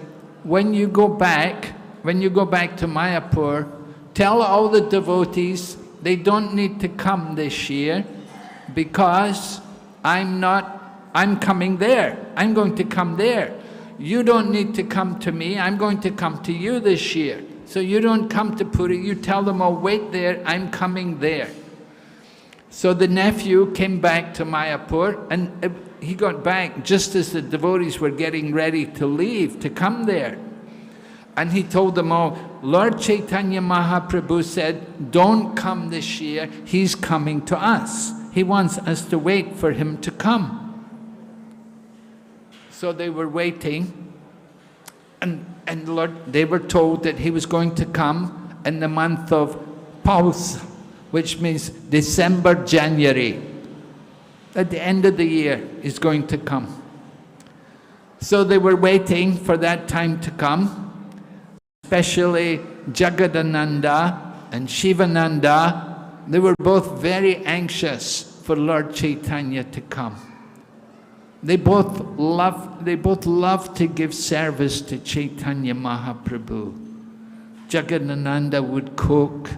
F: when you go back to Mayapur, tell all the devotees they don't need to come this year because I'm coming there. I'm going to come there. You don't need to come to me. I'm going to come to you this year. So you don't come to Puri. You tell them, I'll wait there. I'm coming there. So the nephew came back to Mayapur, and he got back just as the devotees were getting ready to leave, to come there. And he told them all, Lord Chaitanya Mahaprabhu said, don't come this year, he's coming to us. He wants us to wait for him to come. So they were waiting, and they were told that he was going to come in the month of Paus, which means December, January. At the end of the year, he's going to come. So they were waiting for that time to come. Especially Jagadananda and Shivananda, they were both very anxious for Lord Chaitanya to come. They both loved to give service to Chaitanya Mahaprabhu. Jagadananda would cook.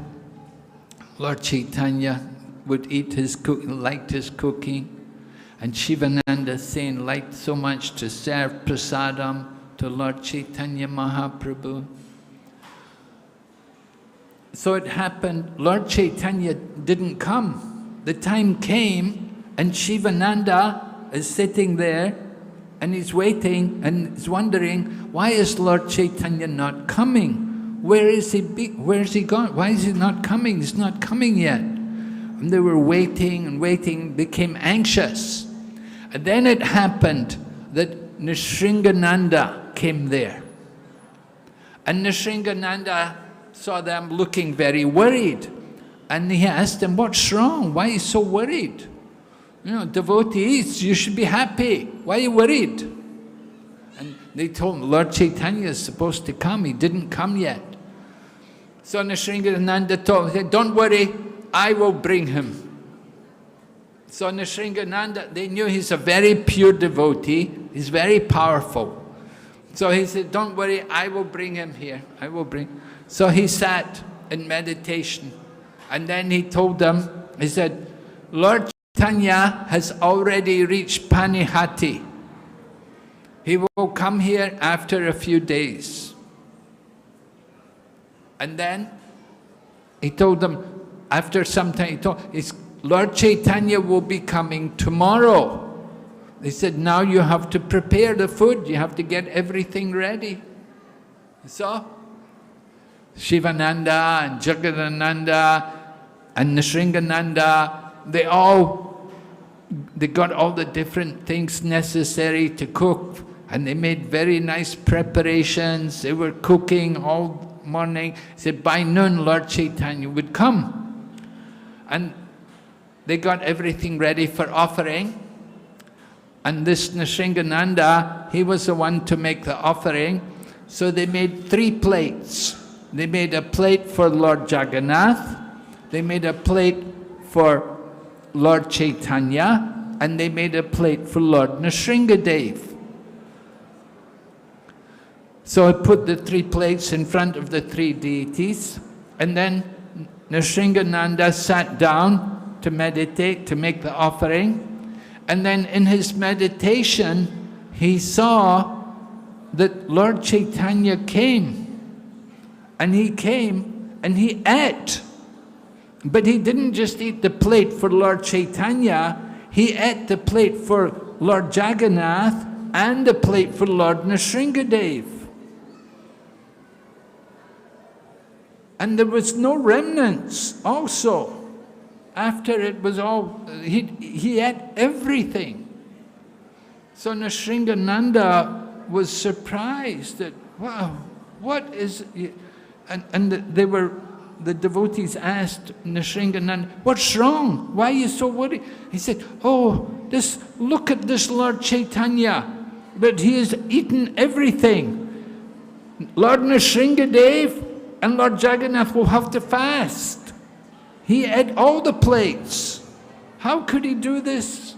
F: Lord Chaitanya would eat his cooking, liked his cooking. And Shivananda Sen liked so much to serve prasadam to Lord Chaitanya Mahaprabhu. So it happened, Lord Chaitanya didn't come. The time came and Shivananda is sitting there and he's waiting and he's wondering, why is Lord Chaitanya not coming? Where is he gone? Why is he not coming? He's not coming yet. And they were waiting and waiting, became anxious. And then it happened that Nrsingananda came there. And Nrsingananda saw them looking very worried. And he asked them, what's wrong? Why are you so worried? You know, devotees, you should be happy. Why are you worried? And they told him, Lord Chaitanya is supposed to come. He didn't come yet. So Nrsingananda told him, don't worry, I will bring him. So Nrsingananda, they knew he's a very pure devotee. He's very powerful. So he said, don't worry, I will bring him here. I will bring. So he sat in meditation. And then he told them, he said, Lord Chaitanya has already reached Panihati. He will come here after a few days. And then he told them, after some time, Lord Chaitanya will be coming tomorrow. They said, now you have to prepare the food, you have to get everything ready. So, Shivananda and Jagadananda and Nrsingananda, they got all the different things necessary to cook, and they made very nice preparations. They were cooking all morning. They said by noon Lord Chaitanya would come. And they got everything ready for offering. And this Nrsingananda, he was the one to make the offering. So they made 3 plates. They made a plate for Lord Jagannath, they made a plate for Lord Chaitanya, and they made a plate for Lord Nrsingadev. So I put the 3 plates in front of the 3 deities, and then Nrsingananda sat down to meditate, to make the offering, and then in his meditation he saw that Lord Chaitanya came. And he came and he ate. But he didn't just eat the plate for Lord Chaitanya, he ate the plate for Lord Jagannath and the plate for Lord Nrsingadev. And there was no remnants also. After it was all, he ate everything. So Nrsingananda was surprised that, wow, what is, and the devotees asked Nrsingananda, what's wrong? Why are you so worried? He said, oh, look at this Lord Chaitanya, but he has eaten everything. Lord Nrsingadev and Lord Jagannath will have to fast. He ate all the plates. How could he do this?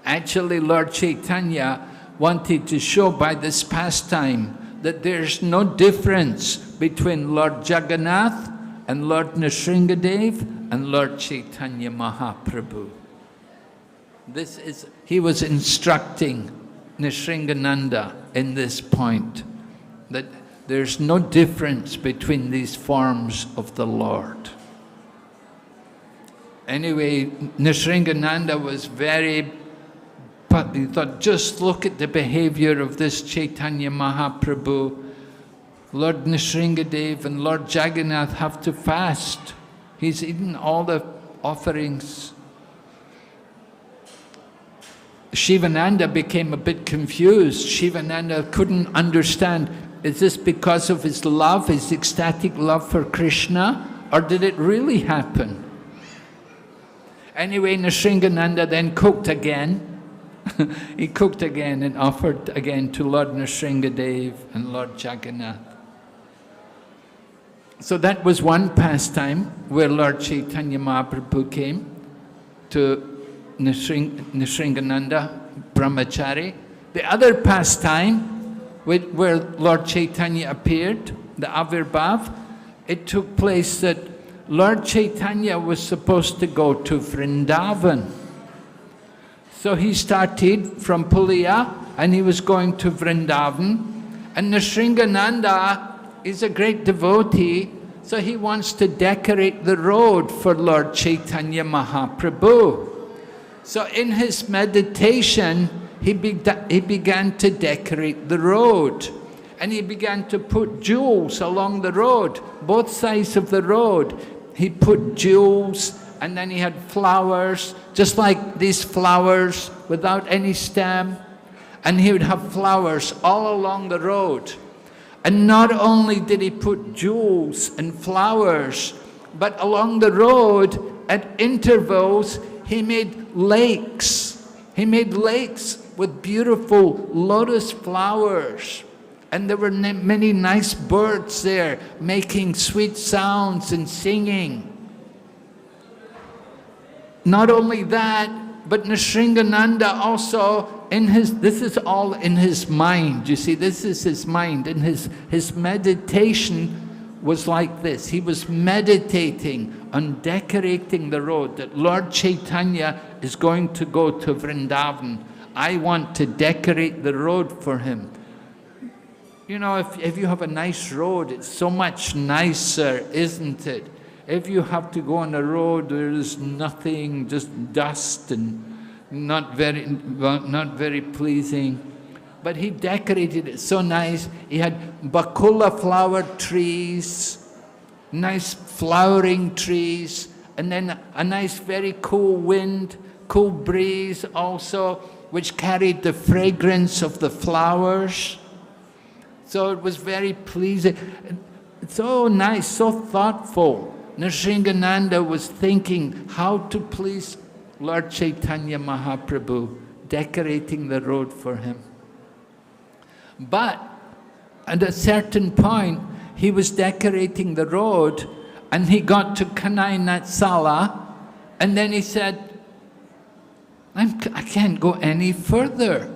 F: Actually, Lord Chaitanya wanted to show by this pastime that there's no difference between Lord Jagannath and Lord Nrsingadev and Lord Chaitanya Mahaprabhu. He was instructing Nrsingananda in this point, that there's no difference between these forms of the Lord. Anyway, Nrsingananda was he thought, just look at the behavior of this Chaitanya Mahaprabhu. Lord Nrsingadev and Lord Jagannath have to fast. He's eaten all the offerings. Shivananda became a bit confused. Shivananda couldn't understand, is this because of his love, his ecstatic love for Krishna, or did it really happen? Anyway, Nrsingananda then cooked again. He cooked again and offered again to Lord Nrsingadev and Lord Jagannath. So that was one pastime where Lord Chaitanya Mahaprabhu came to Nrsingananda Brahmachari. The other pastime where Lord Chaitanya appeared, the Avirbhav, it took place that Lord Chaitanya was supposed to go to Vrindavan. So he started from Pulia and he was going to Vrindavan. And Nrsingananda is a great devotee, so he wants to decorate the road for Lord Chaitanya Mahaprabhu. So in his meditation, he began to decorate the road. And he began to put jewels along the road, both sides of the road. He put jewels, and then he had flowers, just like these flowers without any stem. And he would have flowers all along the road. And not only did he put jewels and flowers, but along the road, at intervals, he made lakes. He made lakes with beautiful lotus flowers. And there were many nice birds there, making sweet sounds and singing. Not only that, but Nrsingananda also, this is all in his mind. You see, this is his mind. And his meditation was like this. He was meditating on decorating the road, that Lord Chaitanya is going to go to Vrindavan. I want to decorate the road for him. You know, if you have a nice road, it's so much nicer, isn't it? If you have to go on a road where there's nothing, just dust and not very pleasing. But he decorated it so nice. He had bakula flower trees, nice flowering trees, and then a nice very cool wind, cool breeze also, which carried the fragrance of the flowers. So it was very pleasing, so nice, so thoughtful. Nrsingananda was thinking how to please Lord Chaitanya Mahaprabhu, decorating the road for him. But at a certain point, he was decorating the road and he got to Kanai Natsala, and then he said, I can't go any further.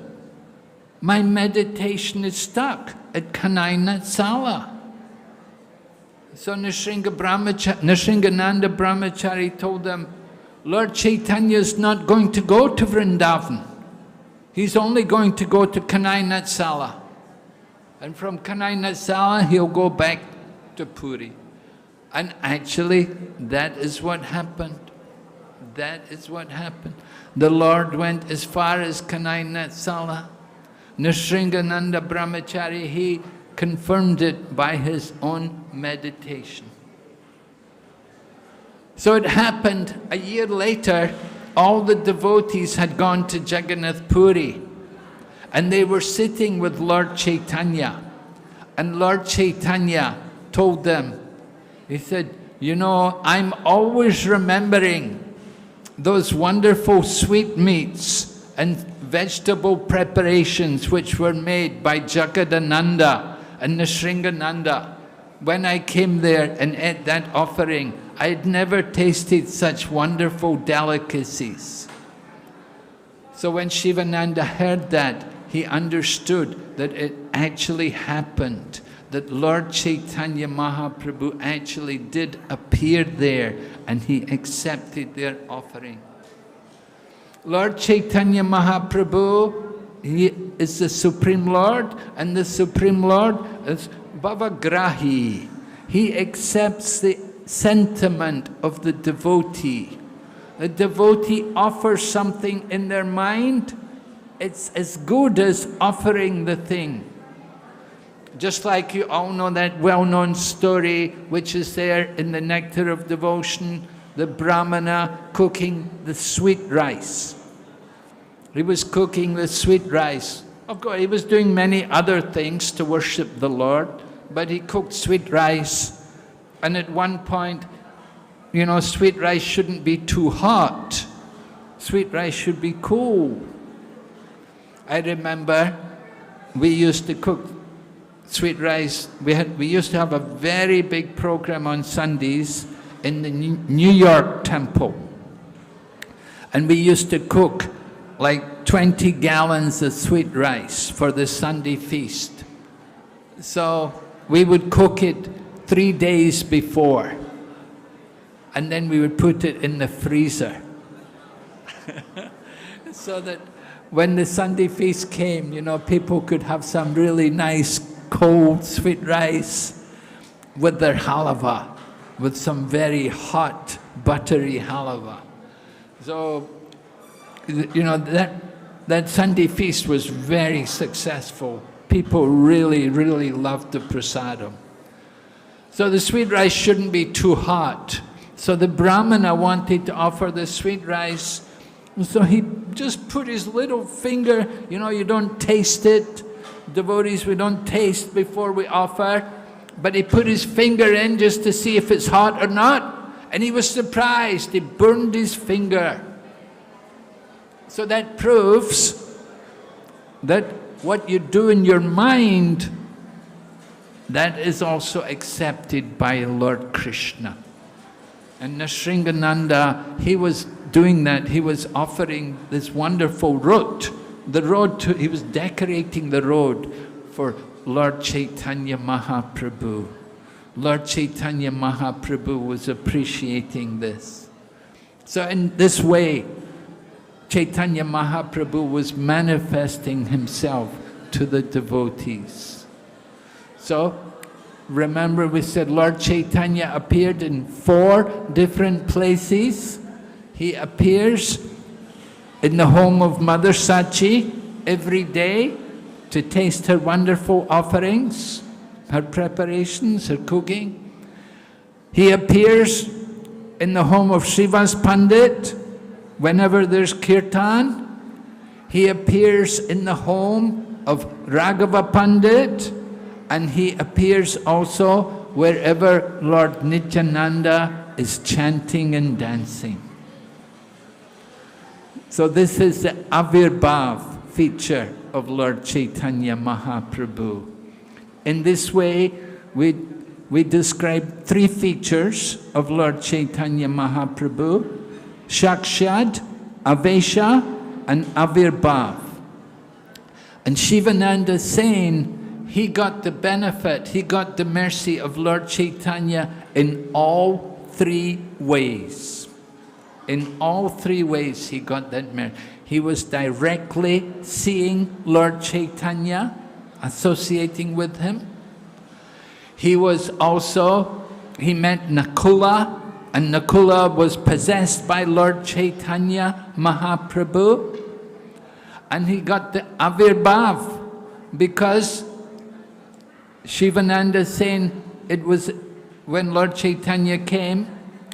F: My meditation is stuck at Kanai Natsala. So Nrsingananda Brahmachari told them, Lord Chaitanya is not going to go to Vrindavan. He's only going to go to Kanai Natsala. And from Kanai Natsala, he'll go back to Puri. And actually, that is what happened. That is what happened. The Lord went as far as Kanai Natsala. Nrsingananda Brahmachari, he confirmed it by his own meditation. So it happened a year later, all the devotees had gone to Jagannath Puri, and they were sitting with Lord Chaitanya. And Lord Chaitanya told them, he said, you know, I'm always remembering those wonderful sweetmeats and vegetable preparations which were made by Jagadananda and Nrsingananda. When I came there and ate that offering, I had never tasted such wonderful delicacies. So when Shivananda heard that, he understood that it actually happened, that Lord Chaitanya Mahaprabhu actually did appear there and he accepted their offering. Lord Chaitanya Mahaprabhu, he is the Supreme Lord, and the Supreme Lord is Bhavagrahi. He accepts the sentiment of the devotee. The devotee offers something in their mind, it's as good as offering the thing. Just like you all know that well-known story which is there in the Nectar of Devotion, the Brahmana cooking the sweet rice. He was cooking the sweet rice. Of course, he was doing many other things to worship the Lord, but he cooked sweet rice. And at one point, you know, sweet rice shouldn't be too hot. Sweet rice should be cool. I remember we used to cook sweet rice. We used to have a very big program on Sundays in the New York temple. And we used to cook like 20 gallons of sweet rice for the Sunday feast. So we would cook it 3 days before, and then we would put it in the freezer. So that when the Sunday feast came, you know, people could have some really nice cold sweet rice with their halava, with some very hot buttery halava. So, you know, that Sunday feast was very successful. People really, really loved the prasadam. So the sweet rice shouldn't be too hot. So the Brahmana wanted to offer the sweet rice, so he just put his little finger, you know, you don't taste it. Devotees, we don't taste before we offer, but he put his finger in just to see if it's hot or not, and he was surprised. He burned his finger. So that proves that what you do in your mind, that is also accepted by Lord Krishna. And Nrsingananda, he was doing that. He was offering this wonderful road. He was decorating the road for Lord Chaitanya Mahaprabhu. Lord Chaitanya Mahaprabhu was appreciating this. So in this way, Chaitanya Mahaprabhu was manifesting himself to the devotees. So, remember we said Lord Chaitanya appeared in 4 different places. He appears in the home of Mother Sachi every day to taste her wonderful offerings, her preparations, her cooking. He appears in the home of Srivas Pandit whenever there's kirtan. He appears in the home of Raghava Pandit, and he appears also wherever Lord Nityananda is chanting and dancing. So this is the Avirbhav feature of Lord Chaitanya Mahaprabhu. In this way, we describe 3 features of Lord Chaitanya Mahaprabhu: Shakshad, Avesha, and Avirbhav. And Shivananda is saying he got the benefit, he got the mercy of Lord Chaitanya in all 3 ways. In all 3 ways he got that mercy. He was directly seeing Lord Chaitanya, associating with him. He was also he met Nakula, and Nakula was possessed by Lord Chaitanya Mahaprabhu, and he got the Avirbhav because Shivananda is saying it was when Lord Chaitanya came,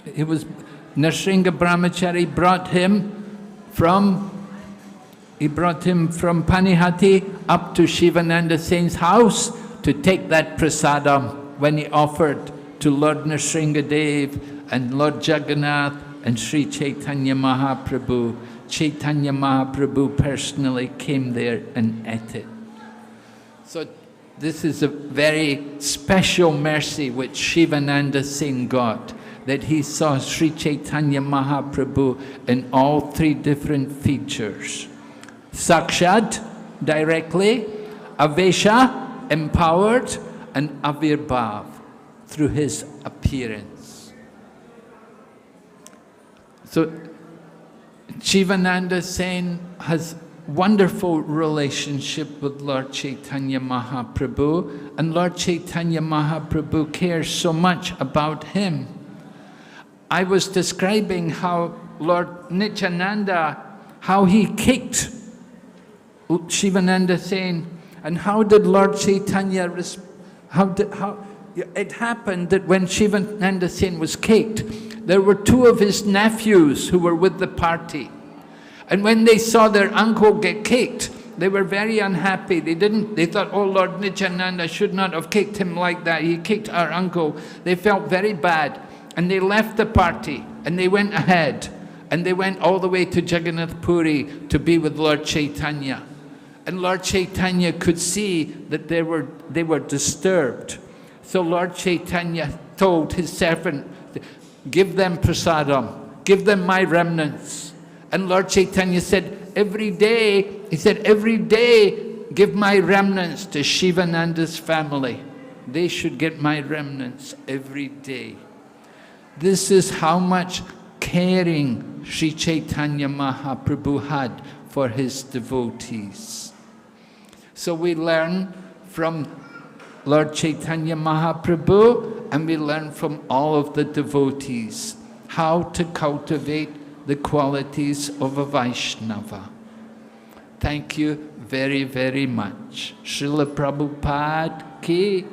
F: it was Narsingha Brahmachari brought him from Panihati up to Shivananda Sen's house to take that prasadam when he offered to Lord Narsingha Dev and Lord Jagannath and Sri Chaitanya Mahaprabhu. Chaitanya Mahaprabhu personally came there and ate it. So this is a very special mercy which Shivananda Singh got, that he saw Sri Chaitanya Mahaprabhu in all three different features. Sakshad, directly, Avesha, empowered, and Avirbhav, through his appearance. So Shivananda Sen has wonderful relationship with Lord Chaitanya Mahaprabhu, and Lord Chaitanya Mahaprabhu cares so much about him. I was describing how Lord Nityananda, how he kicked Shivananda Sen, and how did Lord Chaitanya it happened that when Shivananda Sen was kicked, there were two of his nephews who were with the party. And when they saw their uncle get kicked, they were very unhappy. They thought, oh, Lord Nityananda should not have kicked him like that. He kicked our uncle. They felt very bad. And they left the party and they went ahead. And they went all the way to Jagannath Puri to be with Lord Chaitanya. And Lord Chaitanya could see that they were disturbed. So Lord Chaitanya told his servant, give them prasadam, give them my remnants. And Lord Chaitanya said, every day, give my remnants to Shivananda's family. They should get my remnants every day. This is how much caring Sri Chaitanya Mahaprabhu had for his devotees. So we learn from Lord Chaitanya Mahaprabhu, and we learn from all of the devotees how to cultivate the qualities of a Vaishnava. Thank you very, very much. Srila Prabhupada ki,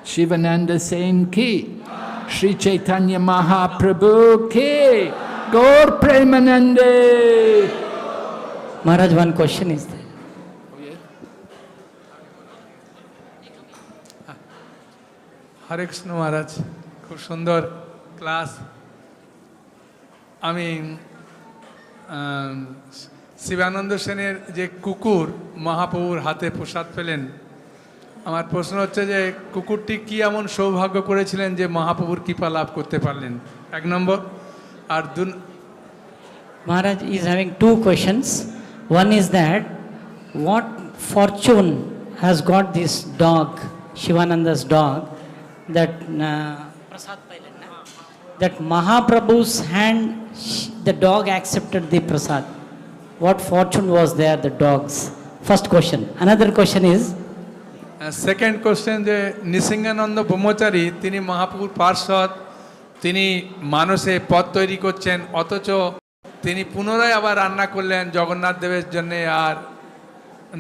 F: Shivananda Sen ki, Sri Chaitanya Mahaprabhu ki, Gaur Premanande.
E: Maharaj, one question is there.
G: হরে কৃষ্ণ মহারাজ, খুব সুন্দর class. আমি শিবানন্দ সেনের যে কুকুর মহাপ্রভুর হাতে প্রসাদ পেলেন, আমার প্রশ্ন হচ্ছে যে কুকুরটি কি এমন সৌভাগ্য করেছিলেন যে মহাপ্রভুর কৃপা লাভ করতে পারলেন, এক নম্বর। আর
E: Maharaj is having two questions. One is that what fortune has got this dog, Shivananda's dog, that that Mahaprabhu's hand, the dog accepted the prasad. What fortune was there, the dog's? First question. Another question is,
G: second question, যে নৃসিংহানন্দ ব্রহ্মচারী তিনি মহাপ্রভুর পার্ষদ, তিনি মানুষে পদ তৈরি করছেন, অথচ তিনি পুনরায় আবার রান্না করলেন জগন্নাথ দেবের জন্যে আর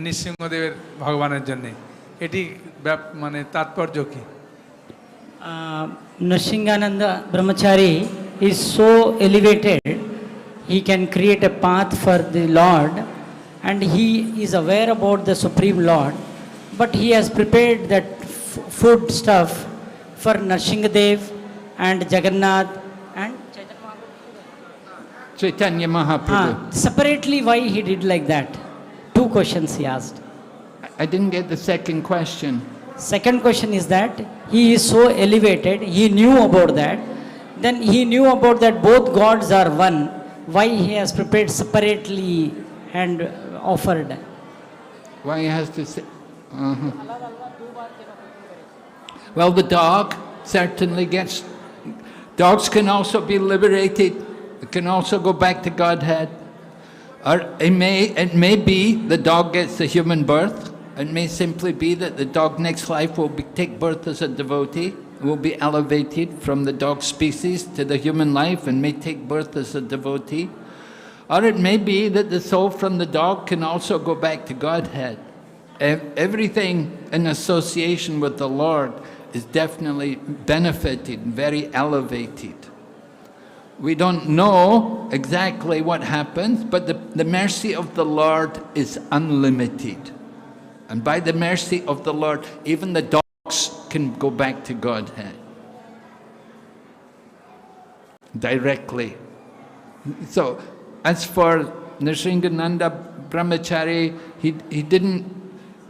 G: নৃসিংহদেবের ভগবানের জন্যে। এটি মানে তাৎপর্য কি?
E: Narsinghananda Brahmachari is so elevated, he can create a path for the Lord, and he is aware about the Supreme Lord, but he has prepared that food stuff for Narsinghadev and Jagannath and
F: Chaitanya Mahaprabhu.
E: Separately, why he did like that? Two questions he asked.
F: I didn't get the second question.
E: Second question is that he is so elevated, he knew about that, then he knew about that both gods are one, why he has prepared separately and offered?
F: Why he has to say... Well, the dog certainly gets... Dogs can also be liberated, it can also go back to Godhead. Or it may be the dog gets the human birth. It may simply be that the dog next life will take birth as a devotee, will be elevated from the dog species to the human life and may take birth as a devotee. Or it may be that the soul from the dog can also go back to Godhead. Everything in association with the Lord is definitely benefited, very elevated. We don't know exactly what happens, but the mercy of the Lord is unlimited. And by the mercy of the Lord, even the dogs can go back to Godhead directly. So, as for Nrsingananda Brahmachari, he didn't.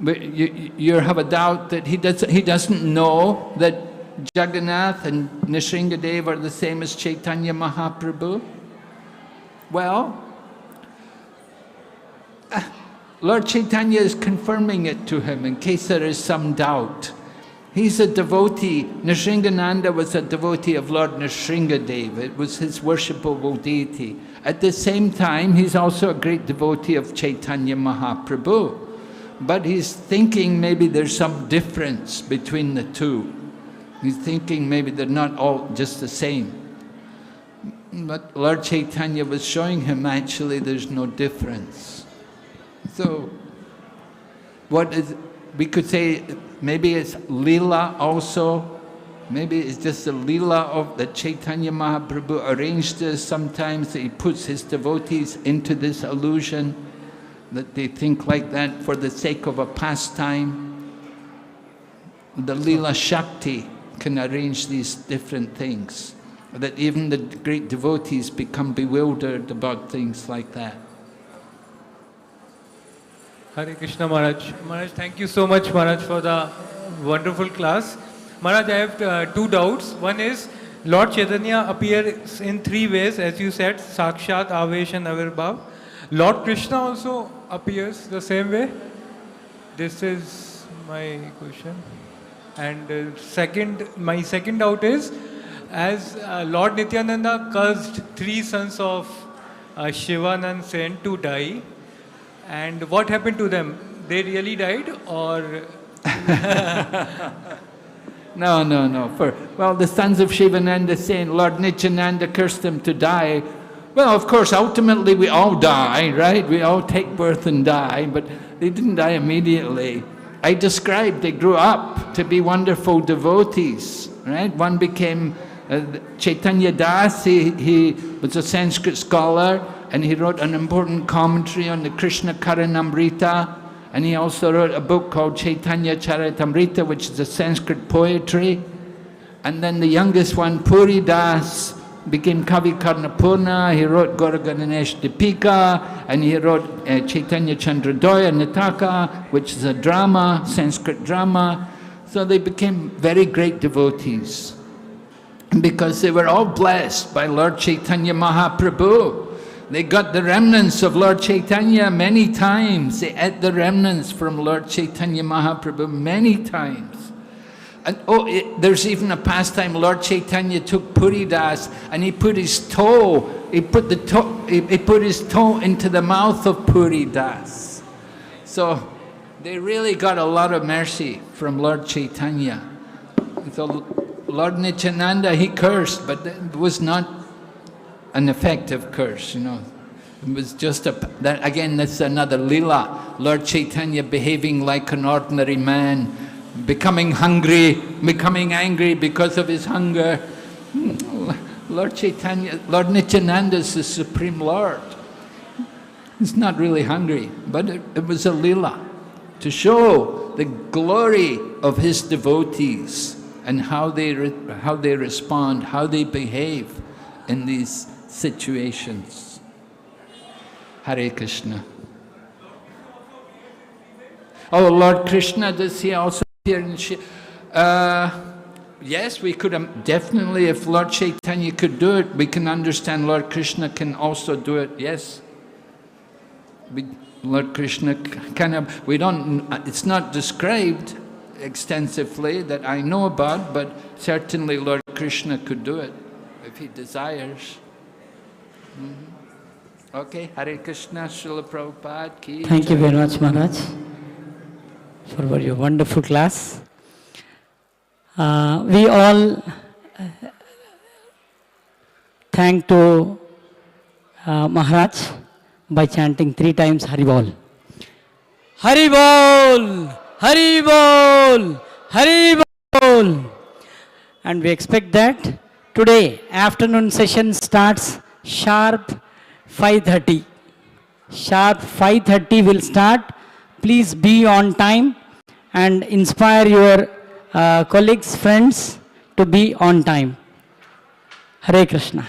F: You have a doubt that he doesn't know that Jagannath and Nrsingadev are the same as Chaitanya Mahaprabhu. Well, Lord Chaitanya is confirming it to him in case there is some doubt. He's a devotee. Nrsingananda was a devotee of Lord Nrsingadev. It was his worshipable deity. At the same time, he's also a great devotee of Chaitanya Mahaprabhu. But he's thinking maybe there's some difference between the two. He's thinking maybe they're not all just the same. But Lord Chaitanya was showing him actually there's no difference. So, we could say maybe it's Leela also. Maybe it's just the Leela of the Chaitanya Mahaprabhu arranged this. Sometimes he puts his devotees into this illusion that they think like that for the sake of a pastime. The Leela Shakti can arrange these different things, that even the great devotees become bewildered about things like that.
G: Hare Krishna Maharaj. Maharaj, thank you so much Maharaj for the wonderful class. Maharaj, I have two doubts. One is, Lord Chaitanya appears in three ways, as you said, Sakshat, Avesh and Avirbhav. Lord Krishna also appears the same way? This is my question. And my second doubt is, as Lord Nityananda cursed three sons of Shivanand Sen to die, and what happened to them? They really died, or?
F: No. Well, the sons of Shivananda Sen, Lord Nityananda cursed them to die. Well, of course, ultimately we all die, right? We all take birth and die, but they didn't die immediately. I described they grew up to be wonderful devotees, right? One became Chaitanya Das. He was a Sanskrit scholar, and he wrote an important commentary on the Krishna Karanamrita, and he also wrote a book called Chaitanya Charitamrita, which is a Sanskrit poetry. And then the youngest one, Puri Das, became Kavi Karnapurna. He wrote Gauraganesh Dipika, and he wrote Chaitanya Chandradoya Nitaka, which is a drama, Sanskrit drama. So they became very great devotees, because they were all blessed by Lord Chaitanya Mahaprabhu. They got the remnants of Lord Chaitanya many times. They ate the remnants from Lord Chaitanya Mahaprabhu many times. And there's even a pastime. Lord Chaitanya took Puri Das and he put his toe. He put his toe into the mouth of Puri Das. So they really got a lot of mercy from Lord Chaitanya. So Lord Nityananda, he cursed, but it was not an effective curse, you know. It was just again, that's another lila. Lord Chaitanya behaving like an ordinary man, becoming hungry, becoming angry because of his hunger. Lord Chaitanya, Lord Nityananda is the Supreme Lord. He's not really hungry, but it was a lila to show the glory of his devotees and how they respond, how they behave in these situations. Hare Krishna. Oh, Lord Krishna, does he also appear in yes, we could definitely, if Lord Chaitanya could do it, we can understand Lord Krishna can also do it, yes. Lord Krishna it's not described extensively that I know about, but certainly Lord Krishna could do it if he desires. Okay, Hare Krishna, Srila Prabhupada ki.
E: Thank you very much, Maharaj, for your wonderful class. We all thank to Maharaj by chanting 3 times Hari Bol. Hari Bol! Hari Bol! Hari Bol! And we expect that today afternoon session starts sharp 5:30. Sharp 5:30 will start. Please be on time and inspire your colleagues, friends to be on time. Hare Krishna.